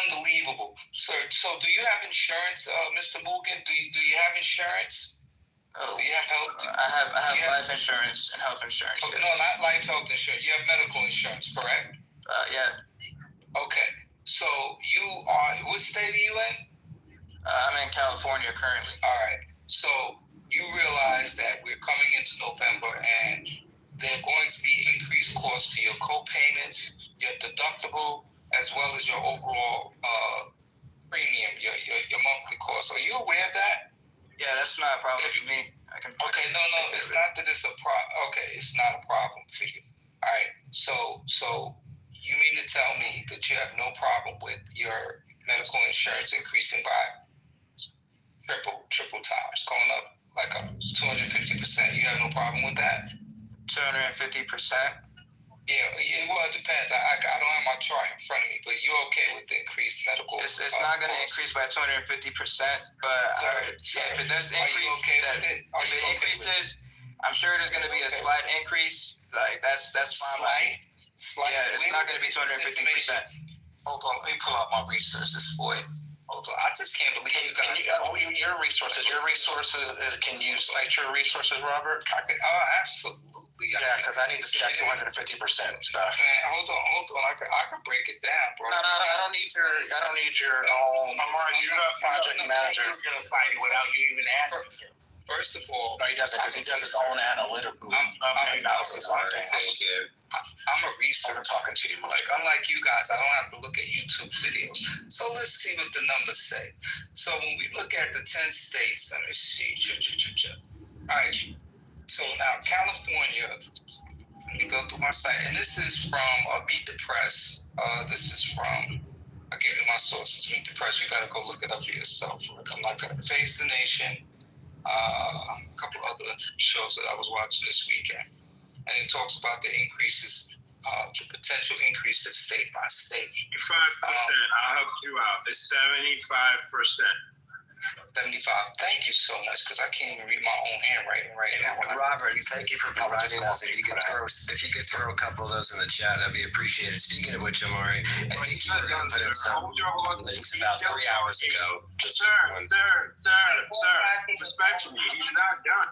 unbelievable, sir. So do you have insurance, Mr. Mugen? Do you have insurance? Do you have health? I have life insurance and health insurance. Okay, yes. No, not life health insurance. You have medical insurance, correct? Yeah. Okay. So you are, what state are you in? I'm in California currently. All right. So you realize that we're coming into November, and there are going to be increased costs to your co-payments, your deductible, as well as your overall premium, your monthly cost. Are you aware of that? Yeah, that's not a problem for me. Okay, no, it's not that it's a problem. Okay, it's not a problem for you. All right, so you mean to tell me that you have no problem with your medical insurance increasing by triple times, going up like up 250%? You have no problem with that? 250%. Yeah, well, it depends. I don't have my chart in front of me, but you're okay with the increased medical? It's not going to increase by 250%, but if it does increase, if it increases, I'm sure there's going to be a slight increase. Like that's fine. Slight. Yeah, it's not going to be 250%. Hold on, let me pull out my resources, boy. Hold on, I just can't believe you guys. Your resources. Can you cite your resources, Robert? I can. Absolutely. Yeah, because I need to see that 250% stuff. Man, hold on. I can break it down, bro. No, I don't need your Amari, you're not project manager. He's gonna cite it without you even asking. First of all, no, he doesn't, because he does his own analytical analysis on things. I'm a researcher talking to you. Like, unlike you guys, I don't have to look at YouTube videos. So let's see what the numbers say. So when we look at the 10 states, let me see. All right. So now California, let me go through my site. And this is from Meet the Press. This is from, I'll give you my sources. Meet the Press, you got to go look it up for yourself. I'm not going to Face the Nation. A couple other shows that I was watching this weekend. And it talks about the increases, the potential increases state by state. 5%. I'll help you out. It's 75%. 75. Thank you so much, because I can't even read my own handwriting right now. Robert, thank you for providing those. If you could throw a couple of those in the chat, that'd be appreciated. Speaking of which, Amari, I think you were going to put in some links about 3 hours ago. Sir, respectfully, you're not done.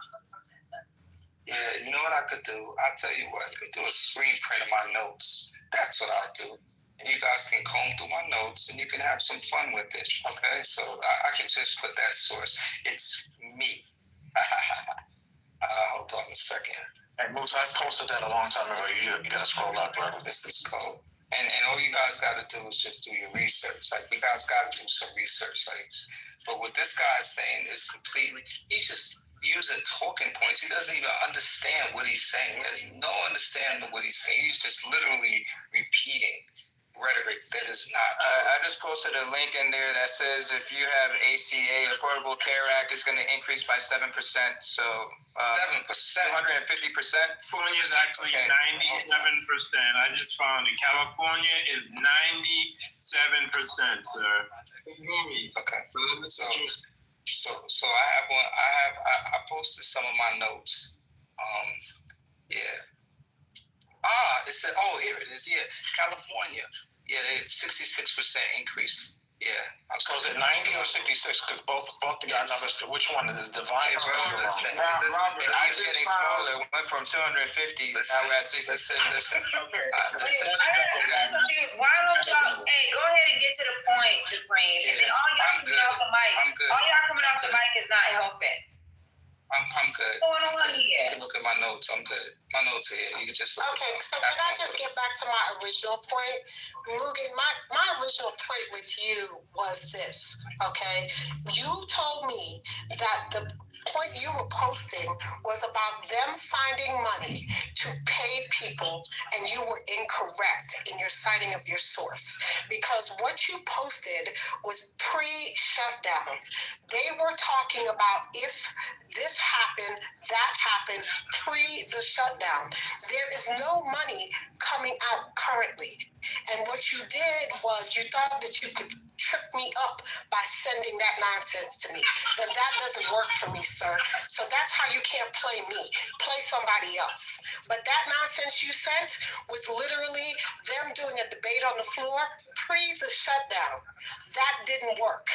Yeah, you know what I could do? I'll tell you what. I could do a screen print of my notes. That's what I'll do. And you guys can comb through my notes and you can have some fun with it. Okay? So I can just put that source. It's me. Hold on a second. Hey, Moose, I posted that a long time ago. You got to scroll up, brother. This is cool. And all you guys got to do is just do your research. Like, you guys got to do some research. Like, but what this guy is saying is completely, he's just using talking points. He doesn't even understand what he's saying. He has no understanding of what he's saying. He's just literally repeating rhetoric that is not true. I just posted a link in there that says if you have ACA, Affordable Care Act is going to increase by 7%. So 7%, 150%. California is actually 97%. I just found it. California is 97%, sir. Okay. So I have one. I posted some of my notes. Yeah. It said, here it is. Yeah, California. Yeah, it's 66% increase. Yeah. So is it 90 or 66? Because both the numbers. Which one is this? Divide or Robert, it's getting smaller. It went from 250. Now we're at 66. I'm confused. Why don't y'all? Hey, go ahead and get to the point, Dupree. And then all y'all coming off the mic. All y'all coming off the mic is not helping. I'm good. What's going on here? You can look at my notes. I'm good. My notes here. You can just look. Okay, so can I just get back to my original point? Mugen, my original point with you was this, okay? You told me that the point you were posting was about them finding money to pay people, and you were incorrect in your citing of your source, because what you posted was pre-shutdown. They were talking about if this happened, that happened pre the shutdown. There is no money coming out currently. And what you did was you thought that you could trip me up by sending that nonsense to me. That doesn't work for me, sir. So that's how you can't play me. Play somebody else. But that nonsense you sent was literally them doing a debate on the floor pre the shutdown. That didn't work.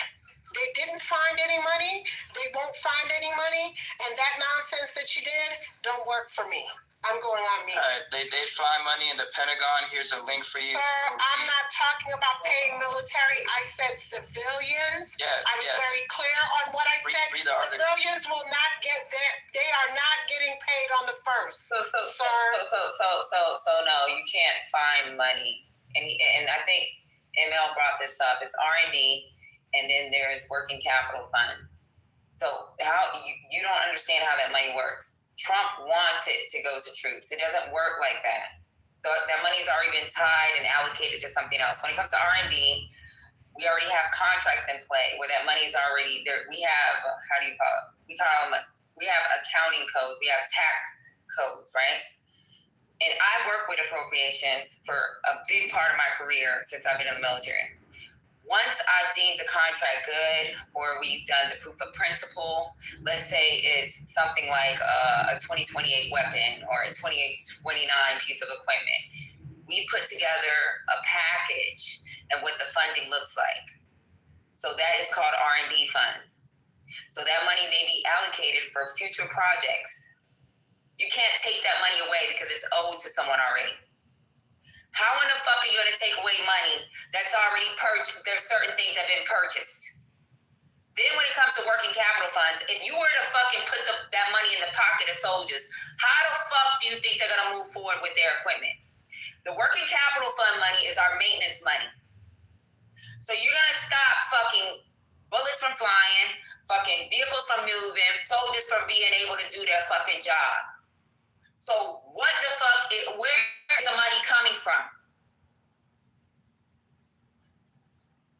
They didn't find any money. They won't find any money. And that nonsense that you did don't work for me. I'm going on mute. They find money in the Pentagon. Here's a link for you. Sir, I'm not talking about paying military. I said civilians. I was very clear on what I said. Civilians will not get there. They are not getting paid on the first. So no, you can't find money. And I think ML brought this up. It's R&D. And then there is working capital fund. So how you don't understand how that money works. Trump wants it to go to troops. It doesn't work like that. That money's already been tied and allocated to something else. When it comes to R&D, we already have contracts in play where that money's already there. We have, how do you call it? We have accounting codes. We have tax codes, right? And I work with appropriations for a big part of my career since I've been in the military. Once I've deemed the contract good, or we've done the proof of principle, let's say it's something like a 2028 weapon or a 2029 piece of equipment, we put together a package and what the funding looks like. So that is called R&D funds. So that money may be allocated for future projects. You can't take that money away because it's owed to someone already. How in the fuck are you going to take away money that's already purchased? There's certain things that have been purchased. Then when it comes to working capital funds, if you were to fucking put that money in the pocket of soldiers, how the fuck do you think they're going to move forward with their equipment? The working capital fund money is our maintenance money. So you're going to stop fucking bullets from flying, fucking vehicles from moving, soldiers from being able to do their fucking job. So what the fuck, where is the money coming from?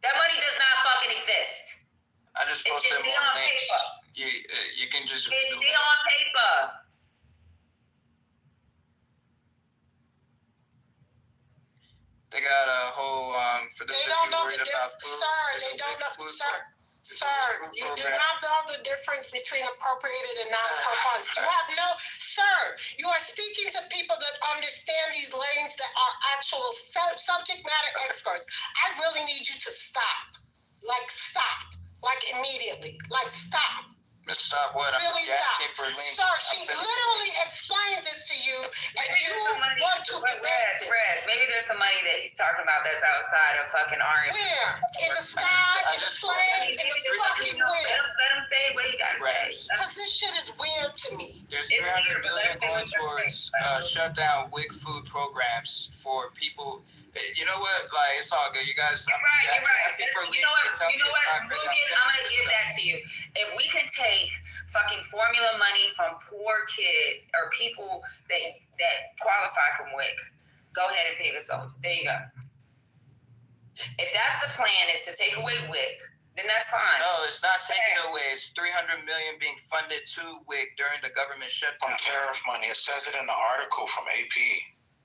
That money does not fucking exist. I just posted more links. You can just... It's on paper. They got a whole, for those they of don't you know worried the about food. Sir, they don't know, Sir, you do not know the difference between appropriated and non-appropriated funds. You have no, sir, you are speaking to people that understand these lanes that are actual subject matter experts. I really need you to stop. Like immediately. Like stop. Stop what? Really stop. Sir, she literally explained this to you, and you want to debate this. Maybe there's some money that he's talking about that's outside of fucking R&D. Where? In the sky, in the plane, in the fucking where? Let him say what he got to say. Because this shit is weird to me. There's $300 million going towards shut down WIC food programs for people. You know what? Like, it's all good. You guys. You're right. You know what? Ruben, I'm gonna give that to you. If we can take fucking formula money from poor kids or people that qualify from WIC, go ahead and pay the soldier. There you go. If that's the plan, is to take away WIC, then that's fine. No, it's not taking away. It's $300 million being funded to WIC during the government shutdown. From tariff money. It says it in the article from AP,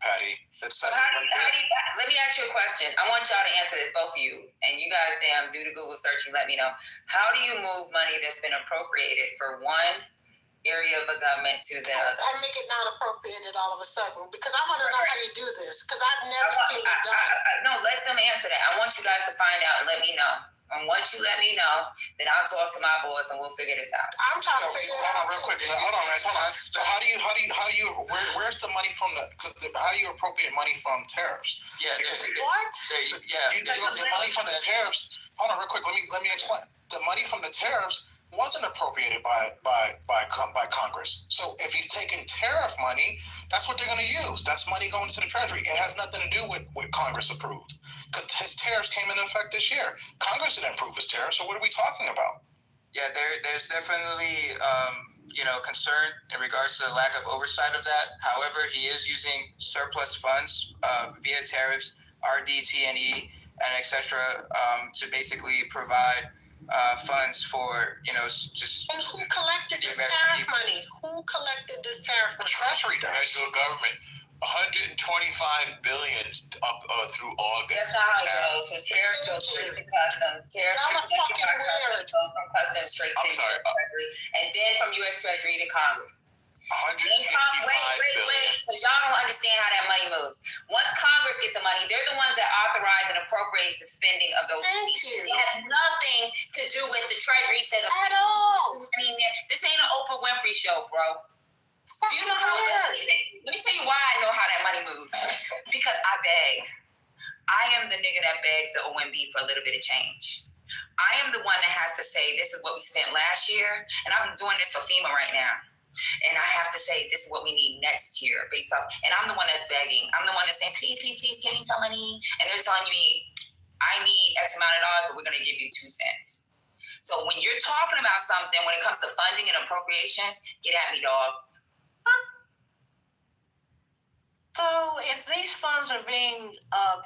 Patty. It says let me ask you a question. I want y'all to answer this, both of you. And you guys, do the Google search and let me know. How do you move money that's been appropriated for one area of a government to the other? I make it not appropriated all of a sudden because I want to know how you do this because I've never seen it done. No, let them answer that. I want you guys to find out and let me know. And once you let me know, then I'll talk to my boss and we'll figure this out. I'm trying to figure it out. Real quick. Hold on, guys. Hold on. So how do you? Where's the money from how do you appropriate money from tariffs? Yeah. What? The money from the tariffs. Hold on, real quick. Let me explain. The money from the tariffs wasn't appropriated by Congress. So if he's taking tariff money, that's what they're going to use. That's money going to the Treasury. It has nothing to do with what Congress approved because his tariffs came into effect this year. Congress didn't approve his tariffs, so what are we talking about? Yeah, there's definitely concern in regards to the lack of oversight of that. However, he is using surplus funds via tariffs, RDT&E, and etc. To basically provide funds for, just... And who collected this tariff money? Who collected this tariff money? The Treasury does. National government. $125 billion up through August. That's not how it goes. The tariffs go straight to customs. Tariffs go from customs straight to U.S. Treasury, and then from U.S. Treasury to Congress. $165 billion. Because y'all don't understand how that money moves. Once Congress get the money, they're the ones that authorize and appropriate the spending of those receipts. It has nothing to do with the Treasury says at all. I mean, this ain't an Oprah Winfrey show, bro. Do you know how? Let me tell you why I know how that money moves. Because I beg. I am the nigga that begs the OMB for a little bit of change. I am the one that has to say, this is what we spent last year, and I'm doing this for FEMA right now. And I have to say, this is what we need next year based off, and I'm the one that's begging. I'm the one that's saying, please, please, please, give me some money. And they're telling me, I need X amount of dollars, but we're going to give you 2 cents. So when you're talking about something, when it comes to funding and appropriations, get at me, dog. So if these funds are being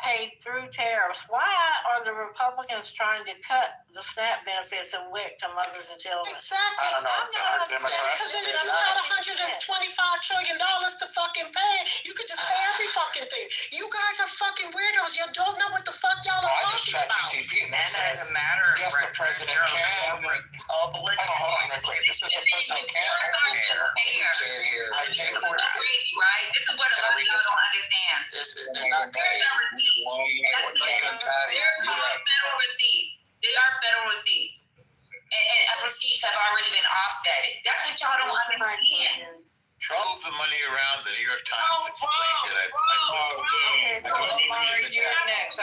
paid through tariffs, why are the Republicans trying to cut the SNAP benefits and WIC to mothers and children? Exactly. I don't know. Because they've got $125 trillion to fucking pay. You could just say every fucking thing. You guys are fucking weirdos. You don't know what the fuck y'all are talking about. GTP and And as a matter of yes, the president can. Hold on real quick. This is the president can. Right? This is what a lot of people don't understand. They're not There's no receipt. Federal receipt. They are federal receipts. And receipts have already been offsetted. That's what y'all don't understand. Trump moved the money around. The New York Times explained it. Okay, so Omari, you're next.